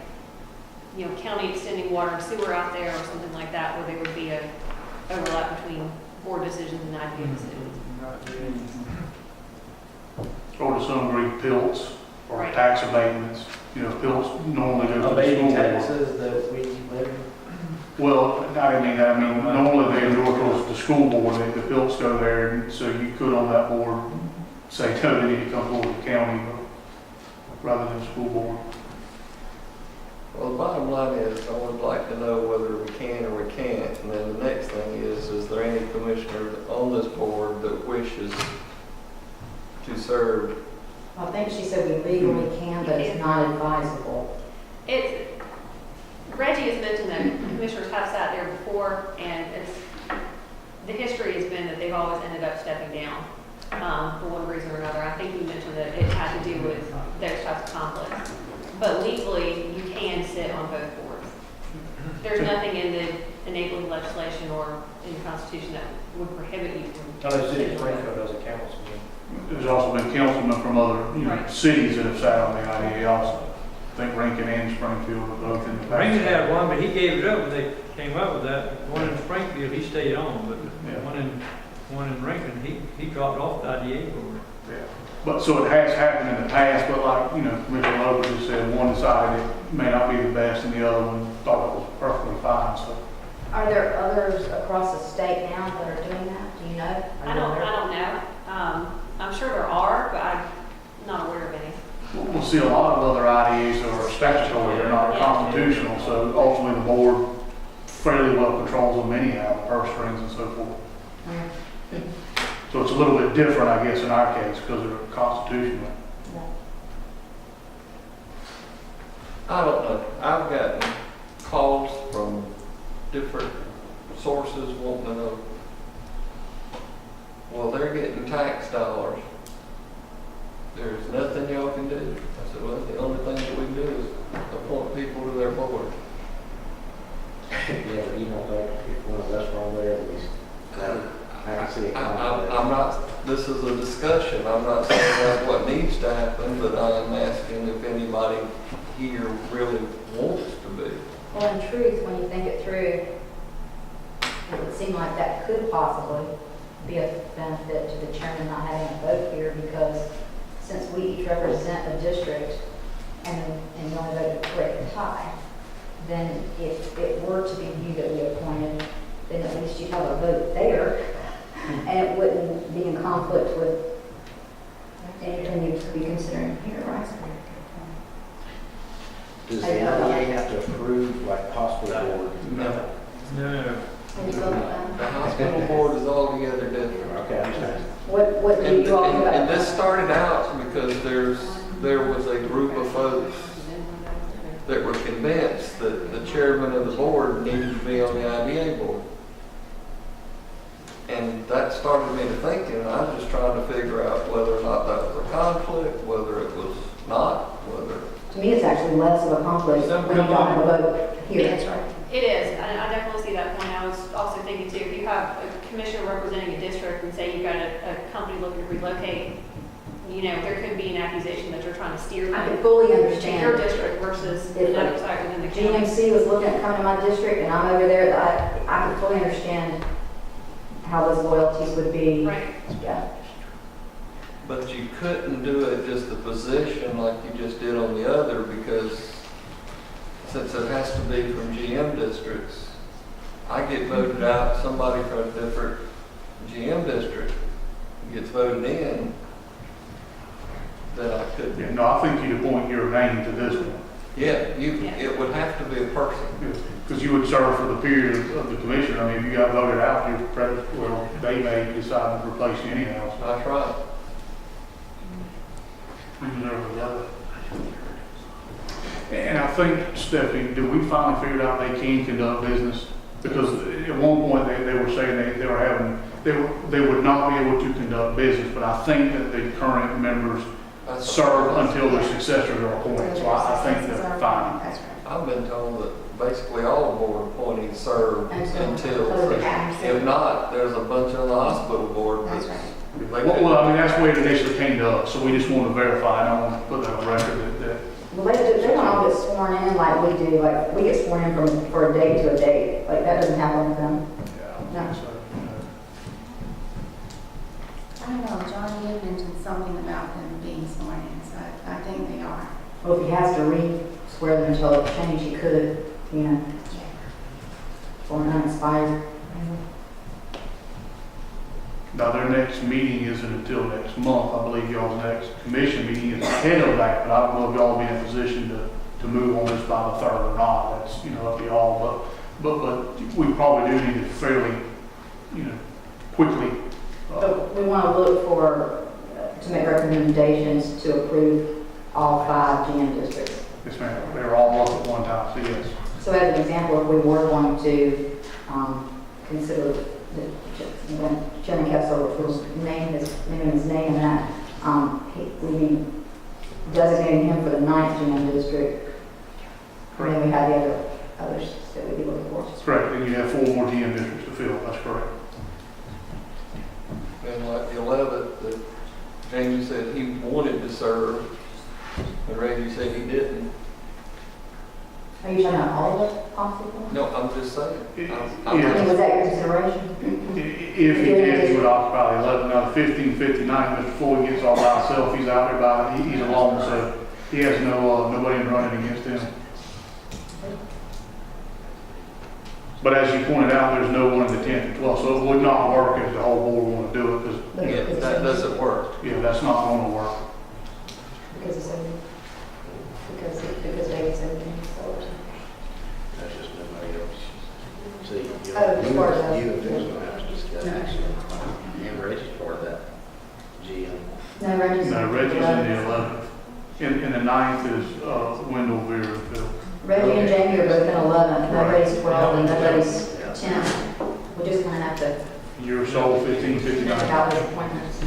county extending water and sewer out there, or something like that, where there would be a overlap between board decisions and IDA decisions. Or to some degree, PILTs or Right. tax abatements. PILTs normally go to the Abating school board. taxes that we live. Well, I didn't mean that. I mean, normally they go towards the school board, the PILTs go there, and so you could on that board say, no, they need to come forward to the county, rather than the school board. Well, the bottom line is, I would like to know whether we can or we can't. And then the next thing is there any commissioner on this board that wishes to serve? I think she said we legally can, but it's not advisable. Reggie has mentioned that commissioners have sat there before, and the history has been that they've always ended up stepping down for one reason or another. I think you mentioned that it had to do with those types of conflicts. But legally, you can sit on both boards. There's nothing in the enabling legislation or in the Constitution that would prohibit you from. I know City of Springfield does a councilman. There's also been councilmen from other Right. cities that have sat on the IDA also. I think Rankin and Springfield are both in the past. Rankin had one, but he gave it up when they came up with that. One in Springfield, he stayed on, but Yeah. one in Rankin, he dropped off the IDA board. Yeah. But so it has happened in the past, but like, Commissioner Loper just said, one decided it may not be the best and the other one thought it was perfectly fine, so. Are there others across the state now that are doing that? Do you know? I don't know. I'm sure there are, but I'm not aware of any. We'll see a lot of other IDAs that are statutory, they're not constitutional, so ultimately the board fairly well controls them anyhow, the purse strings and so forth. So it's a little bit different, I guess, in our case, because they're constitutional. I don't know. I've gotten calls from different sources wanting to know, well, they're getting tax dollars. There's nothing y'all can do. I said, well, the only thing that we can do is appoint people to their board. Yeah, but you don't think if one of us were on there, at least, I can see it. I'm not, this is a discussion. I'm not saying that's what needs to happen, but I'm asking if anybody here really wants to be. Well, in truth, when you think it through, it would seem like that could possibly be a benefit to the chairman not having a vote here, because since we each represent a district and we only vote to break the tie, then if it were to be you that we appointed, then at least you have a vote there, and it wouldn't be in conflict with anything you could be considering here, right? Does the IDA have to approve, like, hospital board? No. No. When you vote on that. The hospital board is altogether different. Okay, I understand. What do And, you all think and about this started out because there was a group of folks that were convinced that the chairman of the board needed to be on the IDA board. And that started me to thinking, I'm just trying to figure out whether or not that was a conflict, whether it was not, whether. To me, it's actually less of a conflict when you don't have a vote here. That's right. It is. I definitely see that point. I was also thinking too, if you have a commissioner representing a district and say you've got a company looking to relocate, there could be an accusation that you're trying to steer I them can fully to your understand. district versus If another site within the county. GMC was looking at coming to my district and I'm over there, I could fully understand how those loyalties would be. Right. Yeah. But you couldn't do it just the position like you just did on the other, because since it has to be from GM districts, I get voted out, somebody from a different GM district gets voted in, then I couldn't. Yeah, no, I think you'd appoint your name to this one. Yeah, it would have to be a person. Because you would serve for the period of the commission. I mean, if you got voted out, your president, well, they may decide to replace you anyhow. So That's right. you deserve the other. And I think, Stephanie, did we finally figure out they can conduct business? Because at one point they were saying they would not be able to conduct business, but I think that the current members serve until their successors are appointed. So I think they're fine. That's right. I've been told that basically all the board appointees serve until, Those are if not, there's a bunch on the hospital board That's that's. right. Well, I mean, that's the way it initially came to us, so we just want to verify. I don't want to put that on record that Well, they don't all get sworn in like we do, like we get sworn in for a date to a date, like that doesn't happen with them. yeah. No. So, I don't know, Johnny had mentioned something about them being sworn in, so I think they are. Well, if he has to re-swear them until it's changed, he could, or not expired. Now, their next meeting isn't until next month. I believe y'all's next commission meeting is ahead of that, but I don't know if y'all will be in a position to move on this by the 3rd or not. That's, up to y'all. But we probably do need it fairly, quickly. But we want to look to make recommendations to approve all 5 GM districts. Yes, ma'am. They were all up at one time, so yes. So as an example, if we were going to consider Chairman Kessler was naming his name in that, we'd be designating him for the 9th GM district. And then we had the others that we'd be looking for. That's correct. And you have 4 more GM districts to fill. That's correct. And like the 11th, that Jamie said he wanted to serve, and Randy said he didn't. Are you talking about all of the possible? No, I'm just saying. I mean, was that your consideration? If he did, he would occupy 11, now 15, 59, Mr. Floyd gets all by himself, he's out there by, he's alone, so he has nobody running against him. But as you pointed out, there's no one in the 10th and 12th, so it would not work if the whole board wanted to do it, because, Yeah, that doesn't work. yeah, that's not going to work. Because it's everything. Because David said everything. That's just nobody else. See, Oh, as far as that. you and Vince will have to discuss actually. And Reggie's part of that GM. No, Reggie's. No, Reggie's in the 11th. In the 9th is Wendell, Vera, and Phil. Reggie and Jamie are both in 11, nobody's 12, and nobody's Yeah. 10. We just kind of have to You're sole 15, think 59. about those appointments.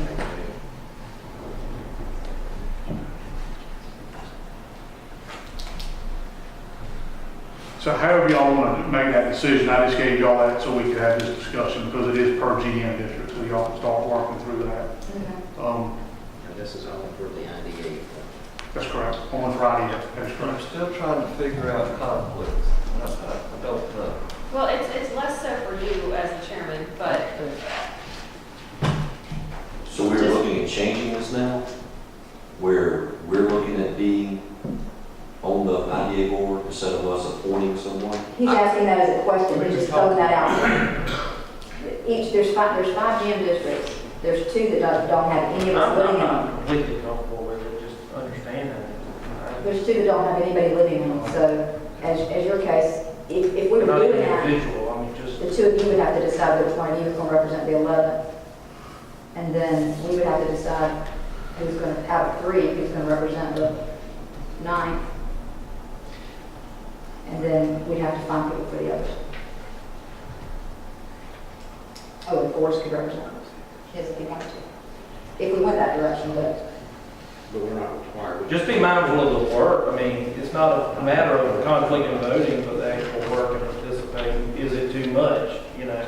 So however y'all want to make that decision, I just gave y'all that so we could have this discussion because it is per GM district, so y'all can start working through that. And this is only for the IDA. That's correct. On Friday, that's I'm correct. still trying to figure out conflicts. I don't know. Well, it's less so for you as the chairman, but So we're looking at changing this now, where we're looking at being on the IDA board instead of us appointing someone? He's asking that as a question, he's just throwing that out. There's five GM districts, there's 2 that don't have any of us living in them. I'm completely comfortable with it, just understanding it. There's 2 that don't have anybody living in them, so as your case, if we were Not doing that, individual, I mean, just. the 2 of you would have to decide which one of you is going to represent the 11th. And then we would have to decide who's going to, out of 3, who's going to represent the 9th. And then we'd have to find people for the others. Oh, and Forrest could represent us, yes, if he wanted to. If we went that direction, but But we're not required. Just be mindful of the work. I mean, it's not a matter of conflict in voting, but the actual work and participating. Is it too much? You know,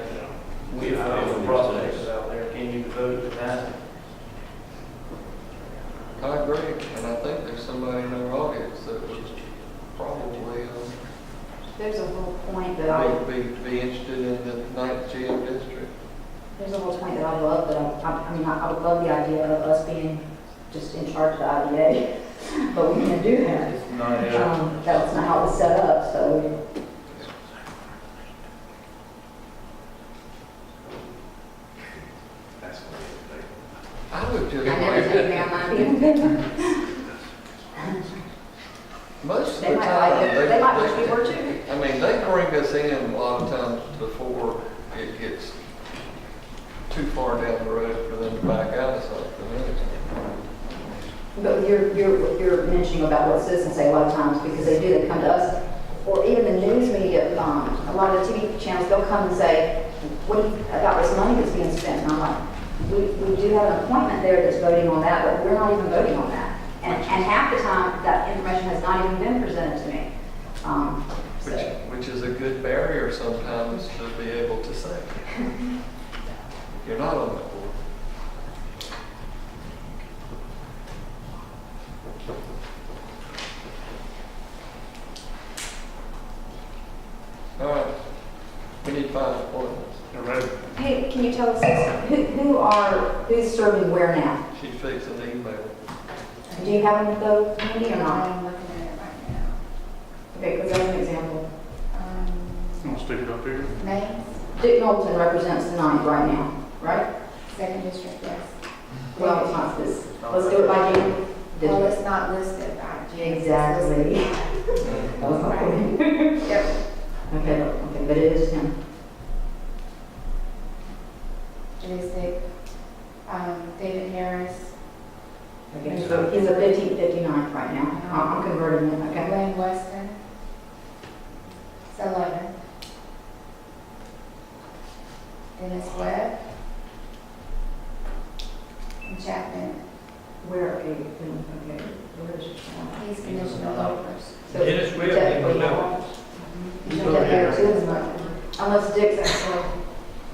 we have prospects out there. Can you vote for that? I agree, and I think there's somebody in our audience that would probably there's a whole point that I, be interested in the 9th GM district. there's a whole point that I love, that I would love the idea of us being just in charge of the IDA, but we can't do that. It's not, That's not how it's set up, so. That's going to be I would just I never like take me it. on my being. Most of They the might like time, it, they might wish we were too. I mean, they bring us in a lot of times before it gets too far down the road for them to back out of something. But you're mentioning about what citizens say a lot of times, because they come to us, or even the news media, a lot of the TV channels, they'll come and say, what do you, about this money that's being spent? And I'm like, we do have an appointment there that's voting on that, but we're not even voting on that. And half the time, that information has not even been presented to me. Which is a good barrier sometimes to be able to say. You're not on that board. All right, we need 5 appointments. You're ready? Hey, can you tell us who's serving where now? She's fixing the email. Do you have them though, handy or not? I'm looking at it right now. Okay, because that's an example. I'm going to stick it up here. Names, Dick Knowlton represents the 9th right now, right? 2nd district, yes. Well, it's not this. Let's do it by June. Well, it's not listed by June. Exactly. Yep. Okay, but it is him. It is Dick, David Harris, Okay, so he's a 15th, 59th right now. I'm converting him, okay? Wayne Weston, Sullivan, Dennis Webb, and Chapman. Where, okay, where is it? He's Commissioner Lopers. So Dennis Webb, technically, he was no. You don't have Harris, isn't it? Unless Dick's actually.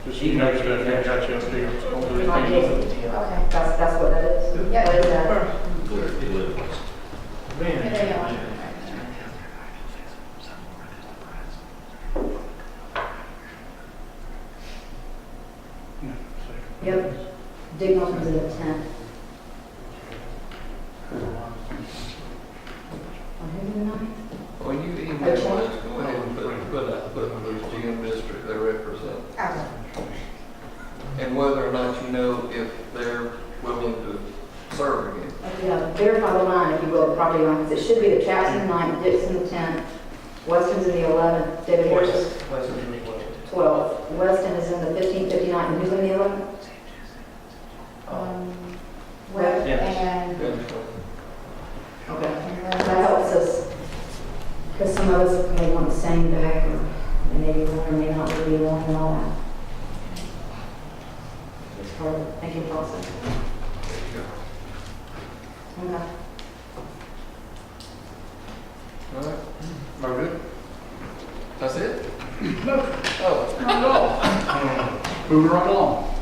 Just you know, I got you up here. It's gonna do Not it. Dick. Okay, that's what that is. Yep. What is that? Here they are. property on, because it should be the Chap's in the 9th, Dick's in the 10th, Weston's in the 11th, David Harris is 12th. Weston is in the 15th, 59th, and who's in the 11th? Web Yeah. and, Okay, that helps us, because some of us may want the same back, or maybe one or may not really want and all that. It's part of the thinking process. Okay. All right, Are we good? that's it? No, Oh, not at all. Moving right along.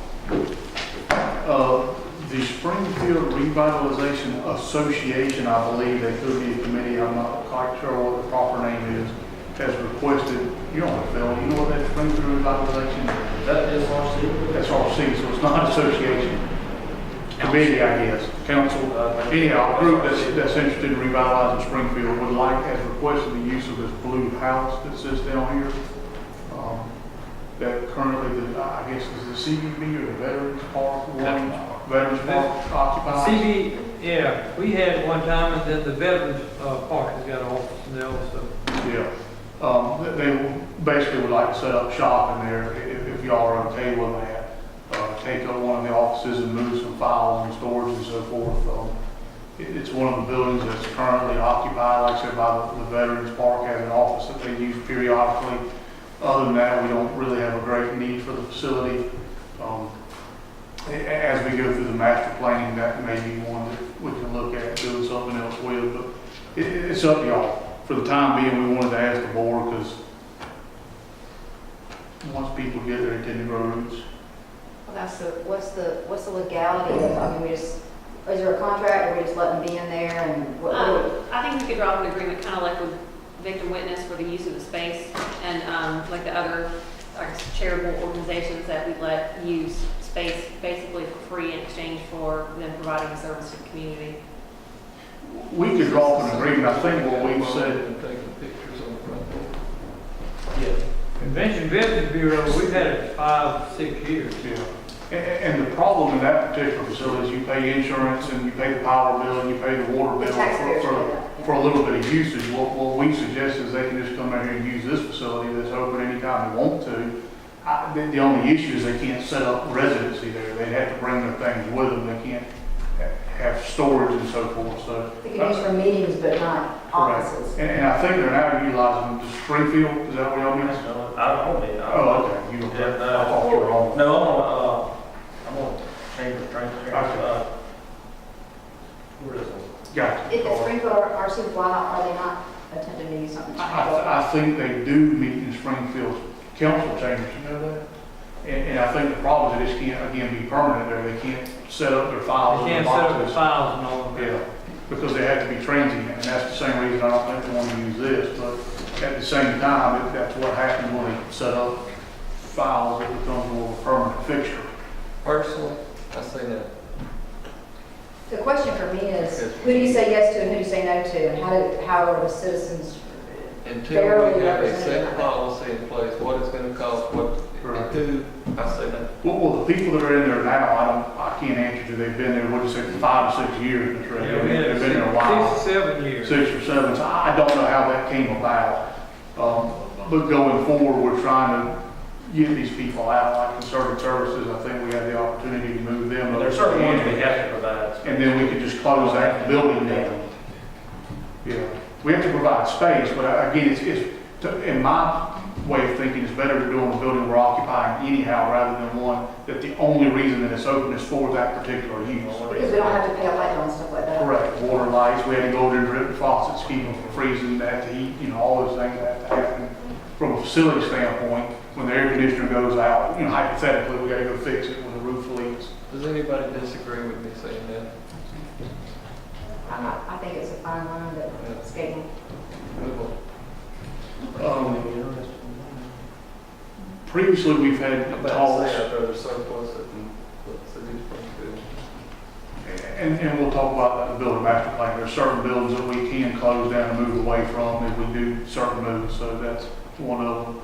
The Springfield Revitalization Association, I believe, they could be a committee, I'm not quite sure what the proper name is, has requested, you don't have to fill, you know what that Springfield Revitalization is? That is RC. That's RC, so it's not an association. Committee, I guess, council, anyhow, a group that's interested in revitalizing Springfield would like, has requested the use of this blue house that sits down here. That currently, I guess, is the CBB or the Veterans Park, Veterans Park occupies. CB, yeah, we had one time, and then the Veterans Park has got an office in there also. Yeah. They basically would like to set up shop in there if y'all are okay with that. Take up one of the offices and move some files and storage and so forth. It's one of the buildings that's currently occupied, like I said, by the Veterans Park, has an office that they use periodically. Other than that, we don't really have a great need for the facility. As we go through the master planning, that may be one that we can look at doing something else with, but it's up to y'all. For the time being, we wanted to ask the board, because once people get there, they tend to grow roots. Well, what's the legality of, I mean, is there a contract, or we just let them be in there, and what do we? I think we could draw up an agreement, kind of like with victim witness for the use of the space, and like the other, I guess, charitable organizations that we let use space basically for free in exchange for them providing a service to the community. We could draw up an agreement. I think what we've said. And taking pictures on the front door. Yeah. Convention Business Bureau, we've had it 5-6 years. Yeah. And the problem in that particular facility is you pay insurance and you pay the power bill and you pay the water bill for a little bit of usage. What we suggest is they can just come out here and use this facility that's open anytime they want to. The only issue is they can't set up residency there. They'd have to bring their things with them. They can't have storage and so forth. So They can use for meetings, but not offices. and I think they're now utilizing the Springfield. Is that what y'all mean? I don't mean. Oh, okay. You don't. Yeah, no. I thought you were wrong. No, I'm on Chamber Transparency. Okay. Where is it? Gotcha. If the Springfield RC, why are they not attempting to use something? I think they do meet in Springfield council chambers, you know that? And I think the problem is they just can't, again, be permanent there. They can't set up their files They in can't set up the boxes. files and all of that. Yeah, because they have to be transient, and that's the same reason I don't think they want to use this. But at the same time, that's what happens when they set up files, it becomes more of a permanent fixture. Personally, I say no. The question for me is, who do you say yes to and who do you say no to, and how are the citizens Until barely we have a represented set in that? policy in place, what it's gonna cost, what, and who, I say no. Well, the people that are in there now, I can't answer you. They've been there, what'd you say, 5 or 6 years, Mr. Ray? They've been there a while. 6 or 7 years. 6 or 7. So I don't know how that came about. But going forward, we're trying to get these people out, like concerted services. I think we have the opportunity to move them. Well, there's certain ones we have to provide. And then we could just close that building down. Yeah, we have to provide space, but again, in my way of thinking, it's better to do in a building we're occupying anyhow, rather than one that the only reason that it's open is for that particular use. Because we don't have to pay a light bill and stuff like that. Correct, water, lights, we had to go over and drip the faucets, keep them from freezing, they have to heat, all those things that have to happen. From a facility standpoint, when the air conditioner goes out, hypothetically, we gotta go fix it when the roof leaks. Does anybody disagree with me saying that? I think it's a fine line, but skating. Move on. Previously, we've had I'm about to talks, say I'd rather surplus it than let the city Springfield. and we'll talk about the building master plan. There's certain buildings that we can close down and move away from if we do certain moves, so that's one of them.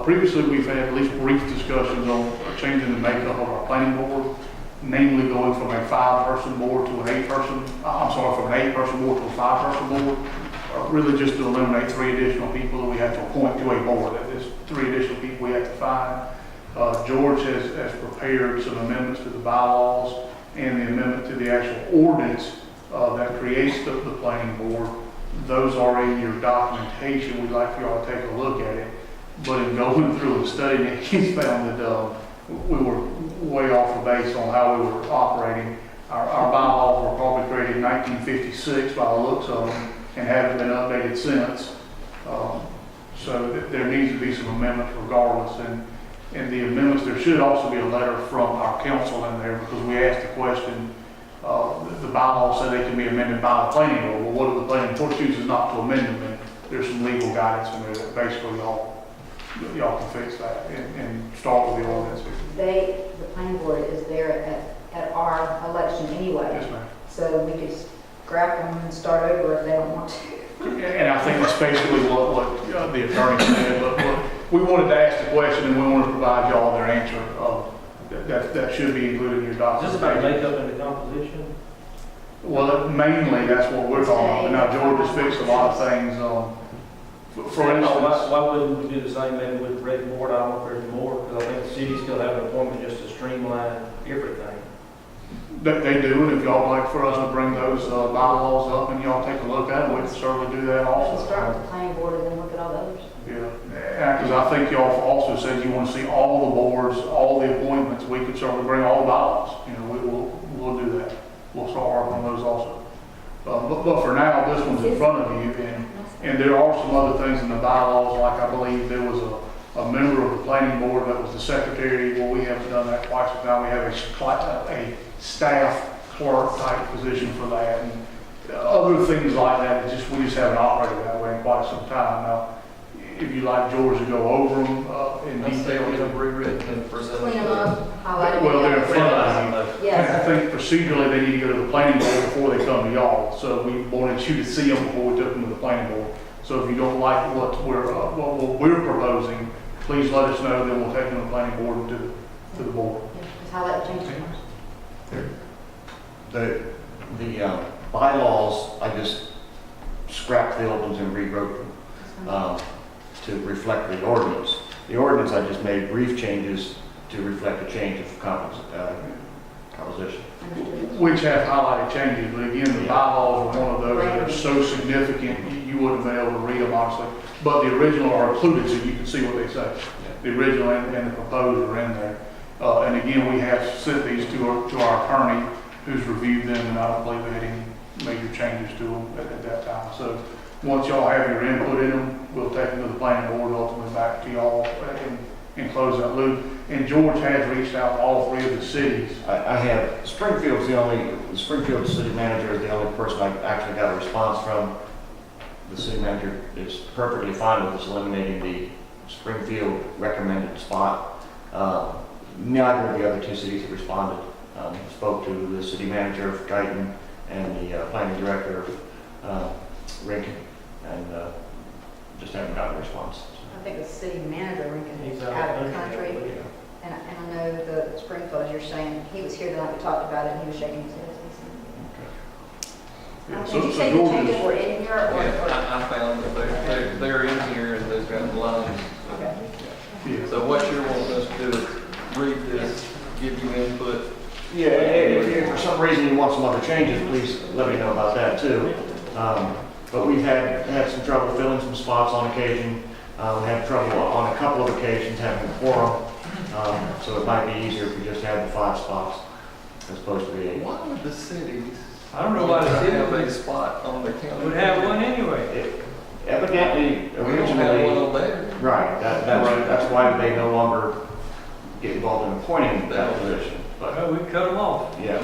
Previously, we've had at least brief discussions on changing the makeup of our planning board. namely going from a 5-person board to an 8-person, from an 8-person board to a 5-person board, really just to eliminate 3 additional people that we have to appoint to a board. There's 3 additional people we have to find. George has prepared some amendments to the bylaws and the amendment to the actual ordinance that creates the planning board. Those are in your documentation. We'd like for y'all to take a look at it. But in going through and studying it, he's found that we were way off the base on how we were operating. Our bylaws were probably created in 1956 by the looks of them and haven't been updated since. So there needs to be some amendments regardless. And the amendments, there should also be a letter from our council in there because we asked the question, the bylaws say they can be amended by the planning board. Well, what if the planning board chooses not to amend them? And there's some legal guidance in there that basically y'all can fix that and start with the ordinance. The planning board is there at our election anyway. Yes, ma'am. So we could scrap them and start over if they don't want to. And I think that's basically what the attorney said. But we wanted to ask the question and we want to provide y'all their answer. That should be included in your document. Is this about makeup and the composition? Well, mainly that's what we're talking about. Now, George has fixed a lot of things. For instance, Why wouldn't we do the same maybe with the rec board? I don't know if there's more, because I think the city still have an appointment just to streamline everything. they do, and if y'all like for us to bring those bylaws up and y'all take a look at them, we can certainly do that Let's also. start with the planning board and then look at all the others. Yeah, because I think y'all also said you want to see all the boards, all the appointments. We could certainly bring all the bylaws. We'll do that. We'll start working on those also. But for now, this one's in front of you, and there are some other things in the bylaws, like I believe there was a member of the planning board that was the secretary. Well, we haven't done that quite so now. We have a staff clerk type position for that, and other things like that. We just haven't operated that way in quite some time now. If you'd like George to go over them in detail. Rewritten and presented. Clean them up, highlight them. Well, they're in front of you. Yes. I think procedurally they need to go to the planning board before they come to y'all. So we wanted you to see them before we took them to the planning board. So if you don't like what we're proposing, please let us know. Then we'll take them to the planning board and to the board. Just highlight the changes. The bylaws, I just scrapped the old ones and rewrote them to reflect the ordinance. The ordinance, I just made brief changes to reflect a change of composition. Which have highlighted changes, but again, the bylaws are one of those that are so significant, you wouldn't have been able to read them honestly. But the original are included so you can see what they say. The original and the proposed are in there. And again, we have sent these to our attorney who's reviewed them, and I don't believe they had any major changes to them at that time. So once y'all have your input in them, we'll take them to the planning board, ultimately back to y'all and close that loop. And George has reached out to all 3 of the cities. I have, Springfield city manager is the only person I actually got a response from. The city manager is perfectly fine with us eliminating the Springfield recommended spot. Neither of the other 2 cities have responded. Spoke to the city manager of Guyton and the planning director of Rankin, and just haven't gotten a response. I think the city manager, Lincoln, is out of the country. And I know the Springfield, as you're saying, he was here the night we talked about it, and he was shaking his head. Did you say the changes were in here? I found that they're in here and they've got lines. Okay. So what you're wanting us to do is read this, give you input. Yeah, if for some reason you want some other changes, please let me know about that too. But we've had some trouble filling some spots on occasion. We had trouble on a couple of occasions having a quorum. So it might be easier if we just had the 5 spots as opposed to the 8. Why would the cities I don't know why the city have a spot on the county? would have one anyway. Evidently, We don't originally, have one on there. right, that's why they no longer get involved in appointing that position. But Well, we cut them off. yes.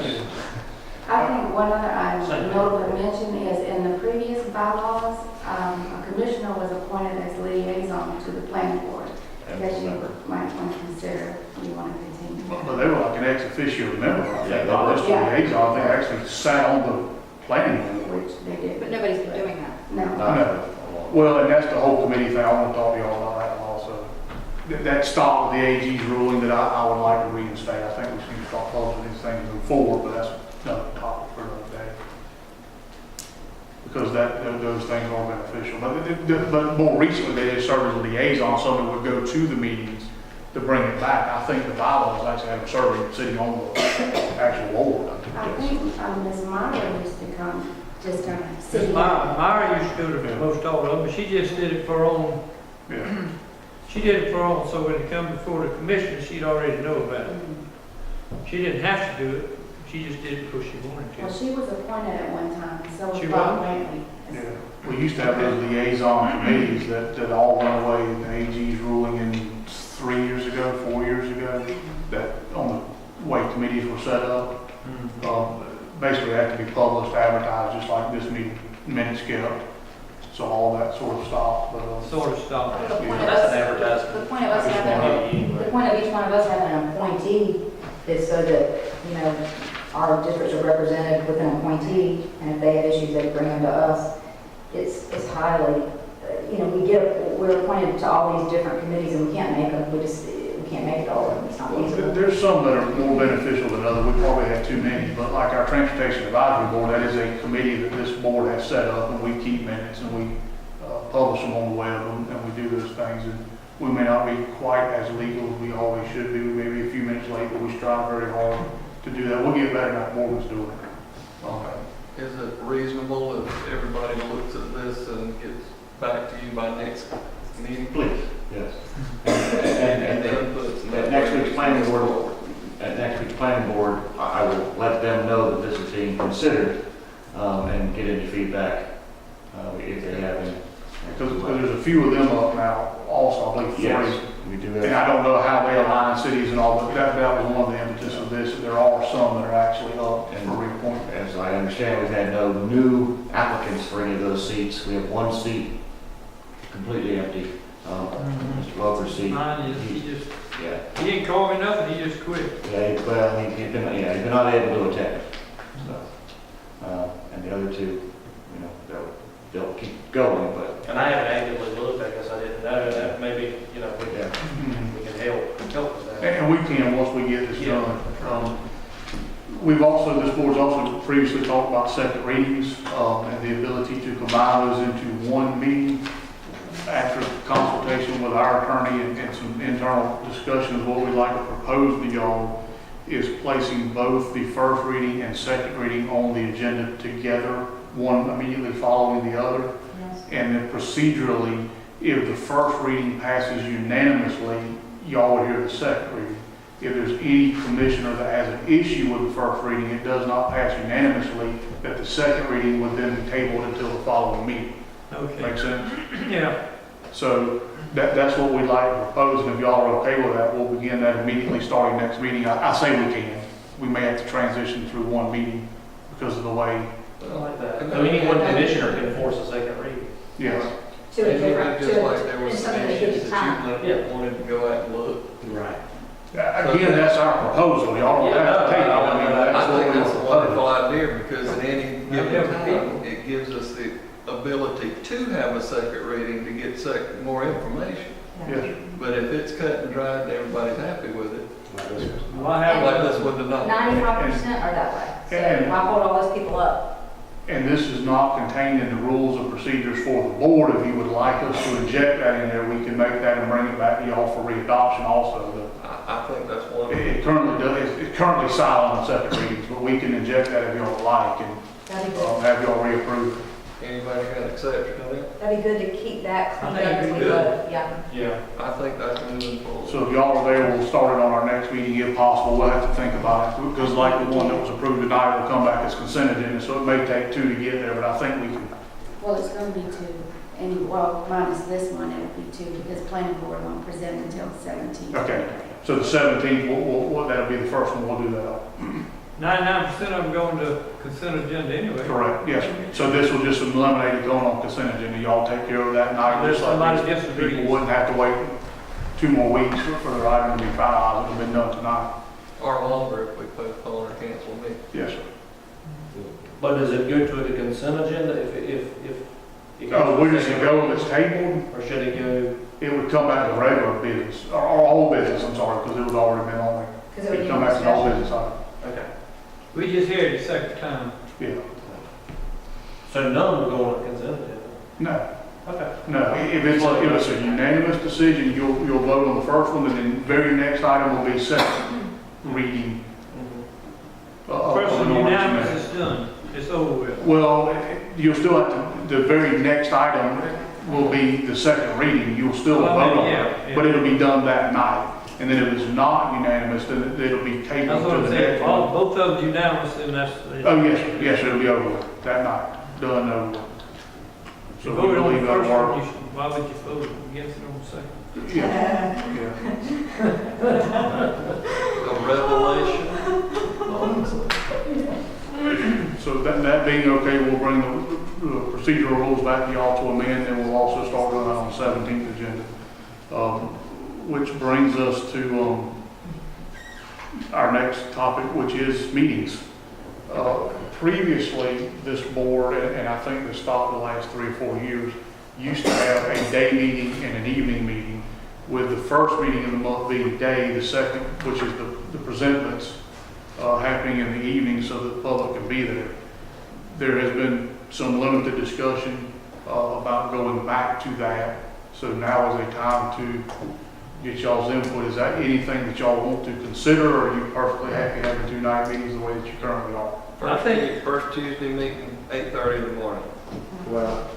I think one other item notable to mention is in the previous bylaws, a commissioner was appointed as liaison to the planning board. That you might want to consider if you want to continue. But they were like an ex officio member. I think. Yeah, Just liaison, they actually sat on the planning board. Which they did. But nobody's been doing that. No. No. Well, and that's the whole committee thing. I want to talk to y'all about that also. That stopped with the AG's ruling that I would like to reinstate. I think we should start publishing these things and move forward, but that's another topic for another day. Because those things are beneficial. But more recently, they just served as a liaison, someone would go to the meetings to bring it back. I think the bylaws actually have them serving, sitting on the actual board. I think Ms. Meyer used to come, just kind of sit. Myra used to go to most all of them, but she just did it for her own. Yeah. She did it for her own, so when it come before the commission, she'd already know about it. She didn't have to do it. She just did it because she wanted to. Well, she was appointed at one time, so was She Bob was? Brantley. Yeah. We used to have those liaison committees that all went away, the AG's ruling in 3 years ago, 4 years ago, that on the way committees were set up. Basically, they have to be published, advertised, just like this meeting, minutes kept. So all that sort of stopped, but. Sort of stopped. The point of That's us- an advertisement. The point of us having, the point of each one of us having an appointee is so that, you know, our districts are represented with an appointee, and if they have issues, they bring them to us. It's highly, you know, we're appointed to all these different committees, and we can't make them, we can't make it all of them, it's not feasible. There's some that are more beneficial than others. We probably have too many, but like our Transportation Advisory Board, that is a committee that this board has set up, and we keep minutes, and we publish them on the web, and we do those things. And we may not be quite as legal as we always should be. We may be a few minutes late, but we strive very hard to do that. We'll get better now. Morgan's doing it. Okay. Is it reasonable if everybody looks at this and gets back to you by next meeting? Please, yes. And the inputs and At next week's planning board, I will let them know that this is being considered, and get any feedback, if they have any. Because there's a few of them up now also, I believe Yes, three. we do And have. I don't know how they align cities and all, but that was one of the impetus of this. There are some that are actually up for reappointment. As I understand, we've had no new applicants for any of those seats. We have one seat completely empty, Mr. Welker's seat. Mine is, he just, Yeah, he didn't call me nothing, he just quit. yeah, well, he's been not able to attend, so. And the other two, you know, they'll keep going, but. And I haven't actively looked, I guess I didn't know that, maybe, you know, we Yeah. can help with that. And we can, once we get this done. We've also, this board's also previously talked about second readings, and the ability to combine those into one meeting after consultation with our attorney and some internal discussions. What we'd like to propose to y'all is placing both the first reading and second reading on the agenda together, one immediately following the other. And then procedurally, if the first reading passes unanimously, y'all would hear the second reading. If there's any commissioner that has an issue with the first reading, it does not pass unanimously, that the second reading would then be tabled until the following meeting. Okay. Make sense? Yeah. So that's what we'd like to propose, and if y'all are okay with that, we'll begin that immediately starting next meeting. I say we can. We may have to transition through one meeting because of the way. I like that. So any one commissioner can force a second reading. Yes. To a different, Just like there was in some something that issues gives you that time. you wanted to go out and look. Right. Again, that's our proposal. Y'all don't have to take it. I mean, that's I what think we that's a propose. wonderful idea because in any given time, it gives us the ability to have a second reading to get more information. Yes. But if it's cut and dried and everybody's happy with it, Well, I have, like this with the number. 95% are that way. So And- why hold all those people up? And this is not contained in the rules and procedures for the board. If you would like us to inject that in there, we can make that and bring it back to y'all for readoption also. I think that's wonderful. It currently does, it's currently silent on second readings, but we can inject that if y'all like and That'd be good. have y'all reapprove. Anybody got an exception to that? That'd be good to keep that cleaned I up think as it'd we be go. good. Yeah. Yeah. I think that's moving forward. So if y'all are there, we'll start it on our next meeting if possible. We'll have to think about it because like the one that was approved tonight will come back as consent agenda, so it may take 2 to get there, but I think we can. Well, it's going to be 2. And well, minus this one, it'll be 2 because planning board won't present until the 17th. Okay. So the 17th, that'll be the first one. We'll do that on. 99% of them going to consent agenda anyway. Correct, yes. So this will just eliminate it going on consent agenda. Y'all take care of that night. Unless just like somebody these disagrees. People wouldn't have to wait 2 more weeks for their item to be finalized. It'll be done tonight. Or longer if we postpone or cancel a meeting. Yes, sir. But does it go to the consent agenda if it Oh, we're just gonna go if it's tabled, or should it go? it would come back to regular business, or old business, I'm sorry, because it was already been on there. Because it would be come on back to all discussion. business item. Okay. We just hear it the second time. Yeah. So none will go on a consent agenda? No, Okay. no, if it's a unanimous decision, you'll vote on the first one, and then very next item will be second reading. of First the one, ordinance unanimous amendment. is done. It's over with. Well, you'll still have to, the very next item will be the second reading, you'll still Well, vote on yeah, it, yeah. but it'll be done that night. And then if it's not unanimous, then it'll be That's tabled what to I'm the saying. next one. Both of them unanimous, and that's. Oh, yes, it'll be over with, that night, done, over with. You So we voted on believe the that'll first one, work. you should, why would you vote against it on the second? Yeah, A revelation. so that being okay, we'll bring the procedural rules back to y'all to amend, and we'll also start doing that on the 17th agenda. Which brings us to our next topic, which is meetings. Previously, this board, and I think this stopped the last 3 or 4 years, used to have a day meeting and an evening meeting, with the first meeting of the month being day, the second, which is the presentments, happening in the evening so that the public can be there. There has been some limited discussion about going back to that, so now is a time to get y'all's input. Is that anything that y'all want to consider, or are you perfectly happy having 2 night meetings the way that you currently are? First Tuesday meeting, 8:30 in the morning. Well,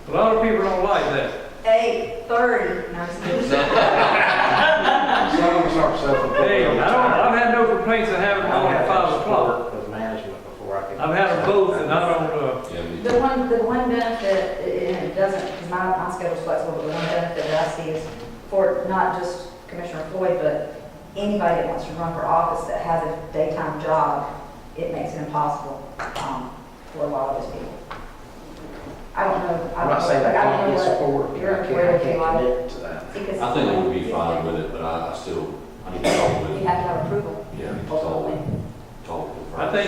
A lot of people don't like that. 8:30. No, I'm just kidding. some of us are self-employed. Hey, I've had no complaints of having it I on have at 5 o'clock. Of management before I can. I've had them both, and I don't, The one benefit, and it doesn't, because my schedule's flexible, but the one benefit that I see is for not just Commissioner Floyd, but anybody that wants to run for office that has a daytime job, it makes it impossible for a lot of those people. I don't know. I'm not saying I can't get what support, your I employer would be can't like. commit to that. Because I think we would be fine with it, but I need to talk with You it. have to have approval. Yeah, Ultimately. talk with I think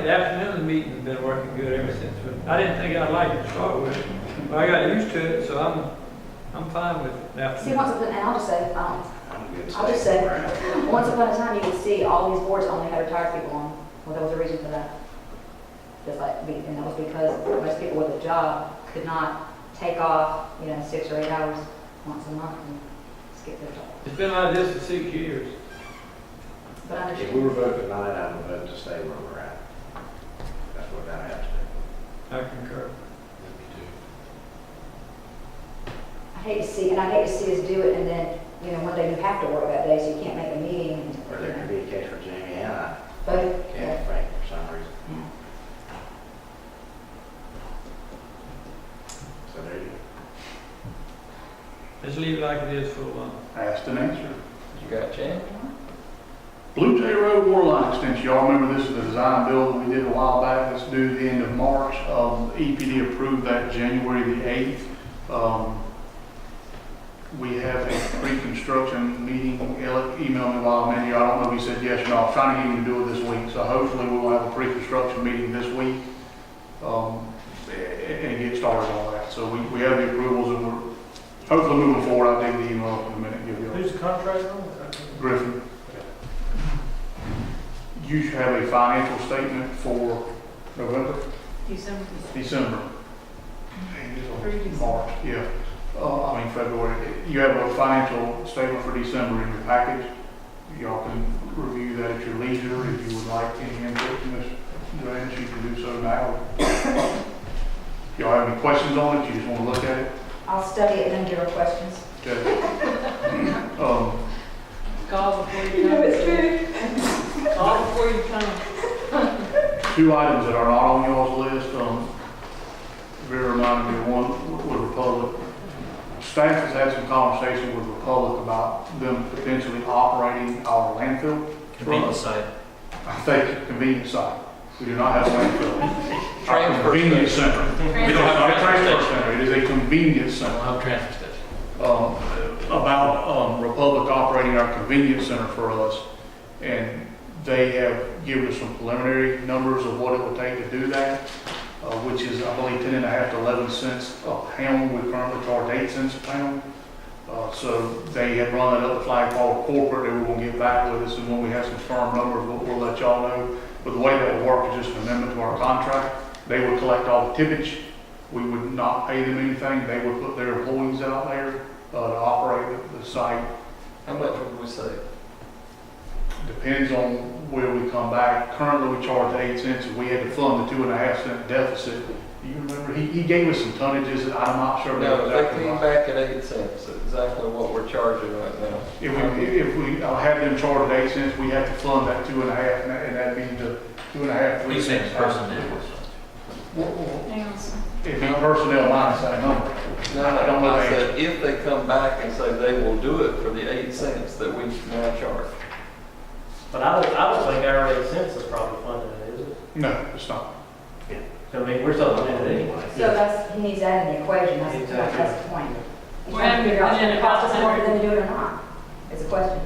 the afternoon meeting has been working good ever since. But I didn't think I'd like it to start with, but I got used to it, so I'm fine with the See, afternoon. once upon, and I'll just say, I'm good. I'll just say, once upon a time, you would see all these boards only had retired people on. Well, there was a reason for that. Just like, and that was because most people with a job could not take off, 6 or 8 hours once a month and skip their job. It's been like this for 6 years. But I If we understand. were voting tonight, I would vote to stay where we're at. That's what I have to do. I concur. I hate to see us do it, and then, one day you have to work that day, so you can't make a meeting. Or there could be a case for Jamie and I But, can't, Frank, for some reason. yeah. So there you go. Let's leave it like it is for a while. Asked and answered. You got a chance? Blue Jay Road water line extension, y'all remember this is the design build that we did a while back, that's due the end of March. EPD approved that January the 8th. We have a pre-construction meeting. Alec emailed me while I'm in here, I don't know if he said yes or no, I'm trying to get him to do it this week, so hopefully we will have a pre-construction meeting this week, and get started on that. So we have the approvals, and we're hopefully moving forward. I'll dig the email up in a minute and give you a Who's the contractor? Griffin. You should have a financial statement for November, December. March, yeah. February. You have a financial statement for December in your package. Y'all can review that at your leisure. If you would like any input from Ms. Grant, you can do so now. Y'all have any questions on it? You just want to look at it? I'll study it and then give her questions. Okay. Call before you come. it's true. Call before you come. 2 items that are not on y'all's list, very reminded me of one with Republic. Staff has had some conversation with Republic about them potentially operating our landfill. Convenience site. I think convenience site. We do not have a landfill. Our convenience center. We don't have a transfer station. It is a convenience center. We'll have a transfer station. About Republic operating our convenience center for us, and they have given us some preliminary numbers of what it would take to do that, which is, I believe, 10.5 to 11 cents a pound. We currently charge 8 cents a pound. So they had run that up the flagpole corporate, they were gonna get back with us, and when we have some firm numbers, we'll let y'all know. But the way that would work is just an amendment to our contract. They would collect all the tippage. We would not pay them anything. They would put their employees out there to operate the site. How much would we save? Depends on where we come back. Currently, we charge 8 cents, and we had to fund the 2.5 cent deficit. Do you remember? He gave us some tonnages that I'm not sure. No, they exactly came right. back at 8 cents, exactly what we're charging right now. If we had them charged at 8 cents, we had to fund that 2.5, and that'd be the 2.5, 3 cents. Hang on, sir. It'd be personnel minus that number. No, I don't know I the said, if they come back and say they will do it for the 8 cents that we now charge. But I don't think our 8 cents is probably funded, is it? No, it's not. So I mean, we're still funding it anyway. So that's, he needs that in the equation, that's the point. He's We're trying to figure out, having to if it costs us put in more for about them to do it or not, is the question.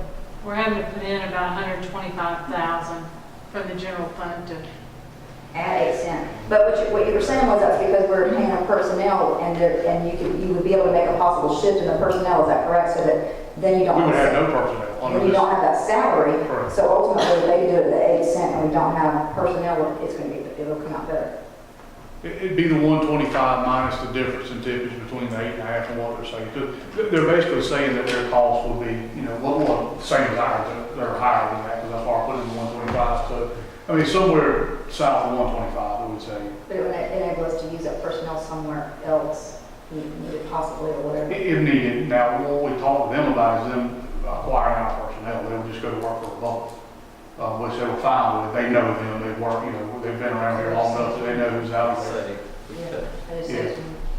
We're having to put in about 125,000 from the general fund to, At 8 cents. But what you were saying was that's because we're paying our personnel and you would be able to make a possible shift in the personnel, is that correct? So that then you don't. We would have no personnel. under When you this. don't have that salary, Correct. so ultimately if they do it at 8 cents and we don't have personnel, it's going to be, it'll come out better. It'd be the 125 minus the difference in tippage between the 8.5 and what they're saying. 'Cause they're basically saying that their cost will be, the same as ours, they're higher than that, because that's why I put in the 125. So, I mean, somewhere south of 125, I would say. But it would enable us to use that personnel somewhere else, needed possibly or whatever. If needed. Now, what we talked to them about is them acquiring our personnel. They would just go to work for a Republic, which they were fine with. They know them, they work, they've been around here long enough, so they know who's out there. Yeah.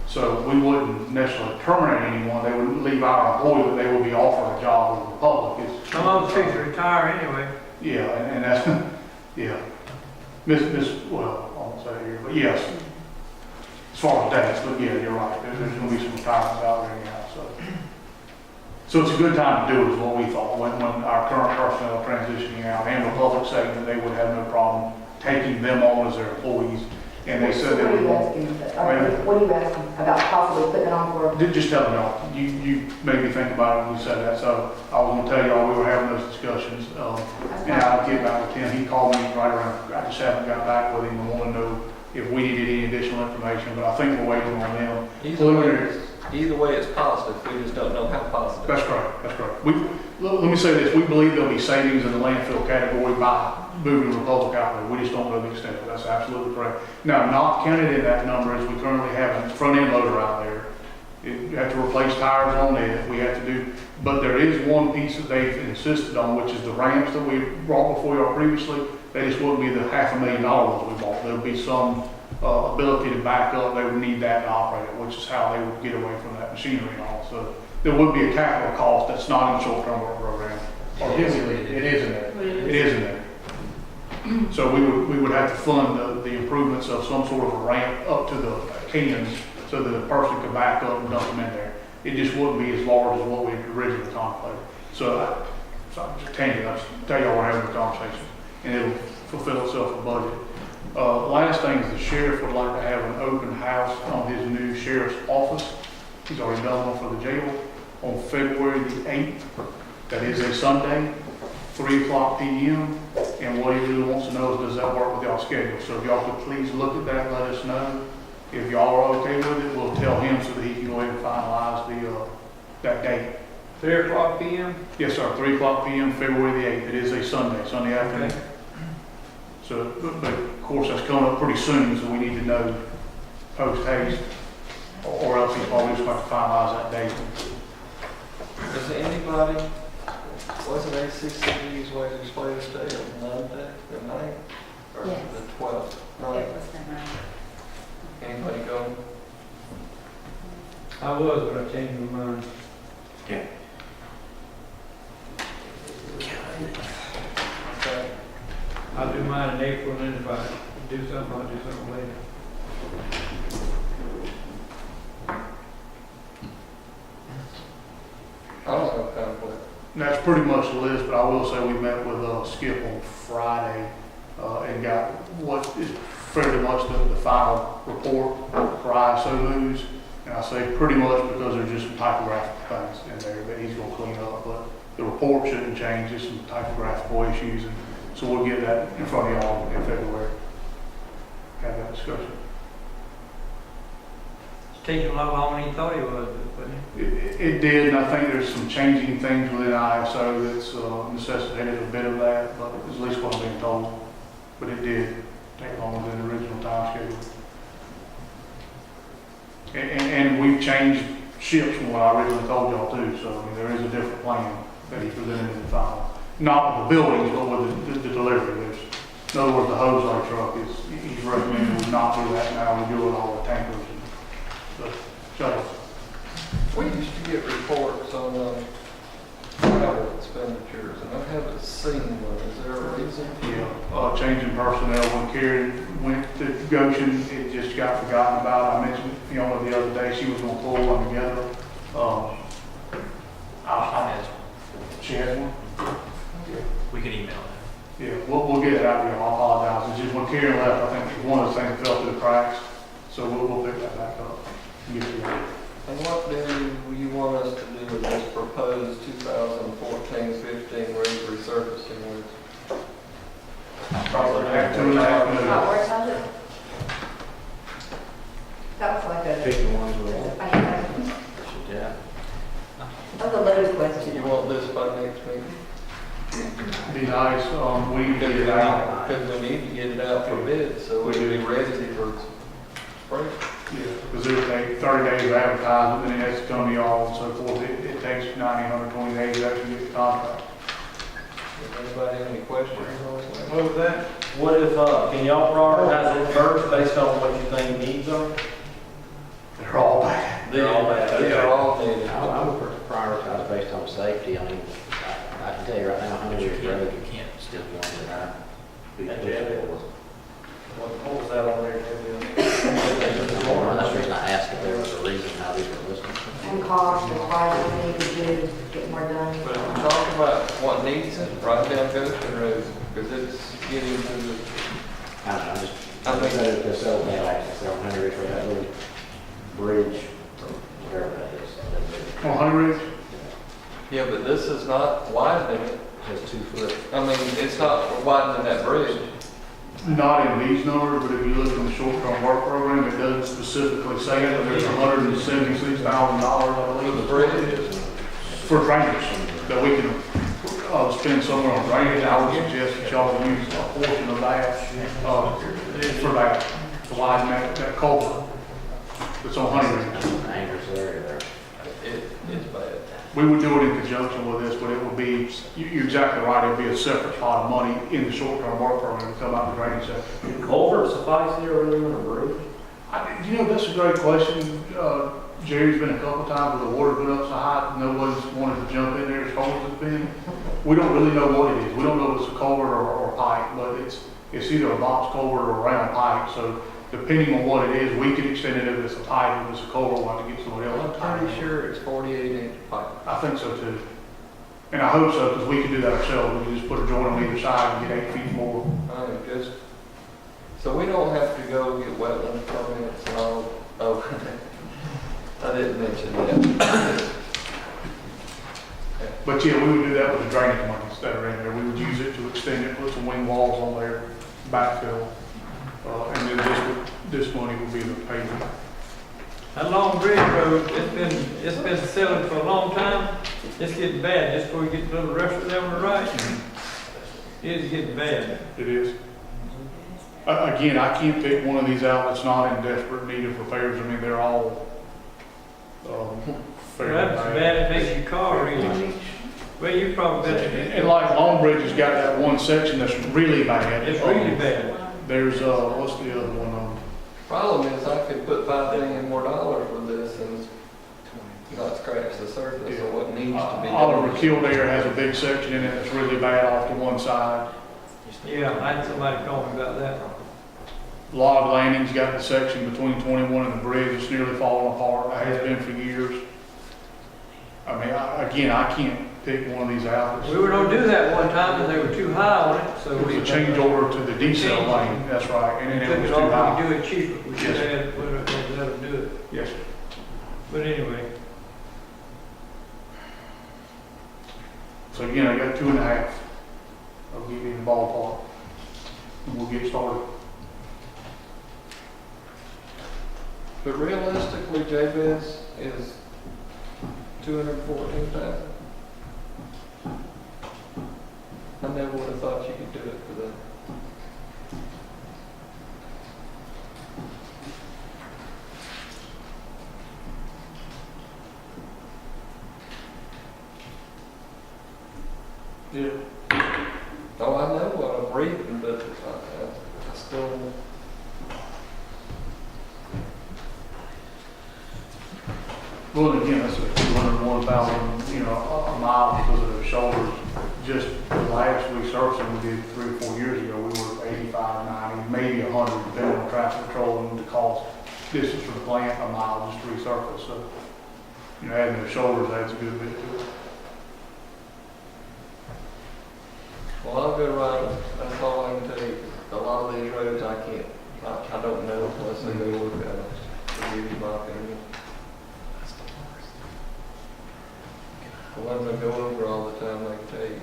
So we wouldn't necessarily terminate anyone. They would leave our employee, but they would be offered a job with the Republic. Some of them fix to retire anyway. Yeah, and that's, yeah. Well, I won't say it here, but yes, as far as dates, but yeah, you're right. There's gonna be some retirements out there anyhow, so. So it's a good time to do it, is what we thought, when our current personnel transitioning out, and Republic saying that they would have no problem taking them on as their employees. And they said So they what are would. you asking, what are you asking about possibly putting it on for? Just tell them, y'all. You made me think about it when you said that, so I was gonna tell y'all, we were having those discussions. And I'll get back with Tim. He called me right around, I just haven't got back with him. I want to know if we needed any additional information, but I think we're waiting on them. Either way, it's positive, we just don't know how positive. That's correct, that's correct. Let me say this, we believe there'll be savings in the landfill category by moving Republic out there. We just don't know the extent of it. That's absolutely correct. Now, not counted in that number is we currently have a front end loader out there. You have to replace tires on it, we have to do, but there is one piece that they've insisted on, which is the ramps that we brought before y'all previously. They just wouldn't be the $500,000 we bought. There'll be some ability to back up. They would need that to operate it, which is how they would get away from that machinery and all. So there would be a capital cost that's not in the short-term work program. Or it is in there. It is in there. So we would have to fund the improvements of some sort of a ramp up to the cans so that a person could back up and dump them in there. It just wouldn't be as large as what we originally contemplated. So I'm just telling you, tell y'all we're having a conversation, and it'll fulfill itself a budget. Last thing is the sheriff would like to have an open house on his new sheriff's office. He's already done one for the jail on February the 8th. That is a Sunday, 3:00 p.m. And what he really wants to know is, does that work with y'all's schedule? So if y'all could please look at that, let us know. If y'all are okay with it, we'll tell him so that he can go ahead and finalize that date. 3:00 p.m.? Yes, sir, 3:00 p.m., February the 8th. It is a Sunday afternoon. Okay. So, but of course, that's coming up pretty soon, so we need to know post haste, or else he's probably just going to finalize that date. Does anybody, wasn't ACCD's way to display this day on Monday, the 9th, or Yes. the 12th? It No. was the night. Anybody going? I was, but I changed my mind. Okay. I'll do mine in April, and then if I do something, I'll do something later. I don't have conflict. And that's pretty much the list, but I will say we met with Skip on Friday and got what is fairly much the final report for ISO moves. And I say pretty much because there's just some typographical things in there that he's gonna clean up, but the report shouldn't change, just some typographical issues, and so we'll get that in front of y'all in February. Have that discussion. It's taking a lot longer than you thought it was, but It did, and I think there's some changing things within ISO that's necessitated a bit of that, but at least what I've been told. But it did take longer than the original time schedule. And we've changed ships from what I originally told y'all too, so I mean, there is a different plan that he presented in the final. Not with the buildings, but with the delivery. In other words, the hose light truck he's recommending we not do that now, we do it all with tankers and the shuttles. We used to get reports on travel expenditures, and I haven't seen one. Is there a reason? Yeah, changing personnel. When Karen went to Goshen, it just got forgotten about. I mentioned Fiona the other day, she was gonna pull one together. She has one? We can email it. Yeah, we'll get it out to you. I apologize. It's just when Karen left, I think it was one of those things that fell through the cracks. So we'll pick that back up and get it together. And what do you want us to do with this proposed 2014-15 road resurfacing with? Probably back 2.5 million. Where's that? That was like a, Pick the ones with. that was a loaded question. You want this by next meeting? Be nice. We need to get it out. Because we need to get it out for bid, so we can be ready for spring. Yeah, because it'll take 30 days of advertising, and it has to come to y'all and so forth. It takes 90, 120 days to actually get the contract. Does anybody have any questions? what was that? What if, can y'all prioritize it first based on what you think needs are? They're all bad. They're all bad. They're all needed. I would prioritize based on safety. I mean, I can tell you right now, Honey Ridge Road is still one that I be pushing for. What was that on there? That's the reason I asked if there was a reason how these were listed. And cost, as far as what we need to do, to get more done. But talk about what needs it, right down Goshen Road, because it's getting to the, I don't know, I'm just, I I'm think- excited to sell that access there on Honey Ridge Road, that little bridge, or whatever that is. On Honey Ridge? yeah, but this is not widening it. It's 2 foot. I mean, it's not widening that bridge. Not in these numbers, but if you look in the short-term work program, it doesn't specifically say it, but there's $176,000, I believe, The bridge, for drainage that we can spend somewhere on drainage. I would suggest that y'all use a portion of that for that, to widen that culvert that's on Honey Ridge. Dangerous area there. it's bad. We would do it in conjunction with this, but it would be, you're exactly right, it'd be a separate pot of money in the short-term work program to come out of the drainage sector. Culvert suffice there rather than a bridge? You know, that's a great question. Jerry's been a couple times where the water's been up so high, nobody's wanted to jump in there as cold as it's been. We don't really know what it is. We don't know if it's a culvert or a pipe, but it's either a box culvert or a round pipe. So depending on what it is, we can extend it if it's a pipe, if it's a culvert, we'll have to get somebody else. I'm pretty sure it's 48-inch pipe. I think so too. And I hope so, because we can do that ourselves. We can just put a joint on either side and get 8 feet more. Just, so we don't have to go get wetland permits and all. Oh, I didn't mention that. But yeah, we would do that with the drainage monies that are in there. We would use it to extend it, put some wing walls on there, backfill. And then this money would be the payment. That Long Bridge Road, it's been selling for a long time. It's getting bad, just before you get to the little restaurant there on the right. It is getting bad. It is. Again, I can't pick one of these out that's not in desperate need of repairs. I mean, they're all fairly That's bad, it makes your car really. Well, you probably better. And like Long Bridge has got that one section that's really bad. It's really bad. There's, what's the other one? Problem is, I could put $5 million more with this and not scratch the surface of what needs to be done. Oliver Kildare has a big section in it that's really bad off to one side. Yeah, I had somebody call me about that. Log Landing's got the section between 21 and the bridge. It's nearly falling apart. It has been for years. I mean, again, I can't pick one of these out. We were gonna do that one time and they were too high on it, so It we. was a change over to the decel lane, that's right, and then it Took was it too off, high. we do it cheaper. We should Yes. have, let them do it. Yes, sir. But anyway, So again, I got 2.5. I'll give you the ballpark. And we'll get started. But realistically, JBS is 214,000. I never would have thought you could do it for that. Yeah. Oh, I know what I'm reading, but I still. Well, again, that's a 201,000, a mile because of the shoulders. Just the last resurfacing we did 3 or 4 years ago, we were 85, 90, maybe 100, depending on traffic control and the cost distance from the plant, a mile just to resurface. So, adding the shoulders adds a good bit to it. Well, I'll go right. That's all I can tell you. A lot of these roads I can't. I don't know unless they go look at them. To give you my opinion. The ones I go over all the time, I can tell you.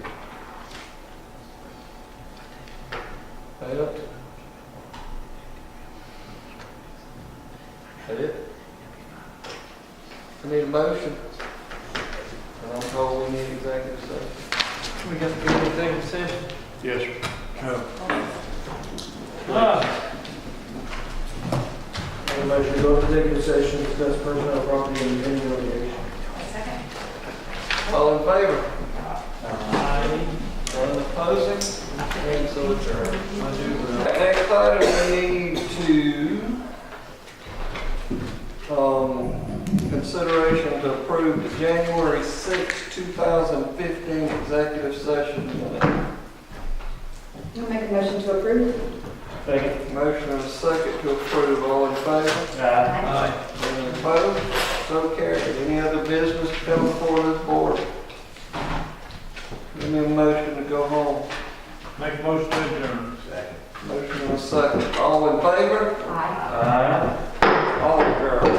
Yep. That it? I need a motion. And I'm told we need executive session. we got to go to executive session. Yes, sir. Make a motion to go into executive session, discuss personnel, property, and pending litigation. All in favor? Aye. None opposing? And so adjourned. Next item, we need to, consideration to approve the January 6, 2015 executive session minute. I'll make a motion to approve. Second. Motion and a second to approve. All in favor? Aye. Any opposed? So carried. Any other business to come before this board? Give me a motion to go home. Make a motion to adjourn. Motion and a second. All in favor? Aye. All adjourned.